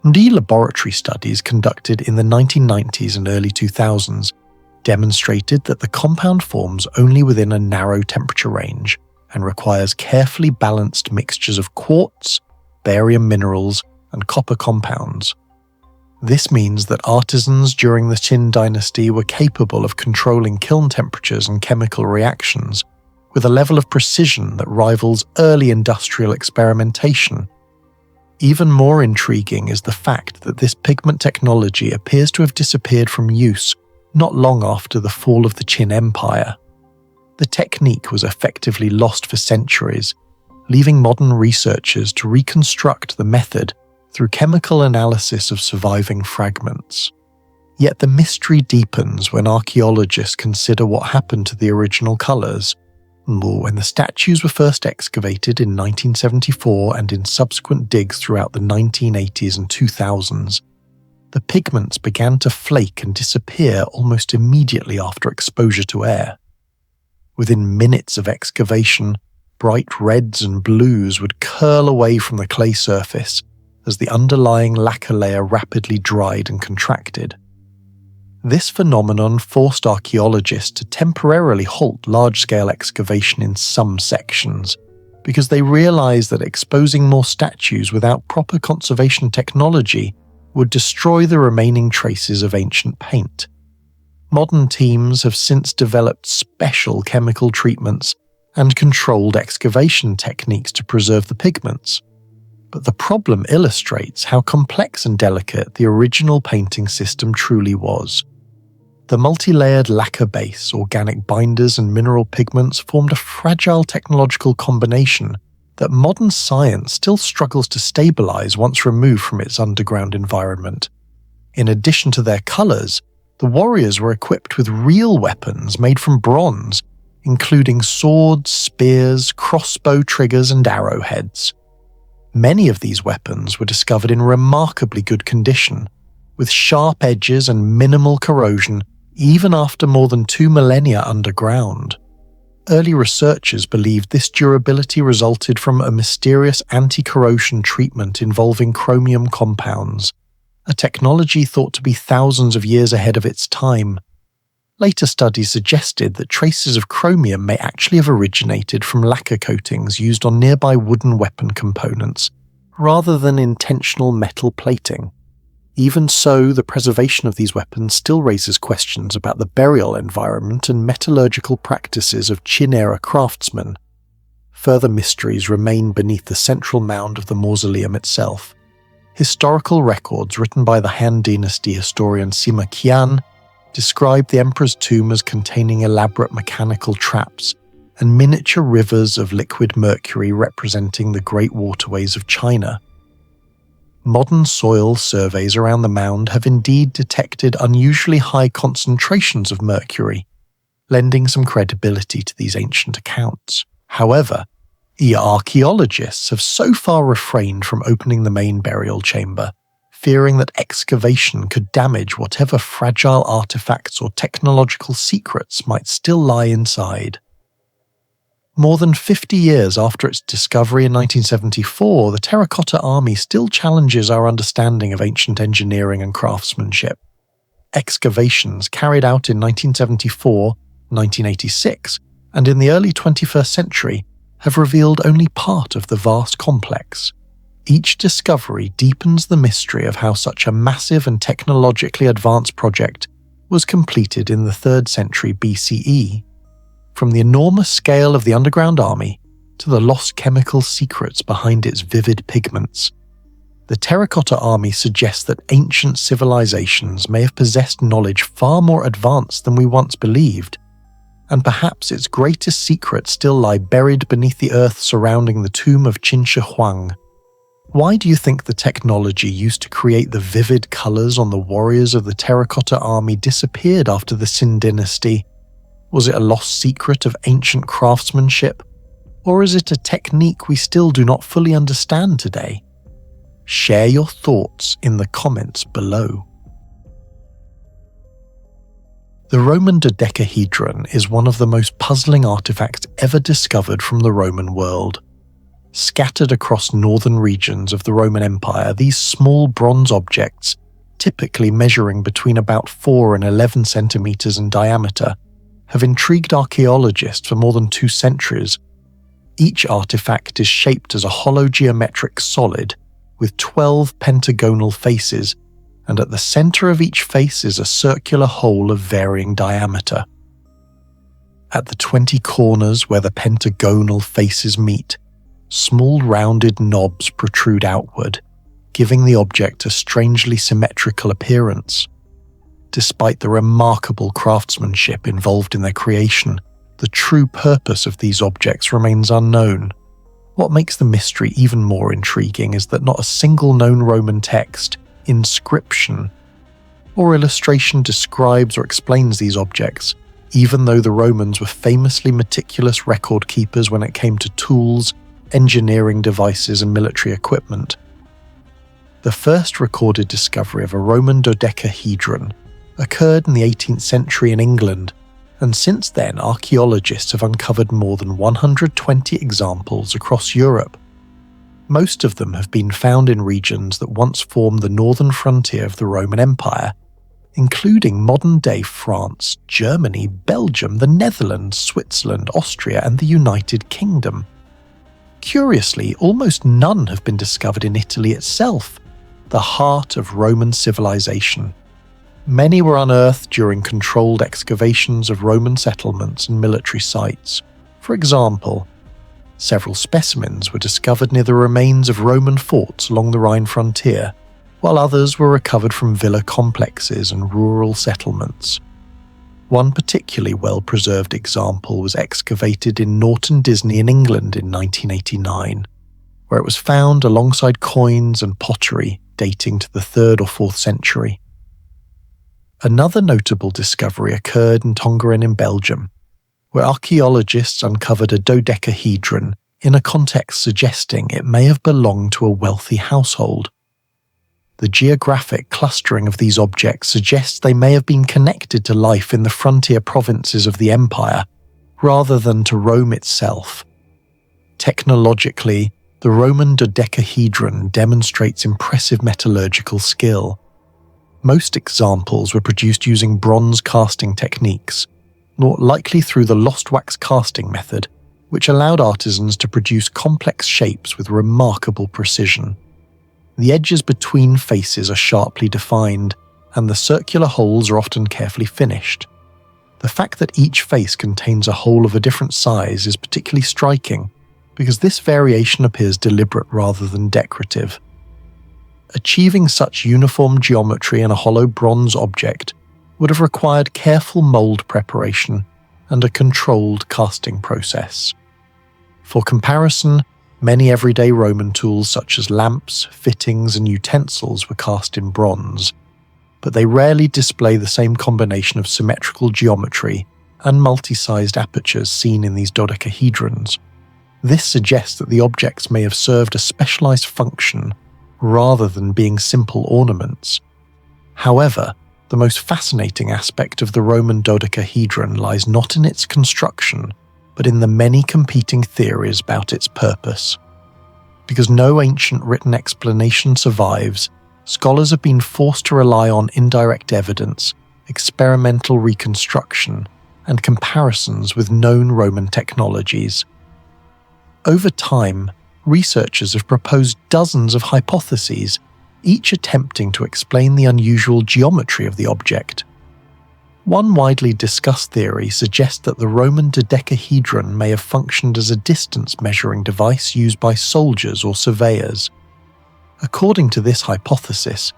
[SPEAKER 1] Laboratory studies conducted in the 1990s and early 2000s demonstrated that the compound forms only within a narrow temperature range and requires carefully balanced mixtures of quartz, barium minerals, and copper compounds. This means that artisans during the Qin dynasty were capable of controlling kiln temperatures and chemical reactions with a level of precision that rivals early industrial experimentation. Even more intriguing is the fact that this pigment technology appears to have disappeared from use not long after the fall of the Qin Empire. The technique was effectively lost for centuries, leaving modern researchers to reconstruct the method through chemical analysis of surviving fragments. Yet the mystery deepens when archaeologists consider what happened to the original colours. When the statues were first excavated in 1974 and in subsequent digs throughout the 1980s and 2000s, the pigments began to flake and disappear almost immediately after exposure to air. Within minutes of excavation, bright reds and blues would curl away from the clay surface as the underlying lacquer layer rapidly dried and contracted. This phenomenon forced archaeologists to temporarily halt large-scale excavation in some sections, because they realized that exposing more statues without proper conservation technology would destroy the remaining traces of ancient paint. Modern teams have since developed special chemical treatments and controlled excavation techniques to preserve the pigments. But the problem illustrates how complex and delicate the original painting system truly was. The multi-layered lacquer base, organic binders, and mineral pigments formed a fragile technological combination that modern science still struggles to stabilize once removed from its underground environment. In addition to their colors, the warriors were equipped with real weapons made from bronze, including swords, spears, crossbow triggers, and arrowheads. Many of these weapons were discovered in remarkably good condition, with sharp edges and minimal corrosion even after more than 2 millennia underground. Early researchers believed this durability resulted from a mysterious anti-corrosion treatment involving chromium compounds, a technology thought to be thousands of years ahead of its time. Later studies suggested that traces of chromium may actually have originated from lacquer coatings used on nearby wooden weapon components, rather than intentional metal plating. Even so, the preservation of these weapons still raises questions about the burial environment and metallurgical practices of Qin-era craftsmen. Further mysteries remain beneath the central mound of the mausoleum itself. Historical records written by the Han Dynasty historian Sima Qian describe the emperor's tomb as containing elaborate mechanical traps and miniature rivers of liquid mercury representing the great waterways of China. Modern soil surveys around the mound have indeed detected unusually high concentrations of mercury, lending some credibility to these ancient accounts. However, the archaeologists have so far refrained from opening the main burial chamber, fearing that excavation could damage whatever fragile artifacts or technological secrets might still lie inside. More than 50 years after its discovery in 1974, the Terracotta Army still challenges our understanding of ancient engineering and craftsmanship. Excavations carried out in 1974, 1986, and in the early 21st century have revealed only part of the vast complex. Each discovery deepens the mystery of how such a massive and technologically advanced project was completed in the 3rd century BCE. From the enormous scale of the underground army to the lost chemical secrets behind its vivid pigments, the Terracotta Army suggests that ancient civilizations may have possessed knowledge far more advanced than we once believed, and perhaps its greatest secrets still lie buried beneath the earth surrounding the tomb of Qin Shi Huang. Why do you think the technology used to create the vivid colors on the warriors of the Terracotta Army disappeared after the Qin dynasty? Was it a lost secret of ancient craftsmanship? Or is it a technique we still do not fully understand today? Share your thoughts in the comments below. The Roman dodecahedron is one of the most puzzling artifacts ever discovered from the Roman world. Scattered across northern regions of the Roman Empire, these small bronze objects, typically measuring between about 4 and 11 centimeters in diameter, have intrigued archaeologists for more than 2 centuries. Each artifact is shaped as a hollow geometric solid with 12 pentagonal faces, and at the center of each face is a circular hole of varying diameter. At the 20 corners where the pentagonal faces meet, small rounded knobs protrude outward, giving the object a strangely symmetrical appearance. Despite the remarkable craftsmanship involved in their creation, the true purpose of these objects remains unknown. What makes the mystery even more intriguing is that not a single known Roman text, inscription, or illustration describes or explains these objects, even though the Romans were famously meticulous record keepers when it came to tools, engineering devices, and military equipment. The first recorded discovery of a Roman dodecahedron occurred in the 18th century in England, and since then archaeologists have uncovered more than 120 examples across Europe. Most of them have been found in regions that once formed the northern frontier of the Roman Empire, including modern-day France, Germany, Belgium, the Netherlands, Switzerland, Austria, and the United Kingdom. Curiously, almost none have been discovered in Italy itself, the heart of Roman civilization. Many were unearthed during controlled excavations of Roman settlements and military sites. For example, several specimens were discovered near the remains of Roman forts along the Rhine frontier, while others were recovered from villa complexes and rural settlements. One particularly well-preserved example was excavated in Norton Disney in England in 1989, where it was found alongside coins and pottery dating to the 3rd or 4th century. Another notable discovery occurred in Tongeren in Belgium, where archaeologists uncovered a dodecahedron in a context suggesting it may have belonged to a wealthy household. The geographic clustering of these objects suggests they may have been connected to life in the frontier provinces of the empire, rather than to Rome itself. Technologically, the Roman dodecahedron demonstrates impressive metallurgical skill. Most examples were produced using bronze casting techniques, more likely through the lost wax casting method, which allowed artisans to produce complex shapes with remarkable precision. The edges between faces are sharply defined, and the circular holes are often carefully finished. The fact that each face contains a hole of a different size is particularly striking, because this variation appears deliberate rather than decorative. Achieving such uniform geometry in a hollow bronze object would have required careful mould preparation and a controlled casting process. For comparison, many everyday Roman tools such as lamps, fittings, and utensils were cast in bronze, but they rarely display the same combination of symmetrical geometry and multi-sized apertures seen in these dodecahedrons. This suggests that the objects may have served a specialized function rather than being simple ornaments. However, the most fascinating aspect of the Roman dodecahedron lies not in its construction, but in the many competing theories about its purpose. Because no ancient written explanation survives, scholars have been forced to rely on indirect evidence, experimental reconstruction, and comparisons with known Roman technologies. Over time, researchers have proposed dozens of hypotheses, each attempting to explain the unusual geometry of the object. One widely discussed theory suggests that the Roman dodecahedron may have functioned as a distance measuring device used by soldiers or surveyors. According to this hypothesis,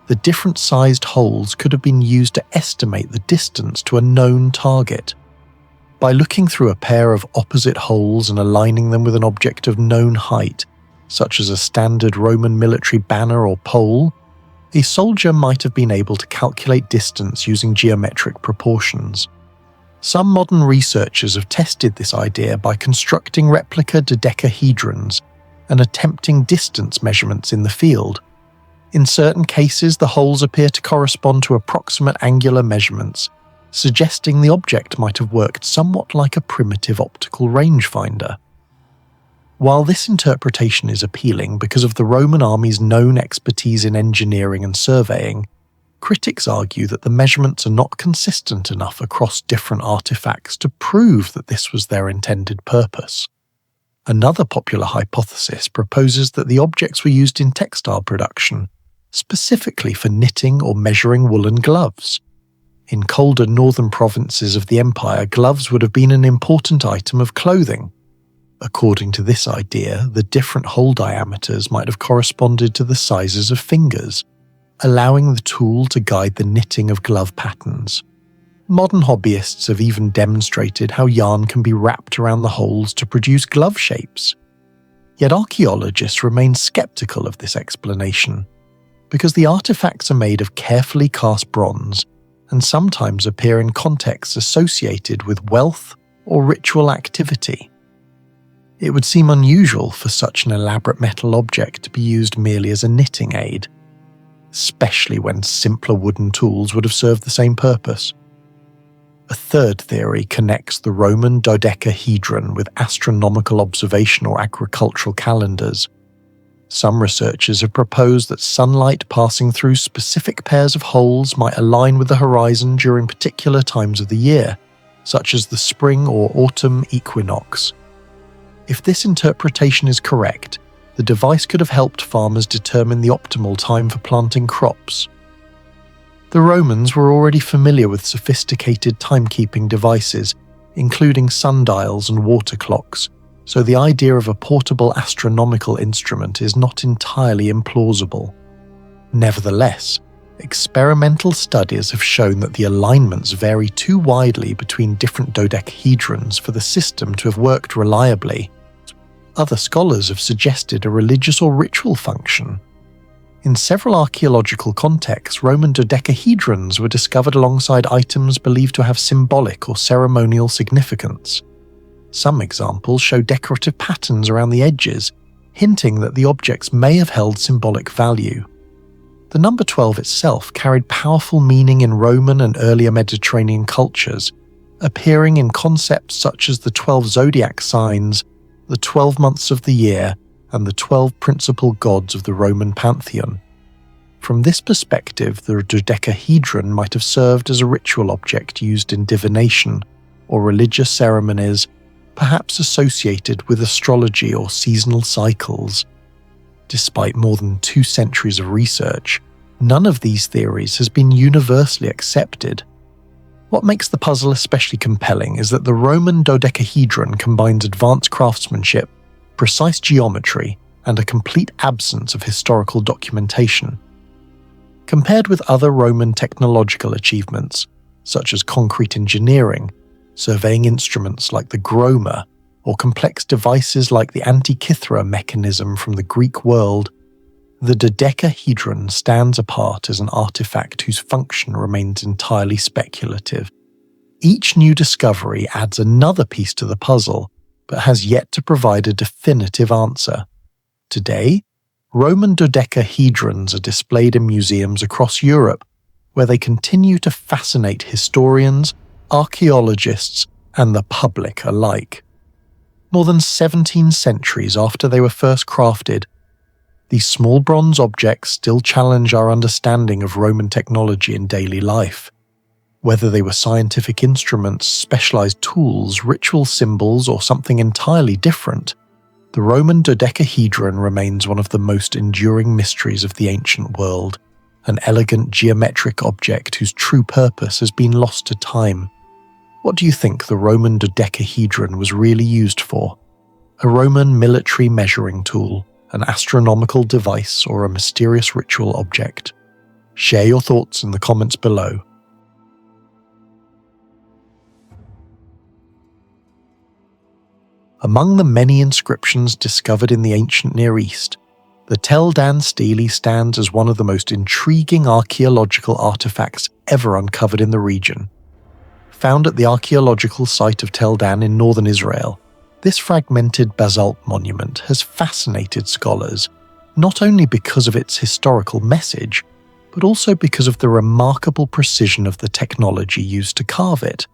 [SPEAKER 1] the different sized holes could have been used to estimate the distance to a known target. By looking through a pair of opposite holes and aligning them with an object of known height, such as a standard Roman military banner or pole, a soldier might have been able to calculate distance using geometric proportions. Some modern researchers have tested this idea by constructing replica dodecahedrons and attempting distance measurements in the field. In certain cases, the holes appear to correspond to approximate angular measurements, suggesting the object might have worked somewhat like a primitive optical rangefinder. While this interpretation is appealing because of the Roman army's known expertise in engineering and surveying, critics argue that the measurements are not consistent enough across different artifacts to prove that this was their intended purpose. Another popular hypothesis proposes that the objects were used in textile production, specifically for knitting or measuring woolen gloves. In colder northern provinces of the empire, gloves would have been an important item of clothing. According to this idea, the different hole diameters might have corresponded to the sizes of fingers, allowing the tool to guide the knitting of glove patterns. Modern hobbyists have even demonstrated how yarn can be wrapped around the holes to produce glove shapes. Yet archaeologists remain skeptical of this explanation, because the artifacts are made of carefully cast bronze and sometimes appear in contexts associated with wealth or ritual activity. It would seem unusual for such an elaborate metal object to be used merely as a knitting aid, especially when simpler wooden tools would have served the same purpose. A third theory connects the Roman dodecahedron with astronomical observation or agricultural calendars. Some researchers have proposed that sunlight passing through specific pairs of holes might align with the horizon during particular times of the year, such as the spring or autumn equinox. If this interpretation is correct, the device could have helped farmers determine the optimal time for planting crops. The Romans were already familiar with sophisticated timekeeping devices, including sundials and water clocks, so the idea of a portable astronomical instrument is not entirely implausible. Nevertheless, experimental studies have shown that the alignments vary too widely between different dodecahedrons for the system to have worked reliably. Other scholars have suggested a religious or ritual function. In several archaeological contexts, Roman dodecahedrons were discovered alongside items believed to have symbolic or ceremonial significance. Some examples show decorative patterns around the edges, hinting that the objects may have held symbolic value. The number 12 itself carried powerful meaning in Roman and earlier Mediterranean cultures, appearing in concepts such as the 12 zodiac signs, the 12 months of the year, and the 12 principal gods of the Roman pantheon. From this perspective, the dodecahedron might have served as a ritual object used in divination or religious ceremonies, perhaps associated with astrology or seasonal cycles. Despite more than 2 centuries of research, none of these theories has been universally accepted. What makes the puzzle especially compelling is that the Roman dodecahedron combines advanced craftsmanship, precise geometry, and a complete absence of historical documentation. Compared with other Roman technological achievements, such as concrete engineering, surveying instruments like the groma, or complex devices like the Antikythera mechanism from the Greek world, the dodecahedron stands apart as an artifact whose function remains entirely speculative. Each new discovery adds another piece to the puzzle, but has yet to provide a definitive answer. Today, Roman dodecahedrons are displayed in museums across Europe, where they continue to fascinate historians, archaeologists, and the public alike. More than 17 centuries after they were first crafted, these small bronze objects still challenge our understanding of Roman technology in daily life. Whether they were scientific instruments, specialized tools, ritual symbols, or something entirely different, the Roman dodecahedron remains one of the most enduring mysteries of the ancient world, an elegant geometric object whose true purpose has been lost to time. What do you think the Roman dodecahedron was really used for? A Roman military measuring tool, an astronomical device, or a mysterious ritual object? Share your thoughts in the comments below. Among the many inscriptions discovered in the ancient Near East, the Tel Dan Stele stands as one of the most intriguing archaeological artifacts ever uncovered in the region. Found at the archaeological site of Tel Dan in northern Israel, this fragmented basalt monument has fascinated scholars, not only because of its historical message, but also because of the remarkable precision of the technology used to carve it.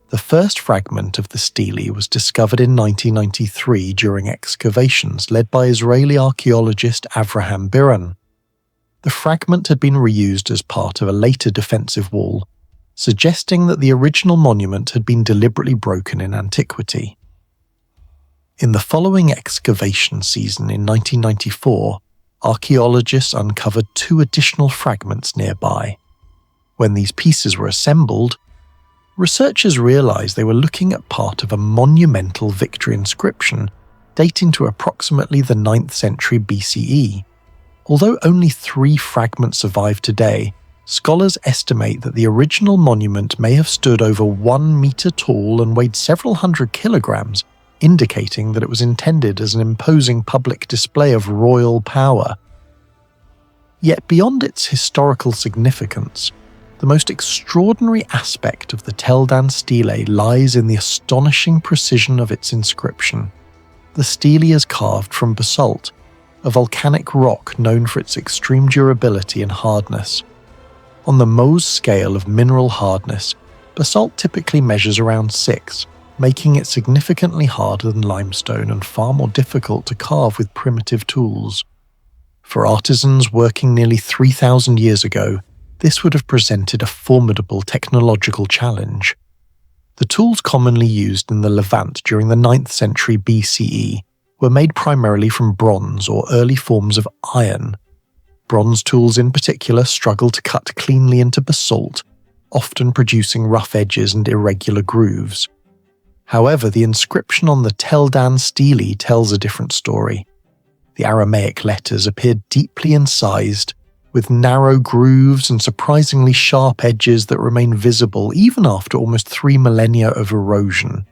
[SPEAKER 1] The first fragment of the stele was discovered in 1993 during excavations led by Israeli archaeologist Avraham Biran. The fragment had been reused as part of a later defensive wall, suggesting that the original monument had been deliberately broken in antiquity. In the following excavation season in 1994, archaeologists uncovered 2 additional fragments nearby. When these pieces were assembled, researchers realized they were looking at part of a monumental victory inscription dating to approximately the 9th century BCE. Although only 3 fragments survive today, scholars estimate that the original monument may have stood over 1 meter tall and weighed several hundred kilograms, indicating that it was intended as an imposing public display of royal power. Yet beyond its historical significance, the most extraordinary aspect of the Tel Dan Stele lies in the astonishing precision of its inscription. The stele is carved from basalt, a volcanic rock known for its extreme durability and hardness. On the Mohs scale of mineral hardness, basalt typically measures around 6, making it significantly harder than limestone and far more difficult to carve with primitive tools. For artisans working nearly 3,000 years ago, this would have presented a formidable technological challenge. The tools commonly used in the Levant during the 9th century BCE were made primarily from bronze or early forms of iron. Bronze tools in particular struggle to cut cleanly into basalt, often producing rough edges and irregular grooves. However, the inscription on the Tel Dan Stele tells a different story. The Aramaic letters appear deeply incised, with narrow grooves and surprisingly sharp edges that remain visible even after almost 3 millennia of erosion.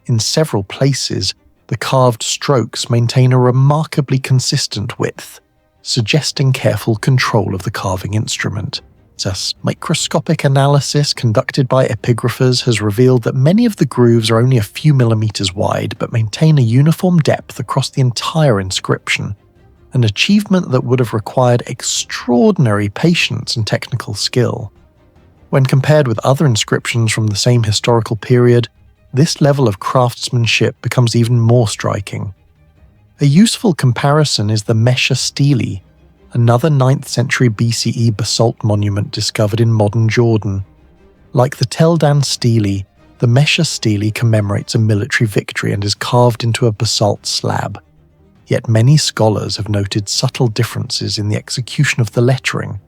[SPEAKER 1] In several places, the carved strokes maintain a remarkably consistent width, suggesting careful control of the carving instrument. Thus, microscopic analysis conducted by epigraphers has revealed that many of the grooves are only a few millimeters wide but maintain a uniform depth across the entire inscription, an achievement that would have required extraordinary patience and technical skill. When compared with other inscriptions from the same historical period, this level of craftsmanship becomes even more striking. A useful comparison is the Mesha Stele, another 9th century BCE basalt monument discovered in modern Jordan. Like the Tel Dan Stele, the Mesha Stele commemorates a military victory and is carved into a basalt slab. yet many scholars have noted subtle differences in the execution of the lettering.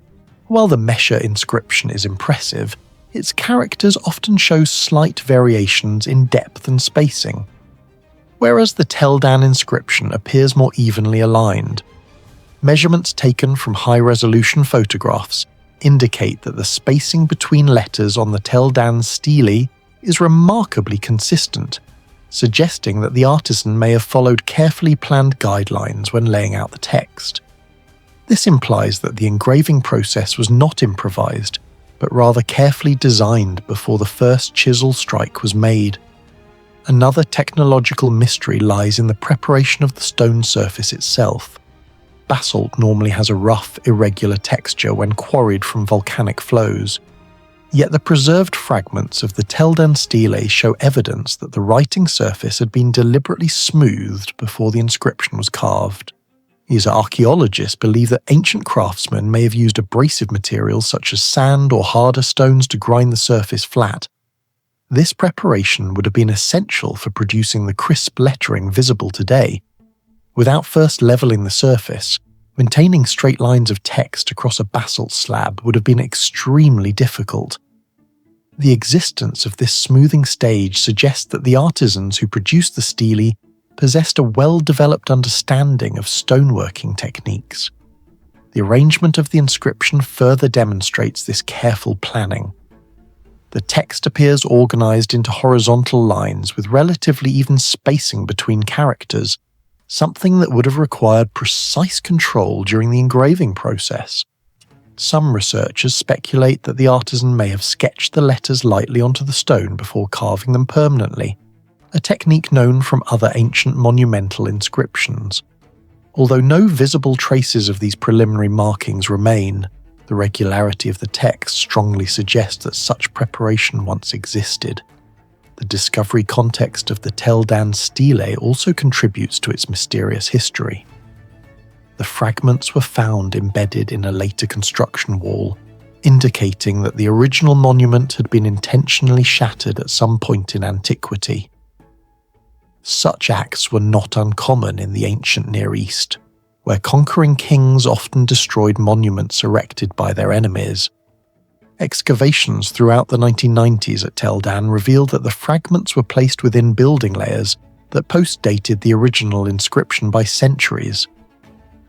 [SPEAKER 1] While the Mesha inscription is impressive, its characters often show slight variations in depth and spacing, whereas the Tel Dan inscription appears more evenly aligned. Measurements taken from high-resolution photographs indicate that the spacing between letters on the Tel Dan Stele is remarkably consistent, suggesting that the artisan may have followed carefully planned guidelines when laying out the text. This implies that the engraving process was not improvised, but rather carefully designed before the first chisel strike was made. Another technological mystery lies in the preparation of the stone surface itself. Basalt normally has a rough, irregular texture when quarried from volcanic flows. Yet the preserved fragments of the Tel Dan Stele show evidence that the writing surface had been deliberately smoothed before the inscription was carved. These archaeologists believe that ancient craftsmen may have used abrasive materials such as sand or harder stones to grind the surface flat. This preparation would have been essential for producing the crisp lettering visible today. Without first leveling the surface, maintaining straight lines of text across a basalt slab would have been extremely difficult. The existence of this smoothing stage suggests that the artisans who produced the stele possessed a well-developed understanding of stoneworking techniques. The arrangement of the inscription further demonstrates this careful planning. The text appears organized into horizontal lines with relatively even spacing between characters, something that would have required precise control during the engraving process. Some researchers speculate that the artisan may have sketched the letters lightly onto the stone before carving them permanently, a technique known from other ancient monumental inscriptions. Although no visible traces of these preliminary markings remain, the regularity of the text strongly suggests that such preparation once existed. The discovery context of the Tel Dan Stele also contributes to its mysterious history. The fragments were found embedded in a later construction wall, indicating that the original monument had been intentionally shattered at some point in antiquity. Such acts were not uncommon in the ancient Near East, where conquering kings often destroyed monuments erected by their enemies. Excavations throughout the 1990s at Tel Dan revealed that the fragments were placed within building layers that post-dated the original inscription by centuries.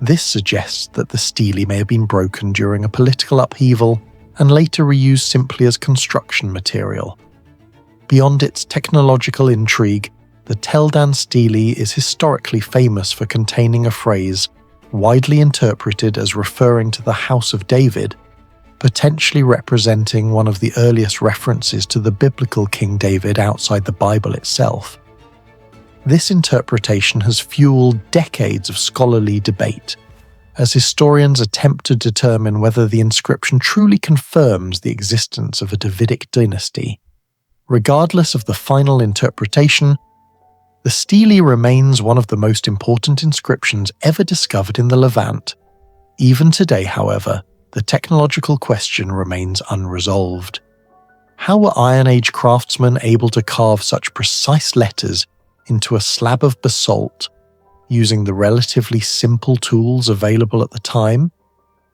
[SPEAKER 1] This suggests that the stele may have been broken during a political upheaval and later reused simply as construction material. Beyond its technological intrigue, the Tel Dan Stele is historically famous for containing a phrase widely interpreted as referring to the House of David, potentially representing one of the earliest references to the biblical King David outside the Bible itself. This interpretation has fueled decades of scholarly debate, as historians attempt to determine whether the inscription truly confirms the existence of a Davidic dynasty. Regardless of the final interpretation, the stele remains one of the most important inscriptions ever discovered in the Levant. Even today, however, the technological question remains unresolved. How were Iron Age craftsmen able to carve such precise letters into a slab of basalt using the relatively simple tools available at the time?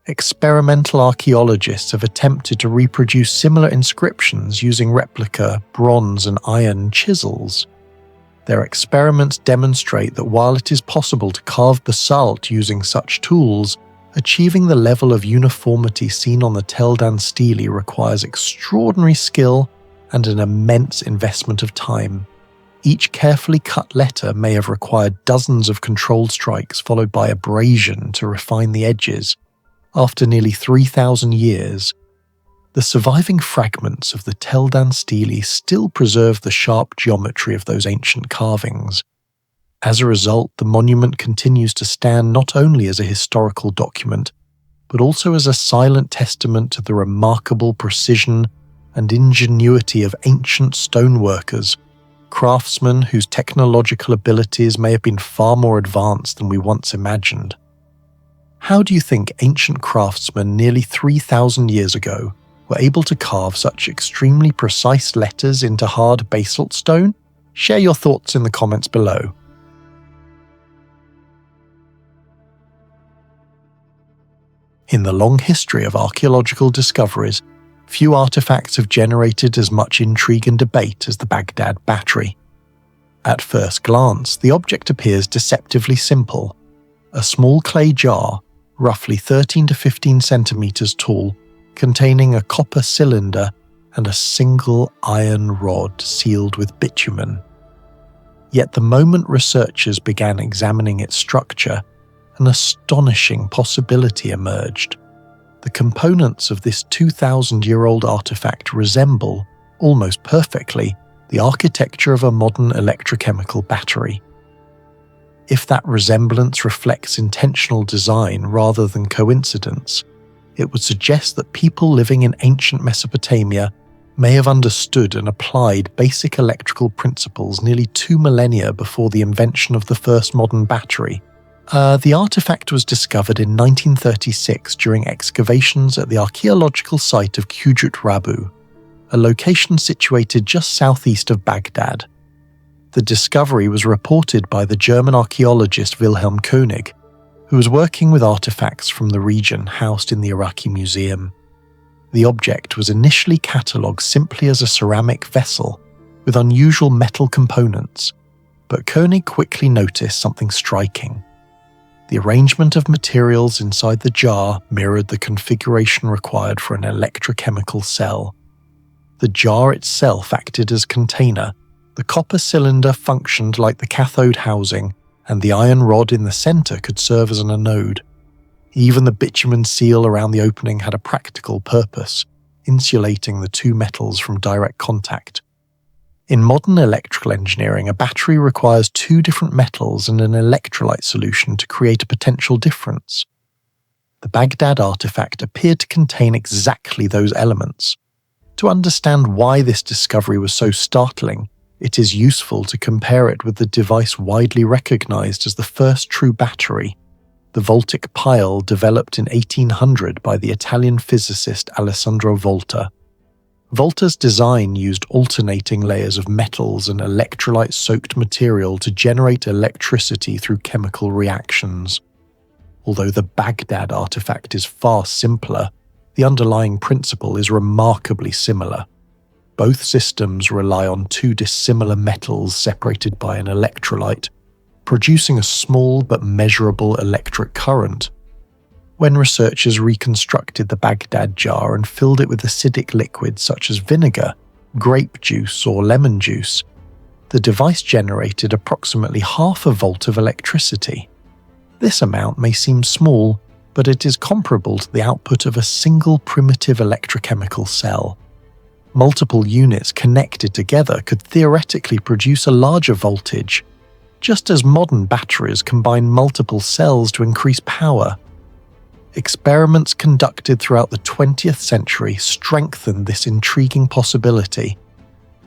[SPEAKER 1] Experimental archaeologists have attempted to reproduce similar inscriptions using replica bronze and iron chisels. Their experiments demonstrate that while it is possible to carve basalt using such tools, achieving the level of uniformity seen on the Tel Dan Stele requires extraordinary skill and an immense investment of time. Each carefully cut letter may have required dozens of controlled strikes followed by abrasion to refine the edges. After nearly 3,000 years, the surviving fragments of the Tel Dan Stele still preserve the sharp geometry of those ancient carvings. As a result, the monument continues to stand not only as a historical document, but also as a silent testament to the remarkable precision and ingenuity of ancient stoneworkers, craftsmen whose technological abilities may have been far more advanced than we once imagined. How do you think ancient craftsmen nearly 3,000 years ago were able to carve such extremely precise letters into hard basalt stone? Share your thoughts in the comments below. In the long history of archaeological discoveries, few artifacts have generated as much intrigue and debate as the Baghdad battery. At first glance, the object appears deceptively simple. A small clay jar, roughly 13 to 15 centimeters tall, containing a copper cylinder and a single iron rod sealed with bitumen. Yet the moment researchers began examining its structure, an astonishing possibility emerged. The components of this 2,000-year-old artifact resemble, almost perfectly, the architecture of a modern electrochemical battery. If that resemblance reflects intentional design rather than coincidence, it would suggest that people living in ancient Mesopotamia may have understood and applied basic electrical principles nearly 2 millennia before the invention of the first modern battery. The artifact was discovered in 1936 during excavations at the archaeological site of Qujut Rabu, a location situated just southeast of Baghdad. The discovery was reported by the German archaeologist Wilhelm König, who was working with artifacts from the region housed in the Iraqi Museum. The object was initially catalogued simply as a ceramic vessel with unusual metal components, but König quickly noticed something striking. The arrangement of materials inside the jar mirrored the configuration required for an electrochemical cell. The jar itself acted as container, the copper cylinder functioned like the cathode housing, and the iron rod in the center could serve as an anode. Even the bitumen seal around the opening had a practical purpose, insulating the two metals from direct contact. In modern electrical engineering, a battery requires two different metals and an electrolyte solution to create a potential difference. The Baghdad artifact appeared to contain exactly those elements. To understand why this discovery was so startling, it is useful to compare it with the device widely recognized as the first true battery, the Voltaic pile developed in 1800 by the Italian physicist Alessandro Volta. Volta's design used alternating layers of metals and electrolyte-soaked material to generate electricity through chemical reactions. Although the Baghdad artifact is far simpler, the underlying principle is remarkably similar. Both systems rely on two dissimilar metals separated by an electrolyte, producing a small but measurable electric current. When researchers reconstructed the Baghdad jar and filled it with acidic liquids such as vinegar, grape juice, or lemon juice, the device generated approximately half a volt of electricity. This amount may seem small, but it is comparable to the output of a single primitive electrochemical cell. Multiple units connected together could theoretically produce a larger voltage, just as modern batteries combine multiple cells to increase power. Experiments conducted throughout the 20th century strengthened this intriguing possibility.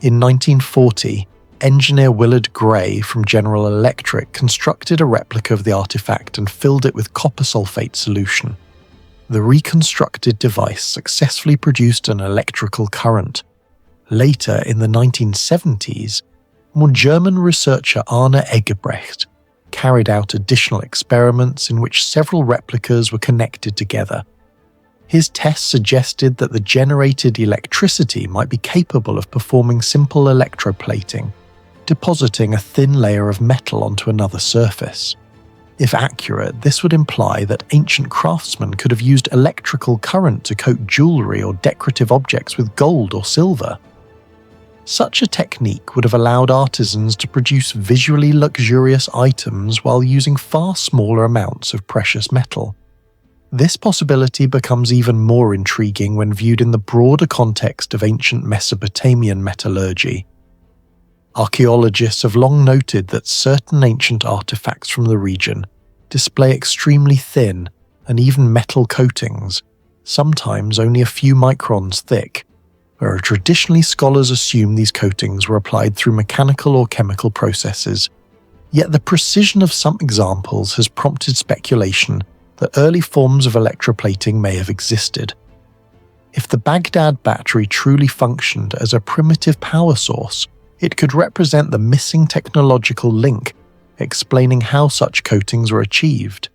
[SPEAKER 1] In 1940, engineer Willard Gray from General Electric constructed a replica of the artifact and filled it with copper sulfate solution. The reconstructed device successfully produced an electrical current. Later, in the 1970s, German researcher Arne Eggebrecht carried out additional experiments in which several replicas were connected together. His tests suggested that the generated electricity might be capable of performing simple electroplating, depositing a thin layer of metal onto another surface. If accurate, this would imply that ancient craftsmen could have used electrical current to coat jewelry or decorative objects with gold or silver. Such a technique would have allowed artisans to produce visually luxurious items while using far smaller amounts of precious metal. This possibility becomes even more intriguing when viewed in the broader context of ancient Mesopotamian metallurgy. Archaeologists have long noted that certain ancient artifacts from the region display extremely thin and even metal coatings, sometimes only a few microns thick, where traditionally scholars assume these coatings were applied through mechanical or chemical processes. Yet the precision of some examples has prompted speculation that early forms of electroplating may have existed. If the Baghdad battery truly functioned as a primitive power source, it could represent the missing technological link, explaining how such coatings were achieved.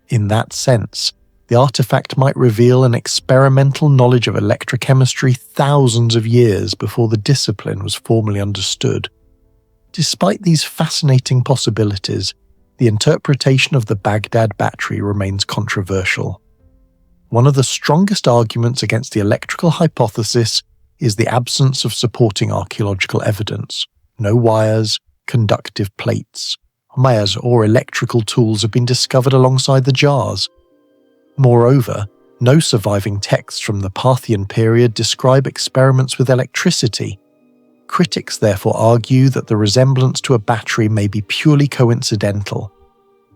[SPEAKER 1] In that sense, the artifact might reveal an experimental knowledge of electrochemistry thousands of years before the discipline was formally understood. Despite these fascinating possibilities, the interpretation of the Baghdad battery remains controversial. One of the strongest arguments against the electrical hypothesis is the absence of supporting archaeological evidence. No wires, conductive plates, wires or electrical tools have been discovered alongside the jars. Moreover, no surviving texts from the Parthian period describe experiments with electricity. Critics therefore argue that the resemblance to a battery may be purely coincidental.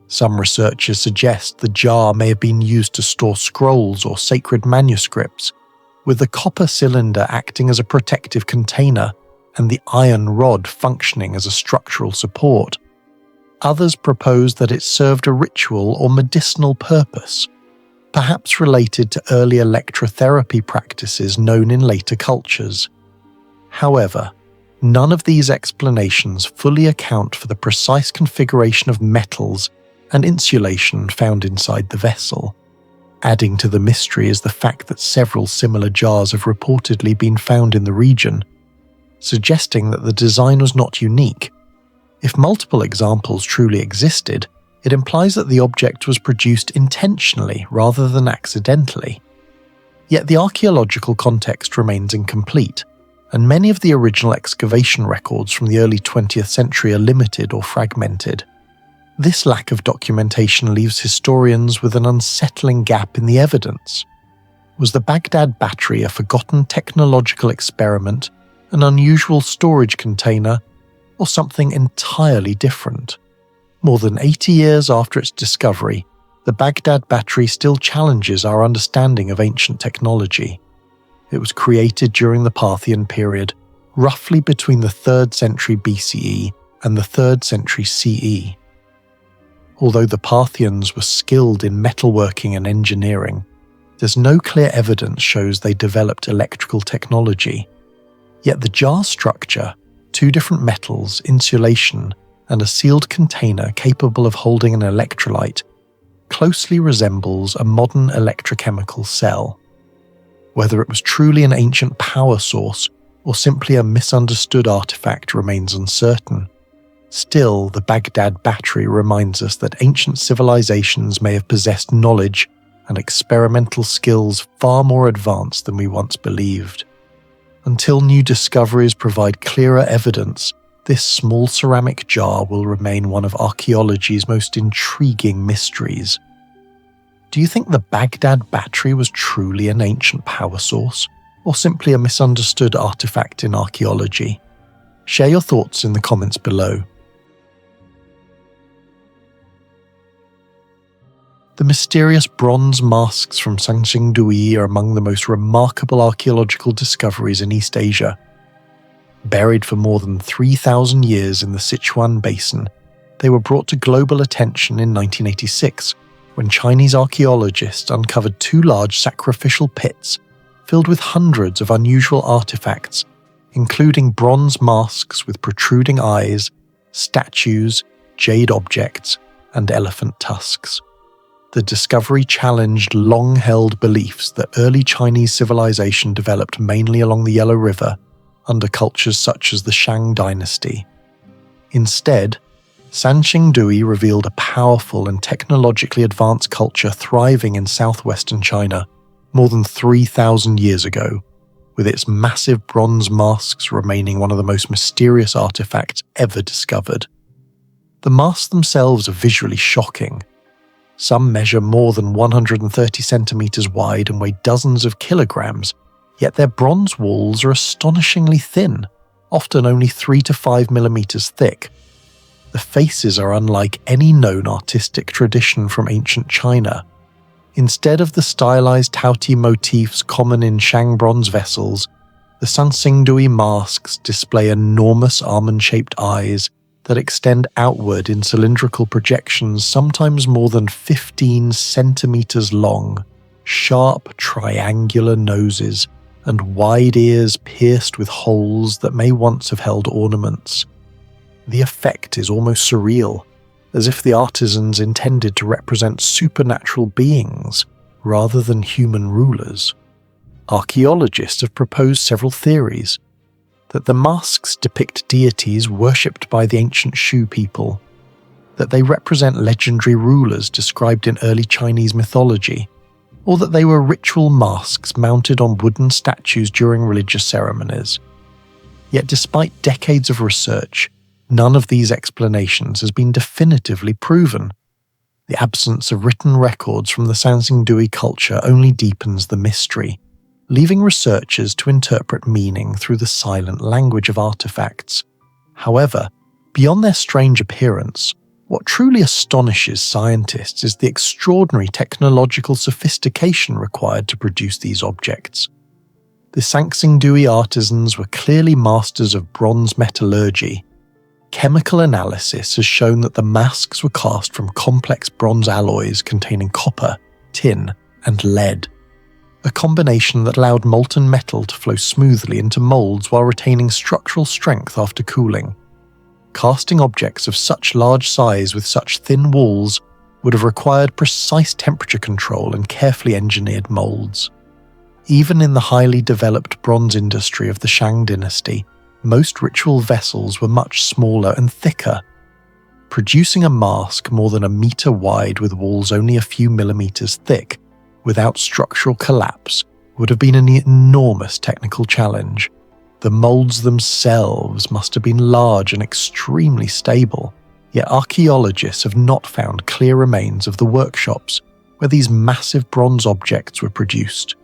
[SPEAKER 1] Some researchers suggest the jar may have been used to store scrolls or sacred manuscripts, with the copper cylinder acting as a protective container and the iron rod functioning as a structural support. Others propose that it served a ritual or medicinal purpose, perhaps related to early electrotherapy practices known in later cultures. However, none of these explanations fully account for the precise configuration of metals and insulation found inside the vessel. Adding to the mystery is the fact that several similar jars have reportedly been found in the region, suggesting that the design was not unique. If multiple examples truly existed, it implies that the object was produced intentionally rather than accidentally. Yet the archaeological context remains incomplete, and many of the original excavation records from the early 20th century are limited or fragmented. This lack of documentation leaves historians with an unsettling gap in the evidence. Was the Baghdad battery a forgotten technological experiment, an unusual storage container, or something entirely different? More than 80 years after its discovery, the Baghdad battery still challenges our understanding of ancient technology. It was created during the Parthian period, roughly between the 3rd century BCE and the 3rd century CE. Although the Parthians were skilled in metalworking and engineering, there's no clear evidence shows they developed electrical technology. Yet the jar structure, 2 different metals, insulation, and a sealed container capable of holding an electrolyte, closely resembles a modern electrochemical cell. Whether it was truly an ancient power source or simply a misunderstood artifact remains uncertain. Still, the Baghdad battery reminds us that ancient civilizations may have possessed knowledge and experimental skills far more advanced than we once believed. Until new discoveries provide clearer evidence, this small ceramic jar will remain one of archaeology's most intriguing mysteries. Do you think the Baghdad battery was truly an ancient power source, or simply a misunderstood artifact in archaeology? Share your thoughts in the comments below. The mysterious bronze masks from Sanxingdui are among the most remarkable archaeological discoveries in East Asia. Buried for more than 3,000 years in the Sichuan Basin, they were brought to global attention in 1986 when Chinese archaeologists uncovered 2 large sacrificial pits filled with hundreds of unusual artifacts, including bronze masks with protruding eyes, statues, jade objects, and elephant tusks. The discovery challenged long-held beliefs that early Chinese civilization developed mainly along the Yellow River under cultures such as the Shang dynasty. Instead, Sanxingdui revealed a powerful and technologically advanced culture thriving in southwestern China more than 3,000 years ago, with its massive bronze masks remaining one of the most mysterious artifacts ever discovered. The masks themselves are visually shocking. Some measure more than 130 centimeters wide and weigh dozens of kilograms, yet their bronze walls are astonishingly thin, often only 3 to 5 millimeters thick. The faces are unlike any known artistic tradition from ancient China. Instead of the stylized Taoti motifs common in Shang bronze vessels, the Sanxingdui masks display enormous almond-shaped eyes that extend outward in cylindrical projections sometimes more than 15 centimeters long, sharp triangular noses, and wide ears pierced with holes that may once have held ornaments. The effect is almost surreal, as if the artisans intended to represent supernatural beings rather than human rulers. Archaeologists have proposed several theories: that the masks depict deities worshipped by the ancient Shu people, that they represent legendary rulers described in early Chinese mythology, or that they were ritual masks mounted on wooden statues during religious ceremonies. Yet despite decades of research, none of these explanations has been definitively proven. The absence of written records from the Sanxingdui culture only deepens the mystery, leaving researchers to interpret meaning through the silent language of artifacts. However, beyond their strange appearance, what truly astonishes scientists is the extraordinary technological sophistication required to produce these objects. The Sanxingdui artisans were clearly masters of bronze metallurgy. Chemical analysis has shown that the masks were cast from complex bronze alloys containing copper, tin, and lead, a combination that allowed molten metal to flow smoothly into molds while retaining structural strength after cooling. Casting objects of such large size with such thin walls would have required precise temperature control and carefully engineered molds. Even in the highly developed bronze industry of the Shang dynasty, most ritual vessels were much smaller and thicker. Producing a mask more than a meter wide with walls only a few millimeters thick, without structural collapse, would have been an enormous technical challenge. The molds themselves must have been large and extremely stable, yet archaeologists have not found clear remains of the workshops where these massive bronze objects were produced.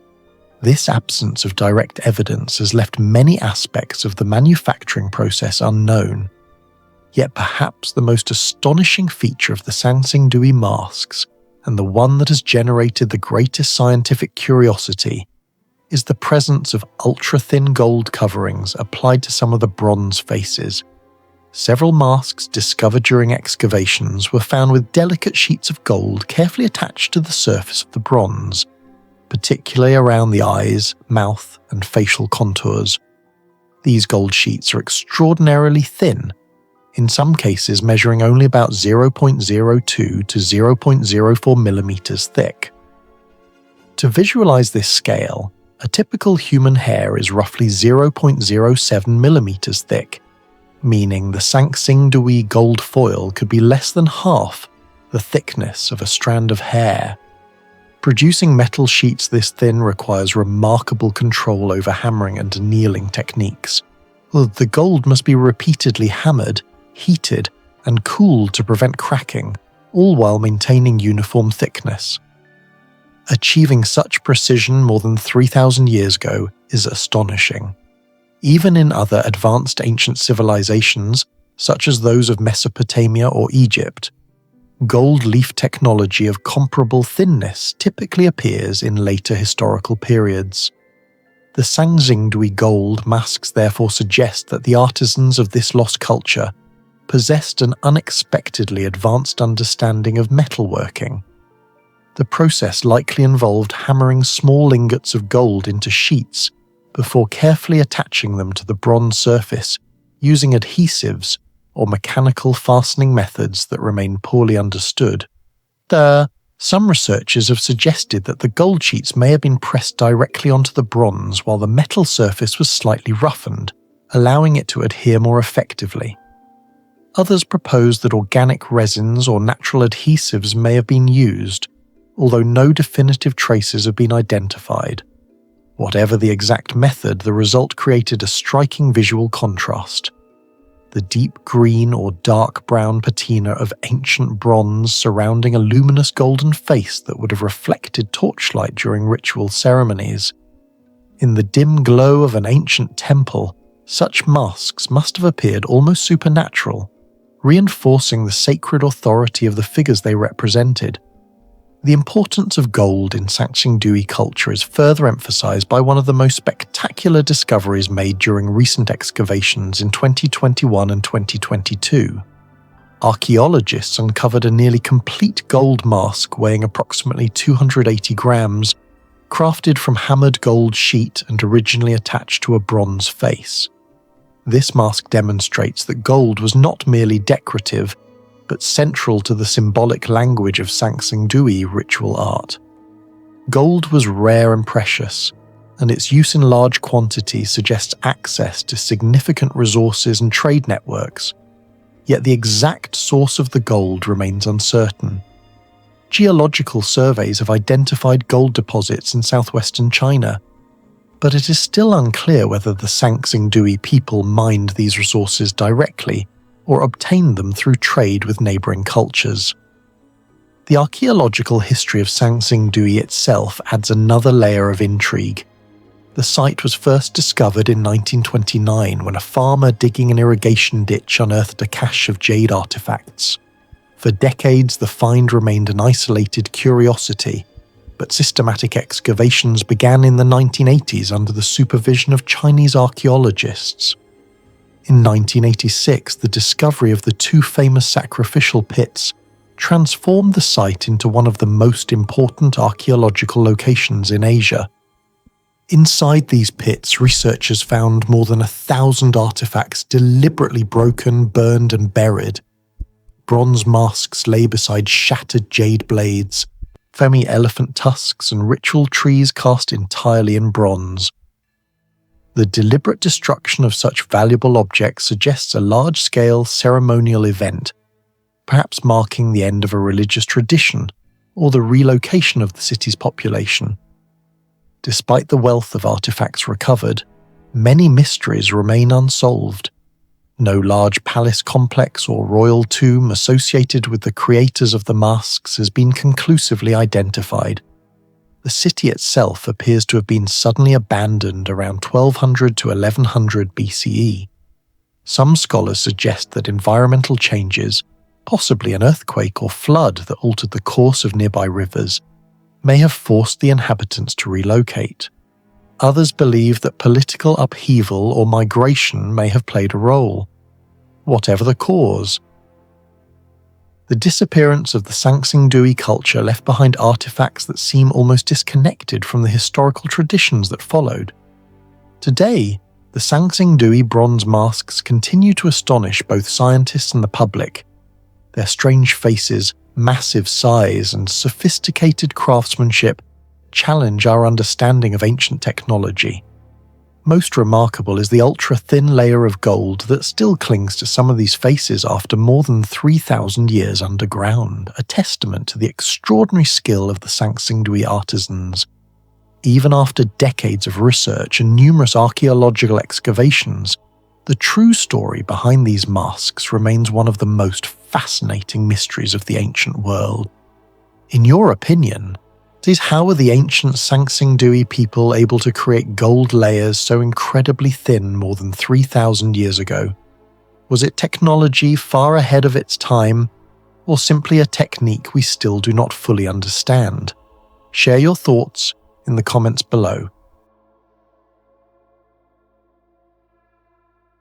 [SPEAKER 1] This absence of direct evidence has left many aspects of the manufacturing process unknown. Yet perhaps the most astonishing feature of the Sanxingdui masks, and the one that has generated the greatest scientific curiosity, is the presence of ultra-thin gold coverings applied to some of the bronze faces. Several masks discovered during excavations were found with delicate sheets of gold carefully attached to the surface of the bronze, particularly around the eyes, mouth, and facial contours. These gold sheets are extraordinarily thin, in some cases measuring only about 0.02 to 0.04 millimeters thick. To visualize this scale, a typical human hair is roughly 0.07 millimeters thick, meaning the Sanxingdui gold foil could be less than half the thickness of a strand of hair. Producing metal sheets this thin requires remarkable control over hammering and annealing techniques. The gold must be repeatedly hammered, heated, and cooled to prevent cracking, all while maintaining uniform thickness. Achieving such precision more than 3,000 years ago is astonishing. Even in other advanced ancient civilizations, such as those of Mesopotamia or Egypt, gold leaf technology of comparable thinness typically appears in later historical periods. The Sanxingdui gold masks therefore suggest that the artisans of this lost culture possessed an unexpectedly advanced understanding of metalworking. The process likely involved hammering small ingots of gold into sheets before carefully attaching them to the bronze surface using adhesives or mechanical fastening methods that remain poorly understood. Some researchers have suggested that the gold sheets may have been pressed directly onto the bronze while the metal surface was slightly roughened, allowing it to adhere more effectively. Others propose that organic resins or natural adhesives may have been used, although no definitive traces have been identified. Whatever the exact method, the result created a striking visual contrast. The deep green or dark brown patina of ancient bronze surrounding a luminous golden face that would have reflected torchlight during ritual ceremonies. In the dim glow of an ancient temple, such masks must have appeared almost supernatural, reinforcing the sacred authority of the figures they represented. The importance of gold in Sanxingdui culture is further emphasized by one of the most spectacular discoveries made during recent excavations in 2021 and 2022. Archaeologists uncovered a nearly complete gold mask weighing approximately 280 grams, crafted from hammered gold sheet and originally attached to a bronze face. This mask demonstrates that gold was not merely decorative, but central to the symbolic language of Sanxingdui ritual art. Gold was rare and precious, and its use in large quantities suggests access to significant resources and trade networks. Yet the exact source of the gold remains uncertain. Geological surveys have identified gold deposits in southwestern China, but it is still unclear whether the Sanxingdui people mined these resources directly or obtained them through trade with neighbouring cultures. The archaeological history of Sanxingdui itself adds another layer of intrigue. The site was first discovered in 1929 when a farmer digging an irrigation ditch unearthed a cache of jade artefacts. For decades, the find remained an isolated curiosity, but systematic excavations began in the 1980s under the supervision of Chinese archaeologists. In 1986, the discovery of the two famous sacrificial pits transformed the site into one of the most important archaeological locations in Asia. Inside these pits, researchers found more than 1,000 artifacts deliberately broken, burned and buried. Bronze masks lay beside shattered jade blades, Femi elephant tusks and ritual trees cast entirely in bronze. The deliberate destruction of such valuable objects suggests a large-scale ceremonial event, perhaps marking the end of a religious tradition or the relocation of the city's population. Despite the wealth of artifacts recovered, many mysteries remain unsolved. No large palace complex or royal tomb associated with the creators of the masks has been conclusively identified. The city itself appears to have been suddenly abandoned around 1200 to 1100 BCE. Some scholars suggest that environmental changes, possibly an earthquake or flood that altered the course of nearby rivers, may have forced the inhabitants to relocate. Others believe that political upheaval or migration may have played a role. Whatever the cause, the disappearance of the Sanxingdui culture left behind artifacts that seem almost disconnected from the historical traditions that followed. Today, the Sanxingdui bronze masks continue to astonish both scientists and the public. Their strange faces, massive size, and sophisticated craftsmanship challenge our understanding of ancient technology. Most remarkable is the ultra-thin layer of gold that still clings to some of these faces after more than 3,000 years underground, a testament to the extraordinary skill of the Sanxingdui artisans. Even after decades of research and numerous archaeological excavations, the true story behind these masks remains one of the most fascinating mysteries of the ancient world. In your opinion, how were the ancient Sanxingdui people able to create gold layers so incredibly thin more than 3,000 years ago? Was it technology far ahead of its time, or simply a technique we still do not fully understand? Share your thoughts in the comments below.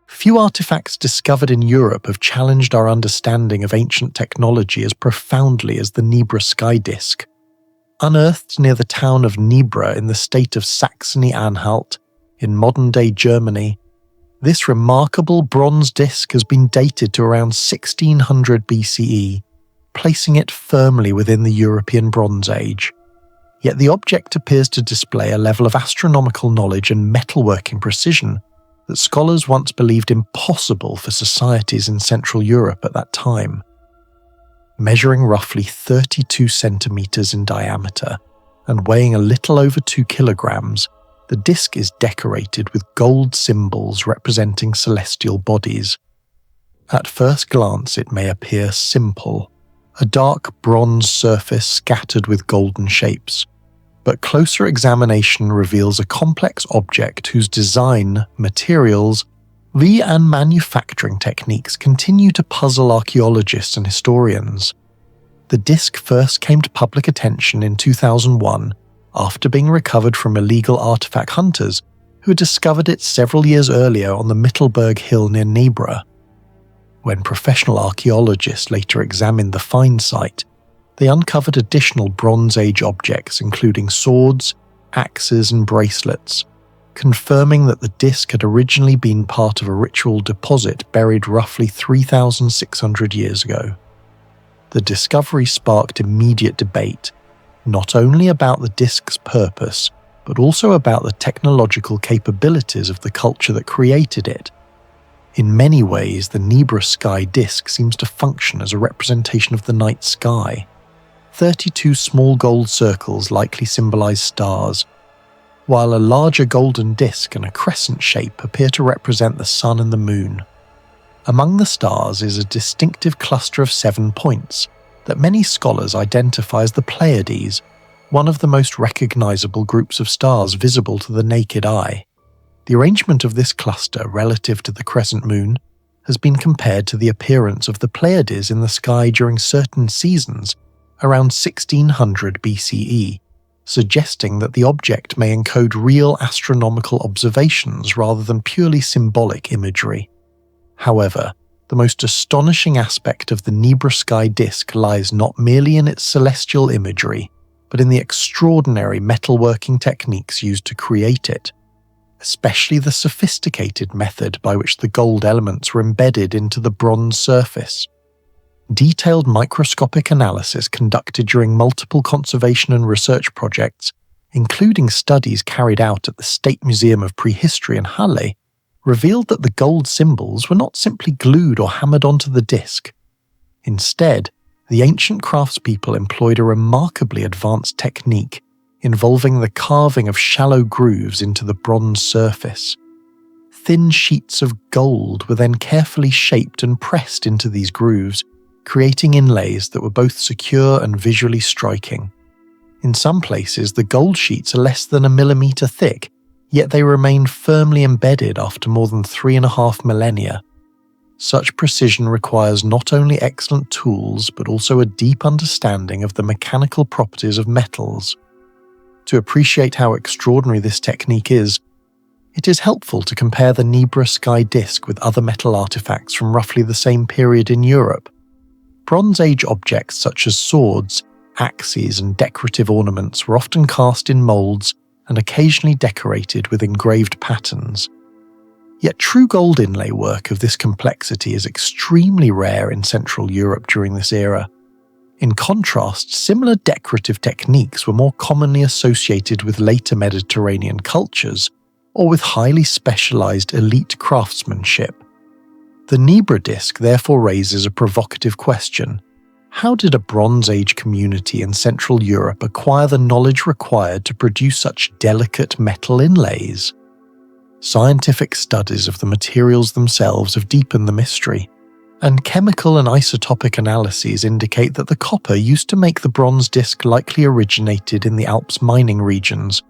[SPEAKER 1] Few artifacts discovered in Europe have challenged our understanding of ancient technology as profoundly as the Nebra sky disk. Unearthed near the town of Nebra in the state of Saxony-Anhalt, in modern-day Germany, this remarkable bronze disk has been dated to around 1600 BCE, placing it firmly within the European Bronze Age. Yet the object appears to display a level of astronomical knowledge and metalworking precision that scholars once believed impossible for societies in Central Europe at that time. Measuring roughly 32 centimeters in diameter and weighing a little over 2 kilograms, the disc is decorated with gold symbols representing celestial bodies. At first glance, it may appear simple, a dark bronze surface scattered with golden shapes, but closer examination reveals a complex object whose design, materials, and manufacturing techniques continue to puzzle archaeologists and historians. The disc first came to public attention in 2001 after being recovered from illegal artifact hunters who had discovered it several years earlier on the Mittelberg Hill near Nebra. When professional archaeologists later examined the find site, they uncovered additional Bronze Age objects including swords, axes and bracelets, confirming that the disc had originally been part of a ritual deposit buried roughly 3,600 years ago. The discovery sparked immediate debate, not only about the disk's purpose, but also about the technological capabilities of the culture that created it. In many ways, the Nebra sky disk seems to function as a representation of the night sky. 32 small gold circles likely symbolize stars, while a larger golden disk and a crescent shape appear to represent the sun and the moon. Among the stars is a distinctive cluster of 7 points that many scholars identify as the Pleiades, one of the most recognizable groups of stars visible to the naked eye. The arrangement of this cluster relative to the crescent moon has been compared to the appearance of the Pleiades in the sky during certain seasons around 1600 BCE, suggesting that the object may encode real astronomical observations rather than purely symbolic imagery. However, the most astonishing aspect of the Nebra sky disk lies not merely in its celestial imagery, but in the extraordinary metalworking techniques used to create it, especially the sophisticated method by which the gold elements were embedded into the bronze surface. Detailed microscopic analysis conducted during multiple conservation and research projects, including studies carried out at the State Museum of Prehistory in Halle, revealed that the gold symbols were not simply glued or hammered onto the disk. Instead, the ancient craftspeople employed a remarkably advanced technique involving the carving of shallow grooves into the bronze surface. Thin sheets of gold were then carefully shaped and pressed into these grooves, creating inlays that were both secure and visually striking. In some places, the gold sheets are less than a millimeter thick, yet they remain firmly embedded after more than 3.5 millennia. Such precision requires not only excellent tools, but also a deep understanding of the mechanical properties of metals. To appreciate how extraordinary this technique is, it is helpful to compare the Nebra sky disk with other metal artifacts from roughly the same period in Europe. Bronze Age objects such as swords, axes, and decorative ornaments were often cast in moulds and occasionally decorated with engraved patterns. Yet true gold inlay work of this complexity is extremely rare in Central Europe during this era. In contrast, similar decorative techniques were more commonly associated with later Mediterranean cultures or with highly specialized elite craftsmanship. The Nebra disk therefore raises a provocative question. How did a Bronze Age community in Central Europe acquire the knowledge required to produce such delicate metal inlays? Scientific studies of the materials themselves have deepened the mystery, and chemical and isotopic analyses indicate that the copper used to make the bronze disk likely originated in the Alps mining regions,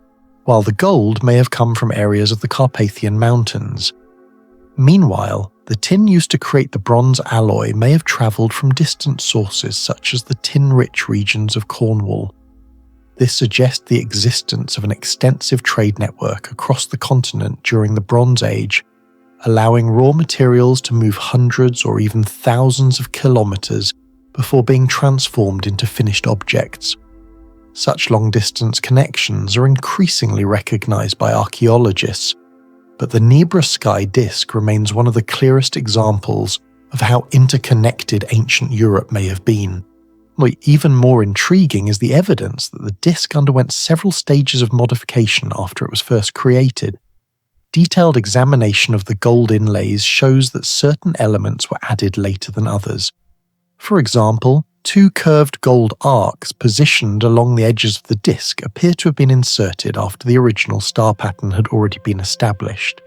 [SPEAKER 1] while the gold may have come from areas of the Carpathian Mountains. Meanwhile, the tin used to create the bronze alloy may have travelled from distant sources such as the tin-rich regions of Cornwall. This suggests the existence of an extensive trade network across the continent during the Bronze Age, allowing raw materials to move hundreds or even thousands of kilometres before being transformed into finished objects. Such long-distance connections are increasingly recognised by archaeologists, but the Nebra sky disk remains one of the clearest examples of how interconnected ancient Europe may have been. Even more intriguing is the evidence that the disk underwent several stages of modification after it was first created. Detailed examination of the gold inlays shows that certain elements were added later than others. For example, 2 curved gold arcs positioned along the edges of the disk appear to have been inserted after the original star pattern had already been established.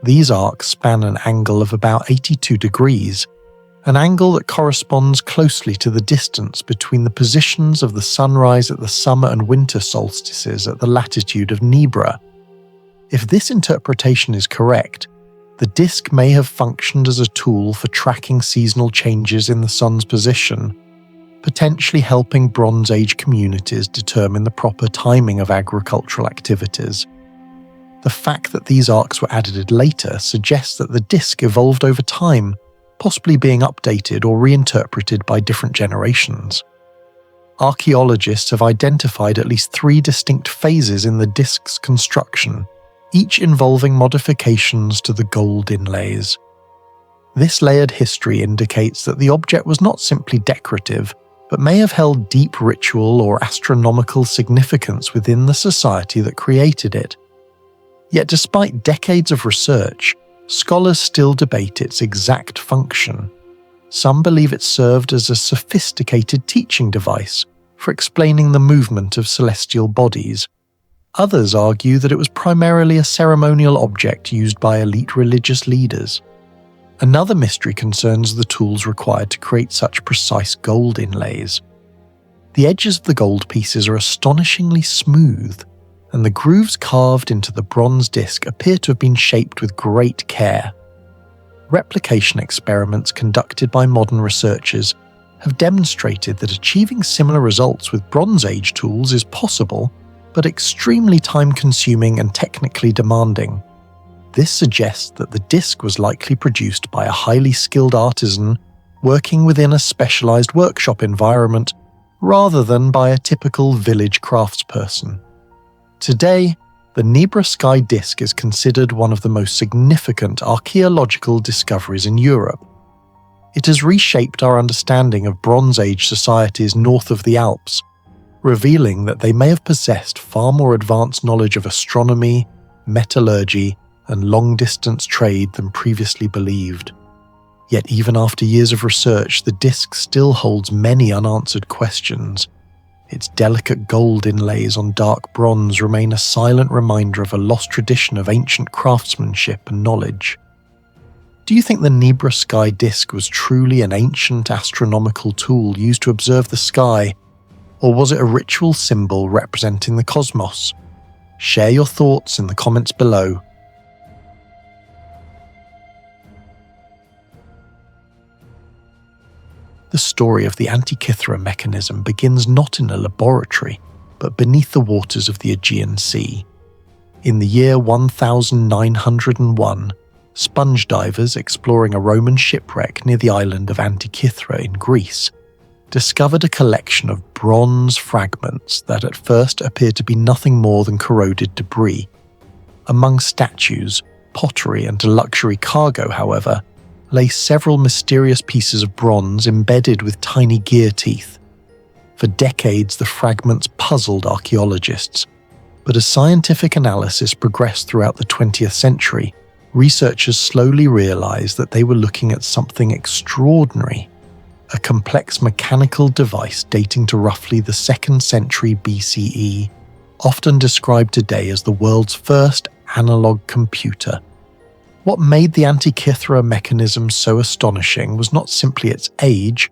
[SPEAKER 1] These arcs span an angle of about 82 degrees, an angle that corresponds closely to the distance between the positions of the sunrise at the summer and winter solstices at the latitude of Nebra. If this interpretation is correct, the disk may have functioned as a tool for tracking seasonal changes in the sun's position, potentially helping Bronze Age communities determine the proper timing of agricultural activities. The fact that these arcs were added later suggests that the disk evolved over time, possibly being updated or reinterpreted by different generations. Archaeologists have identified at least 3 distinct phases in the disk's construction, each involving modifications to the gold inlays. This layered history indicates that the object was not simply decorative, but may have held deep ritual or astronomical significance within the society that created it. Yet despite decades of research, scholars still debate its exact function. Some believe it served as a sophisticated teaching device for explaining the movement of celestial bodies. Others argue that it was primarily a ceremonial object used by elite religious leaders. Another mystery concerns the tools required to create such precise gold inlays. The edges of the gold pieces are astonishingly smooth, and the grooves carved into the bronze disc appear to have been shaped with great care. Replication experiments conducted by modern researchers have demonstrated that achieving similar results with Bronze Age tools is possible, but extremely time-consuming and technically demanding. This suggests that the disc was likely produced by a highly skilled artisan working within a specialized workshop environment rather than by a typical village craftsperson. Today, the Nebra sky disc is considered one of the most significant archaeological discoveries in Europe. It has reshaped our understanding of Bronze Age societies north of the Alps, revealing that they may have possessed far more advanced knowledge of astronomy, metallurgy, and long-distance trade than previously believed. Yet even after years of research, the disc still holds many unanswered questions. Its delicate gold inlays on dark bronze remain a silent reminder of a lost tradition of ancient craftsmanship and knowledge. Do you think the Nebra sky disc was truly an ancient astronomical tool used to observe the sky, or was it a ritual symbol representing the cosmos? Share your thoughts in the comments below. The story of the Antikythera mechanism begins not in a laboratory, but beneath the waters of the Aegean Sea. In the year 1901, sponge divers exploring a Roman shipwreck near the island of Antikythera in Greece discovered a collection of bronze fragments that at first appeared to be nothing more than corroded debris. Among statues, pottery, and luxury cargo, however, lay several mysterious pieces of bronze embedded with tiny gear teeth. For decades, the fragments puzzled archaeologists, but as scientific analysis progressed throughout the 20th century, researchers slowly realized that they were looking at something extraordinary, a complex mechanical device dating to roughly the 2nd century BCE, often described today as the world's first analog computer. What made the Antikythera mechanism so astonishing was not simply its age,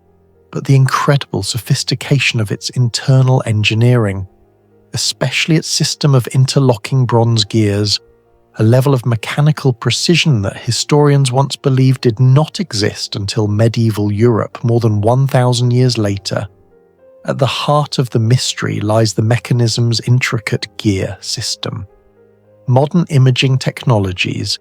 [SPEAKER 1] but the incredible sophistication of its internal engineering, especially its system of interlocking bronze gears, a level of mechanical precision that historians once believed did not exist until medieval Europe more than 1,000 years later. At the heart of the mystery lies the mechanism's intricate gear system. Modern imaging technologies,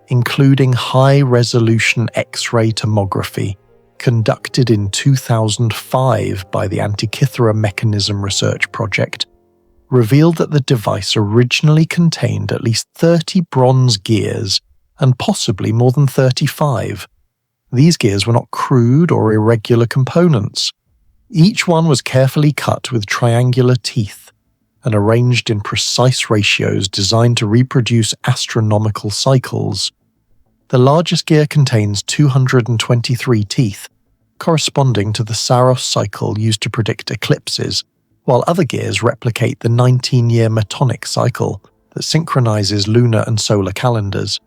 [SPEAKER 1] including high-resolution X-ray tomography, conducted in 2005 by the Antikythera Mechanism Research Project, revealed that the device originally contained at least 30 bronze gears and possibly more than 35. These gears were not crude or irregular components. Each one was carefully cut with triangular teeth and arranged in precise ratios designed to reproduce astronomical cycles. The largest gear contains 223 teeth, corresponding to the Saros cycle used to predict eclipses, while other gears replicate the 19-year Metonic cycle that synchronizes lunar and solar calendars.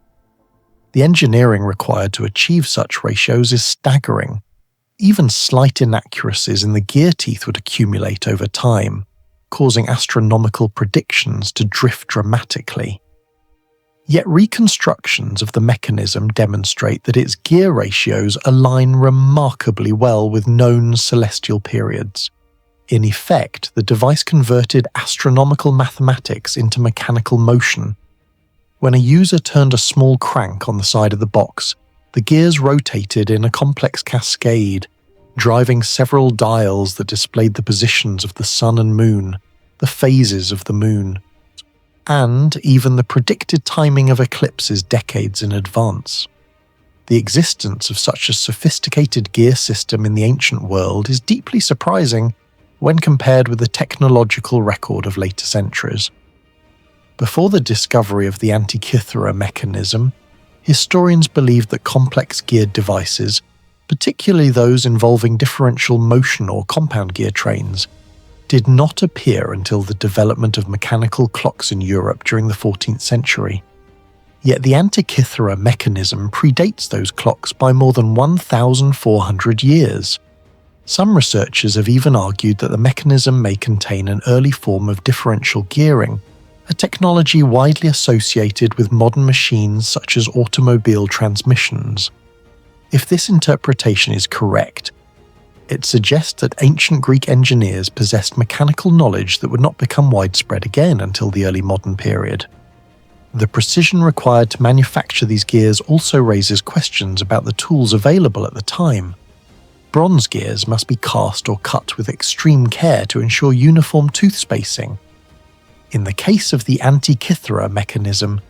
[SPEAKER 1] The engineering required to achieve such ratios is staggering. Even slight inaccuracies in the gear teeth would accumulate over time, causing astronomical predictions to drift dramatically. Yet reconstructions of the mechanism demonstrate that its gear ratios align remarkably well with known celestial periods. In effect, the device converted astronomical mathematics into mechanical motion. When a user turned a small crank on the side of the box, the gears rotated in a complex cascade, driving several dials that displayed the positions of the sun and moon, the phases of the moon, and even the predicted timing of eclipses decades in advance. The existence of such a sophisticated gear system in the ancient world is deeply surprising when compared with the technological record of later centuries. Before the discovery of the Antikythera mechanism, historians believed that complex geared devices, particularly those involving differential motion or compound gear trains, did not appear until the development of mechanical clocks in Europe during the 14th century. Yet the Antikythera mechanism predates those clocks by more than 1,400 years. Some researchers have even argued that the mechanism may contain an early form of differential gearing, a technology widely associated with modern machines such as automobile transmissions. If this interpretation is correct, it suggests that ancient Greek engineers possessed mechanical knowledge that would not become widespread again until the early modern period. The precision required to manufacture these gears also raises questions about the tools available at the time. Bronze gears must be cast or cut with extreme care to ensure uniform tooth spacing. In the case of the Antikythera mechanism,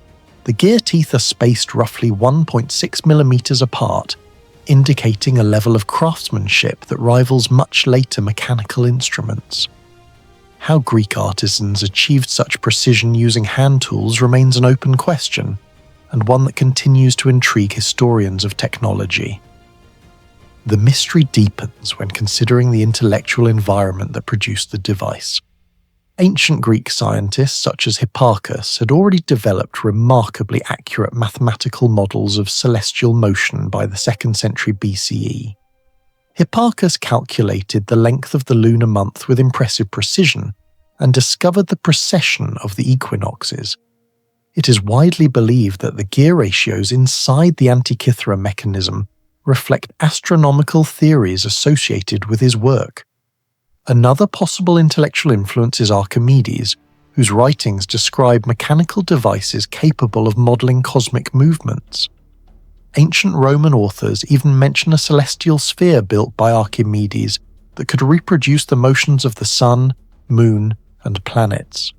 [SPEAKER 1] the gear teeth are spaced roughly 1.6 millimeters apart, indicating a level of craftsmanship that rivals much later mechanical instruments. How Greek artisans achieved such precision using hand tools remains an open question, and one that continues to intrigue historians of technology. The mystery deepens when considering the intellectual environment that produced the device. Ancient Greek scientists such as Hipparchus had already developed remarkably accurate mathematical models of celestial motion by the 2nd century BCE. Hipparchus calculated the length of the lunar month with impressive precision and discovered the precession of the equinoxes. It is widely believed that the gear ratios inside the Antikythera mechanism reflect astronomical theories associated with his work. Another possible intellectual influence is Archimedes, whose writings describe mechanical devices capable of modelling cosmic movements. Ancient Roman authors even mention a celestial sphere built by Archimedes that could reproduce the motions of the sun, moon, and planets.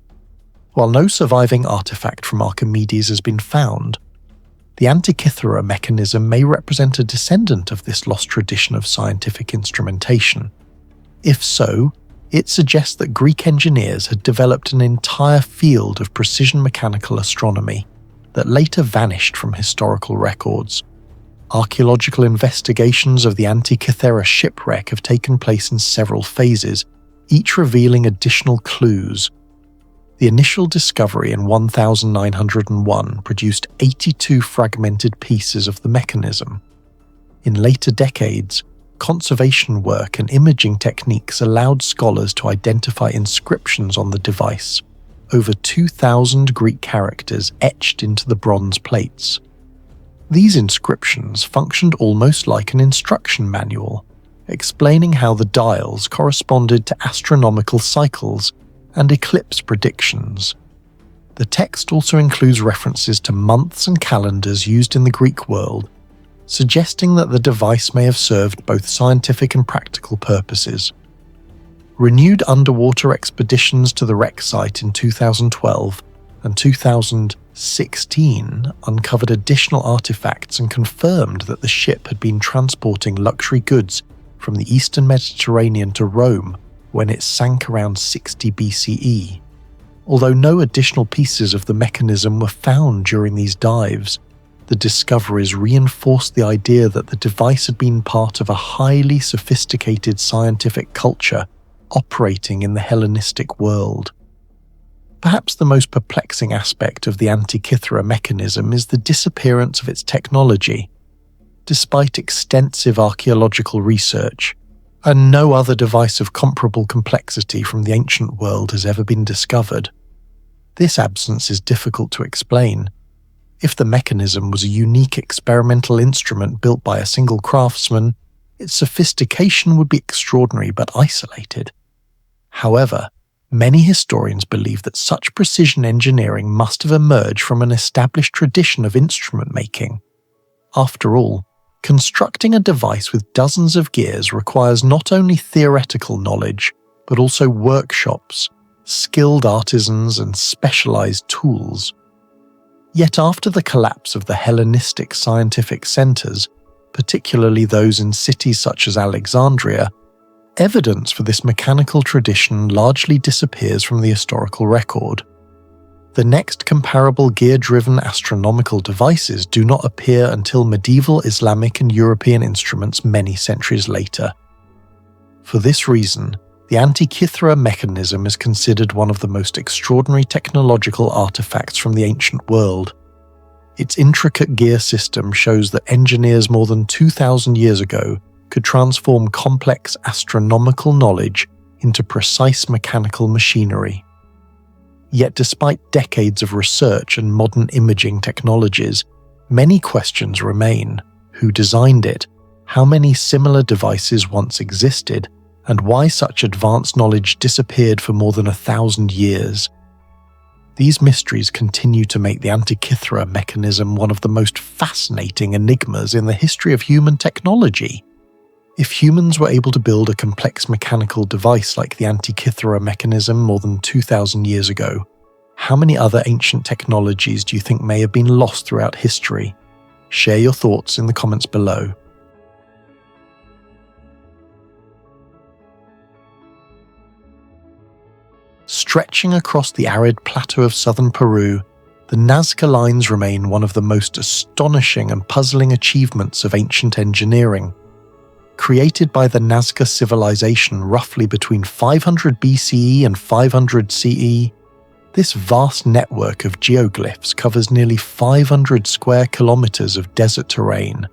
[SPEAKER 1] While no surviving artifact from Archimedes has been found, the Antikythera mechanism may represent a descendant of this lost tradition of scientific instrumentation. If so, it suggests that Greek engineers had developed an entire field of precision mechanical astronomy that later vanished from historical records. Archaeological investigations of the Antikythera shipwreck have taken place in several phases, each revealing additional clues. The initial discovery in 1901 produced 82 fragmented pieces of the mechanism. In later decades, conservation work and imaging techniques allowed scholars to identify inscriptions on the device, over 2,000 Greek characters etched into the bronze plates. These inscriptions functioned almost like an instruction manual, explaining how the dials corresponded to astronomical cycles and eclipse predictions. The text also includes references to months and calendars used in the Greek world, suggesting that the device may have served both scientific and practical purposes. Renewed underwater expeditions to the wreck site in 2012 and 2016 uncovered additional artifacts and confirmed that the ship had been transporting luxury goods from the eastern Mediterranean to Rome when it sank around 60 BCE. Although no additional pieces of the mechanism were found during these dives, the discoveries reinforced the idea that the device had been part of a highly sophisticated scientific culture operating in the Hellenistic world. Perhaps the most perplexing aspect of the Antikythera mechanism is the disappearance of its technology. Despite extensive archaeological research, and no other device of comparable complexity from the ancient world has ever been discovered, this absence is difficult to explain. If the mechanism was a unique experimental instrument built by a single craftsman, its sophistication would be extraordinary but isolated. However, many historians believe that such precision engineering must have emerged from an established tradition of instrument making. After all, constructing a device with dozens of gears requires not only theoretical knowledge, but also workshops, skilled artisans, and specialized tools. Yet after the collapse of the Hellenistic scientific centres, particularly those in cities such as Alexandria, evidence for this mechanical tradition largely disappears from the historical record. The next comparable gear-driven astronomical devices do not appear until medieval Islamic and European instruments many centuries later. For this reason, the Antikythera mechanism is considered one of the most extraordinary technological artifacts from the ancient world. Its intricate gear system shows that engineers more than 2,000 years ago could transform complex astronomical knowledge into precise mechanical machinery. Yet despite decades of research and modern imaging technologies, many questions remain. Who designed it? How many similar devices once existed? And why such advanced knowledge disappeared for more than 1,000 years? These mysteries continue to make the Antikythera mechanism one of the most fascinating enigmas in the history of human technology. If humans were able to build a complex mechanical device like the Antikythera mechanism more than 2,000 years ago, how many other ancient technologies do you think may have been lost throughout history? Share your thoughts in the comments below. Stretching across the arid plateau of southern Peru, the Nazca lines remain one of the most astonishing and puzzling achievements of ancient engineering. Created by the Nazca civilization roughly between 500 BCE and 500 CE, this vast network of geoglyphs covers nearly 500 square kilometers of desert terrain.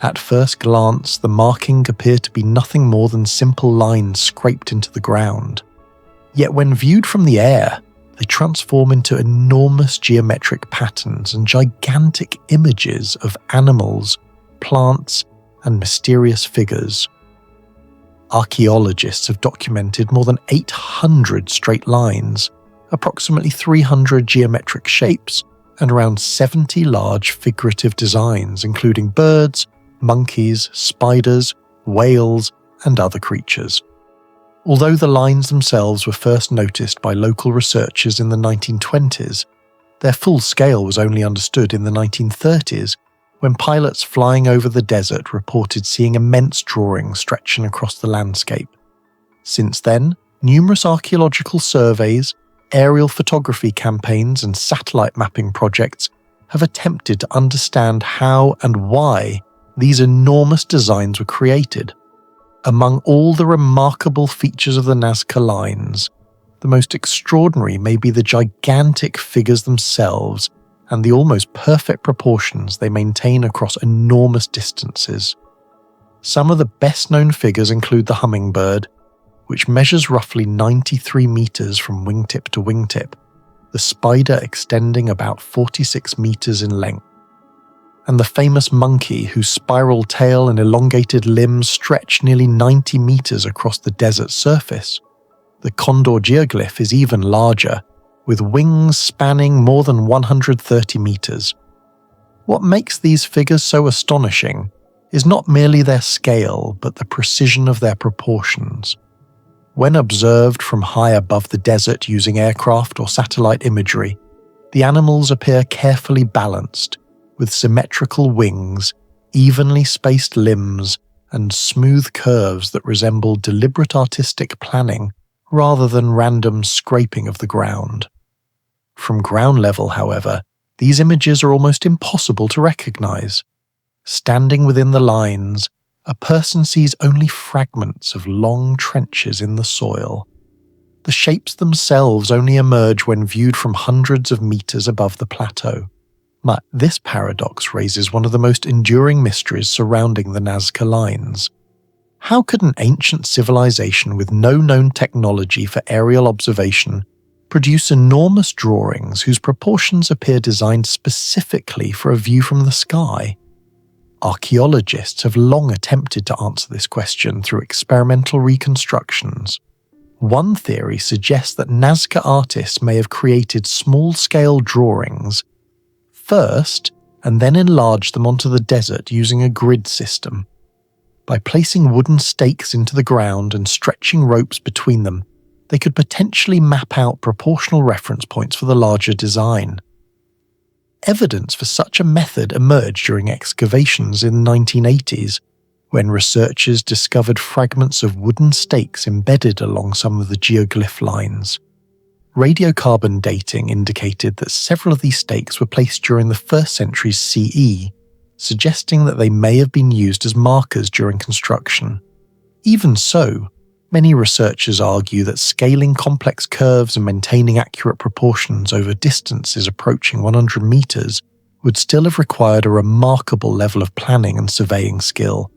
[SPEAKER 1] At first glance, the markings appear to be nothing more than simple lines scraped into the ground. Yet when viewed from the air, they transform into enormous geometric patterns and gigantic images of animals, plants, and mysterious figures. Archaeologists have documented more than 800 straight lines, approximately 300 geometric shapes, and around 70 large figurative designs including birds, monkeys, spiders, whales, and other creatures. Although the lines themselves were first noticed by local researchers in the 1920s, their full scale was only understood in the 1930s, when pilots flying over the desert reported seeing immense drawings stretching across the landscape. Since then, numerous archaeological surveys, aerial photography campaigns, and satellite mapping projects have attempted to understand how and why these enormous designs were created. Among all the remarkable features of the Nazca lines, the most extraordinary may be the gigantic figures themselves and the almost perfect proportions they maintain across enormous distances. Some of the best-known figures include the hummingbird, which measures roughly 93 meters from wingtip to wingtip, the spider extending about 46 meters in length, and the famous monkey whose spiral tail and elongated limbs stretch nearly 90 meters across the desert surface. The condor geoglyph is even larger, with wings spanning more than 130 meters. What makes these figures so astonishing is not merely their scale, but the precision of their proportions. When observed from high above the desert using aircraft or satellite imagery, the animals appear carefully balanced, with symmetrical wings, evenly spaced limbs, and smooth curves that resemble deliberate artistic planning rather than random scraping of the ground. From ground level, however, these images are almost impossible to recognize. Standing within the lines, a person sees only fragments of long trenches in the soil. The shapes themselves only emerge when viewed from hundreds of meters above the plateau. But this paradox raises one of the most enduring mysteries surrounding the Nazca lines. How could an ancient civilization with no known technology for aerial observation produce enormous drawings whose proportions appear designed specifically for a view from the sky? Archaeologists have long attempted to answer this question through experimental reconstructions. One theory suggests that Nazca artists may have created small-scale drawings first and then enlarged them onto the desert using a grid system. By placing wooden stakes into the ground and stretching ropes between them, they could potentially map out proportional reference points for the larger design. Evidence for such a method emerged during excavations in the 1980s, when researchers discovered fragments of wooden stakes embedded along some of the geoglyph lines. Radiocarbon dating indicated that several of these stakes were placed during the 1st century CE, suggesting that they may have been used as markers during construction. Even so, many researchers argue that scaling complex curves and maintaining accurate proportions over distances approaching 100 meters would still have required a remarkable level of planning and surveying skill.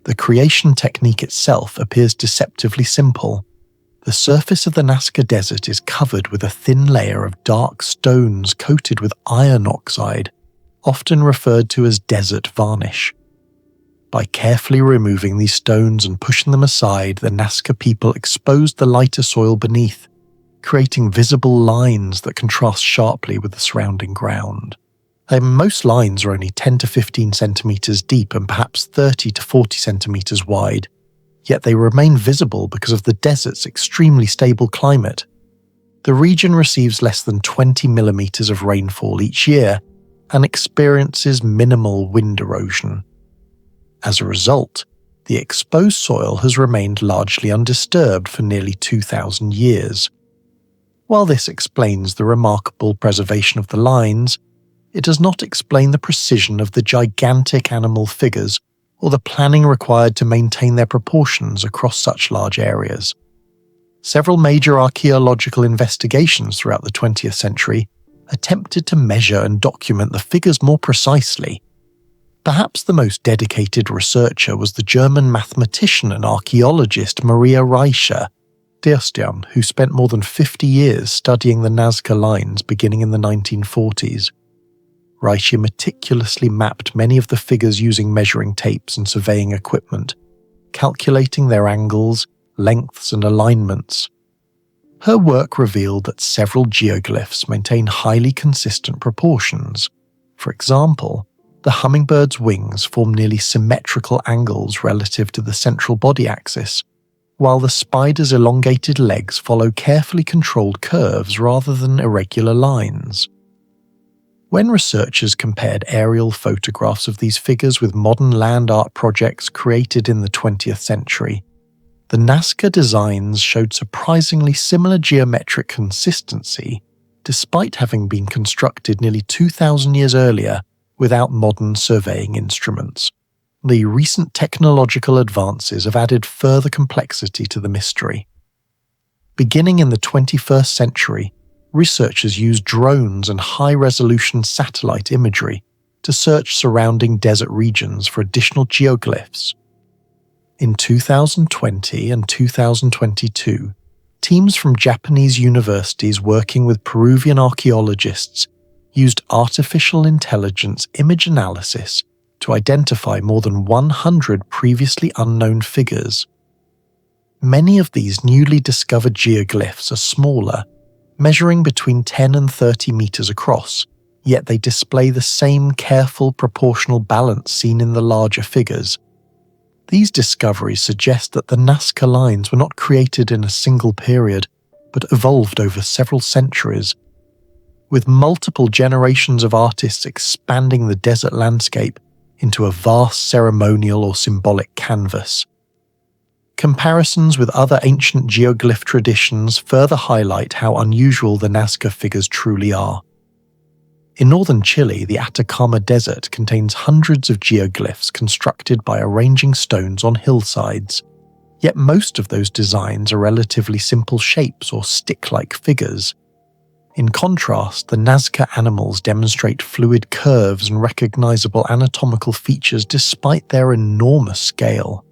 [SPEAKER 1] The creation technique itself appears deceptively simple. The surface of the Nazca Desert is covered with a thin layer of dark stones coated with iron oxide, often referred to as desert varnish. By carefully removing these stones and pushing them aside, the Nazca people exposed the lighter soil beneath, creating visible lines that contrast sharply with the surrounding ground. Most lines are only 10 to 15 centimeters deep and perhaps 30 to 40 centimeters wide, yet they remain visible because of the desert's extremely stable climate. The region receives less than 20 millimeters of rainfall each year and experiences minimal wind erosion. As a result, the exposed soil has remained largely undisturbed for nearly 2,000 years. While this explains the remarkable preservation of the lines, it does not explain the precision of the gigantic animal figures or the planning required to maintain their proportions across such large areas. Several major archaeological investigations throughout the 20th century attempted to measure and document the figures more precisely. Perhaps the most dedicated researcher was the German mathematician and archaeologist Piri Reis, who spent more than 50 years studying the Nazca lines beginning in the 1940s. Reis meticulously mapped many of the figures using measuring tapes and surveying equipment, calculating their angles, lengths, and alignments. Her work revealed that several geoglyphs maintain highly consistent proportions. For example, the hummingbird's wings form nearly symmetrical angles relative to the central body axis, while the spider's elongated legs follow carefully controlled curves rather than irregular lines. When researchers compared aerial photographs of these figures with modern land art projects created in the 20th century, the Nazca designs showed surprisingly similar geometric consistency, despite having been constructed nearly 2,000 years earlier without modern surveying instruments. The recent technological advances have added further complexity to the mystery. Beginning in the 21st century, researchers used drones and high-resolution satellite imagery to search surrounding desert regions for additional geoglyphs. In 2020 and 2022, teams from Japanese universities working with Peruvian archaeologists used artificial intelligence image analysis to identify more than 100 previously unknown figures. Many of these newly discovered geoglyphs are smaller, measuring between 10 and 30 meters across, yet they display the same careful proportional balance seen in the larger figures. These discoveries suggest that the Nazca lines were not created in a single period, but evolved over several centuries. With multiple generations of artists expanding the desert landscape into a vast ceremonial or symbolic canvas. Comparisons with other ancient geoglyph traditions further highlight how unusual the Nazca figures truly are. In northern Chile, the Atacama Desert contains hundreds of geoglyphs constructed by arranging stones on hillsides, yet most of those designs are relatively simple shapes or stick-like figures. In contrast, the Nazca animals demonstrate fluid curves and recognizable anatomical features despite their enormous scale.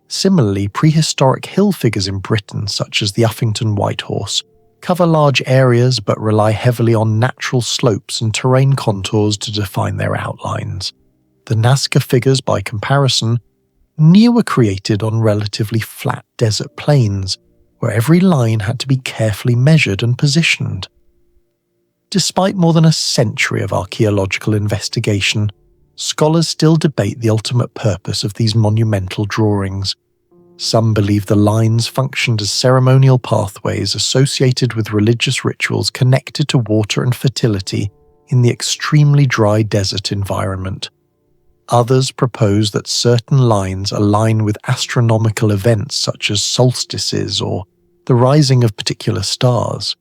[SPEAKER 1] Similarly, prehistoric hill figures in Britain, such as the Uffington Whitehorse, cover large areas but rely heavily on natural slopes and terrain contours to define their outlines. The Nazca figures, by comparison, were created on relatively flat desert plains, where every line had to be carefully measured and positioned. Despite more than a century of archaeological investigation, scholars still debate the ultimate purpose of these monumental drawings. Some believe the lines functioned as ceremonial pathways associated with religious rituals connected to water and fertility, in the extremely dry desert environment. Others propose that certain lines align with astronomical events such as solstices or the rising of particular stars.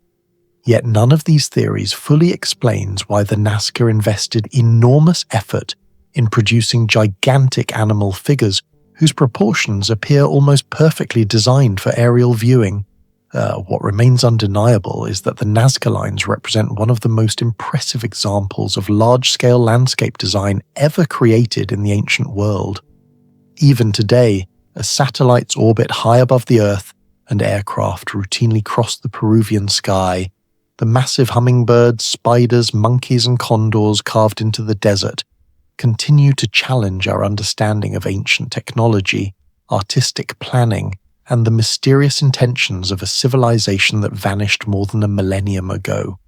[SPEAKER 1] Yet none of these theories fully explains why the Nazca invested enormous effort in producing gigantic animal figures whose proportions appear almost perfectly designed for aerial viewing. What remains undeniable is that the Nazca lines represent one of the most impressive examples of large-scale landscape design ever created in the ancient world. Even today, as satellites orbit high above the Earth and aircraft routinely cross the Peruvian sky, the massive hummingbirds, spiders, monkeys, and condors carved into the desert continue to challenge our understanding of ancient technology, artistic planning, and the mysterious intentions of a civilization that vanished more than a millennium ago.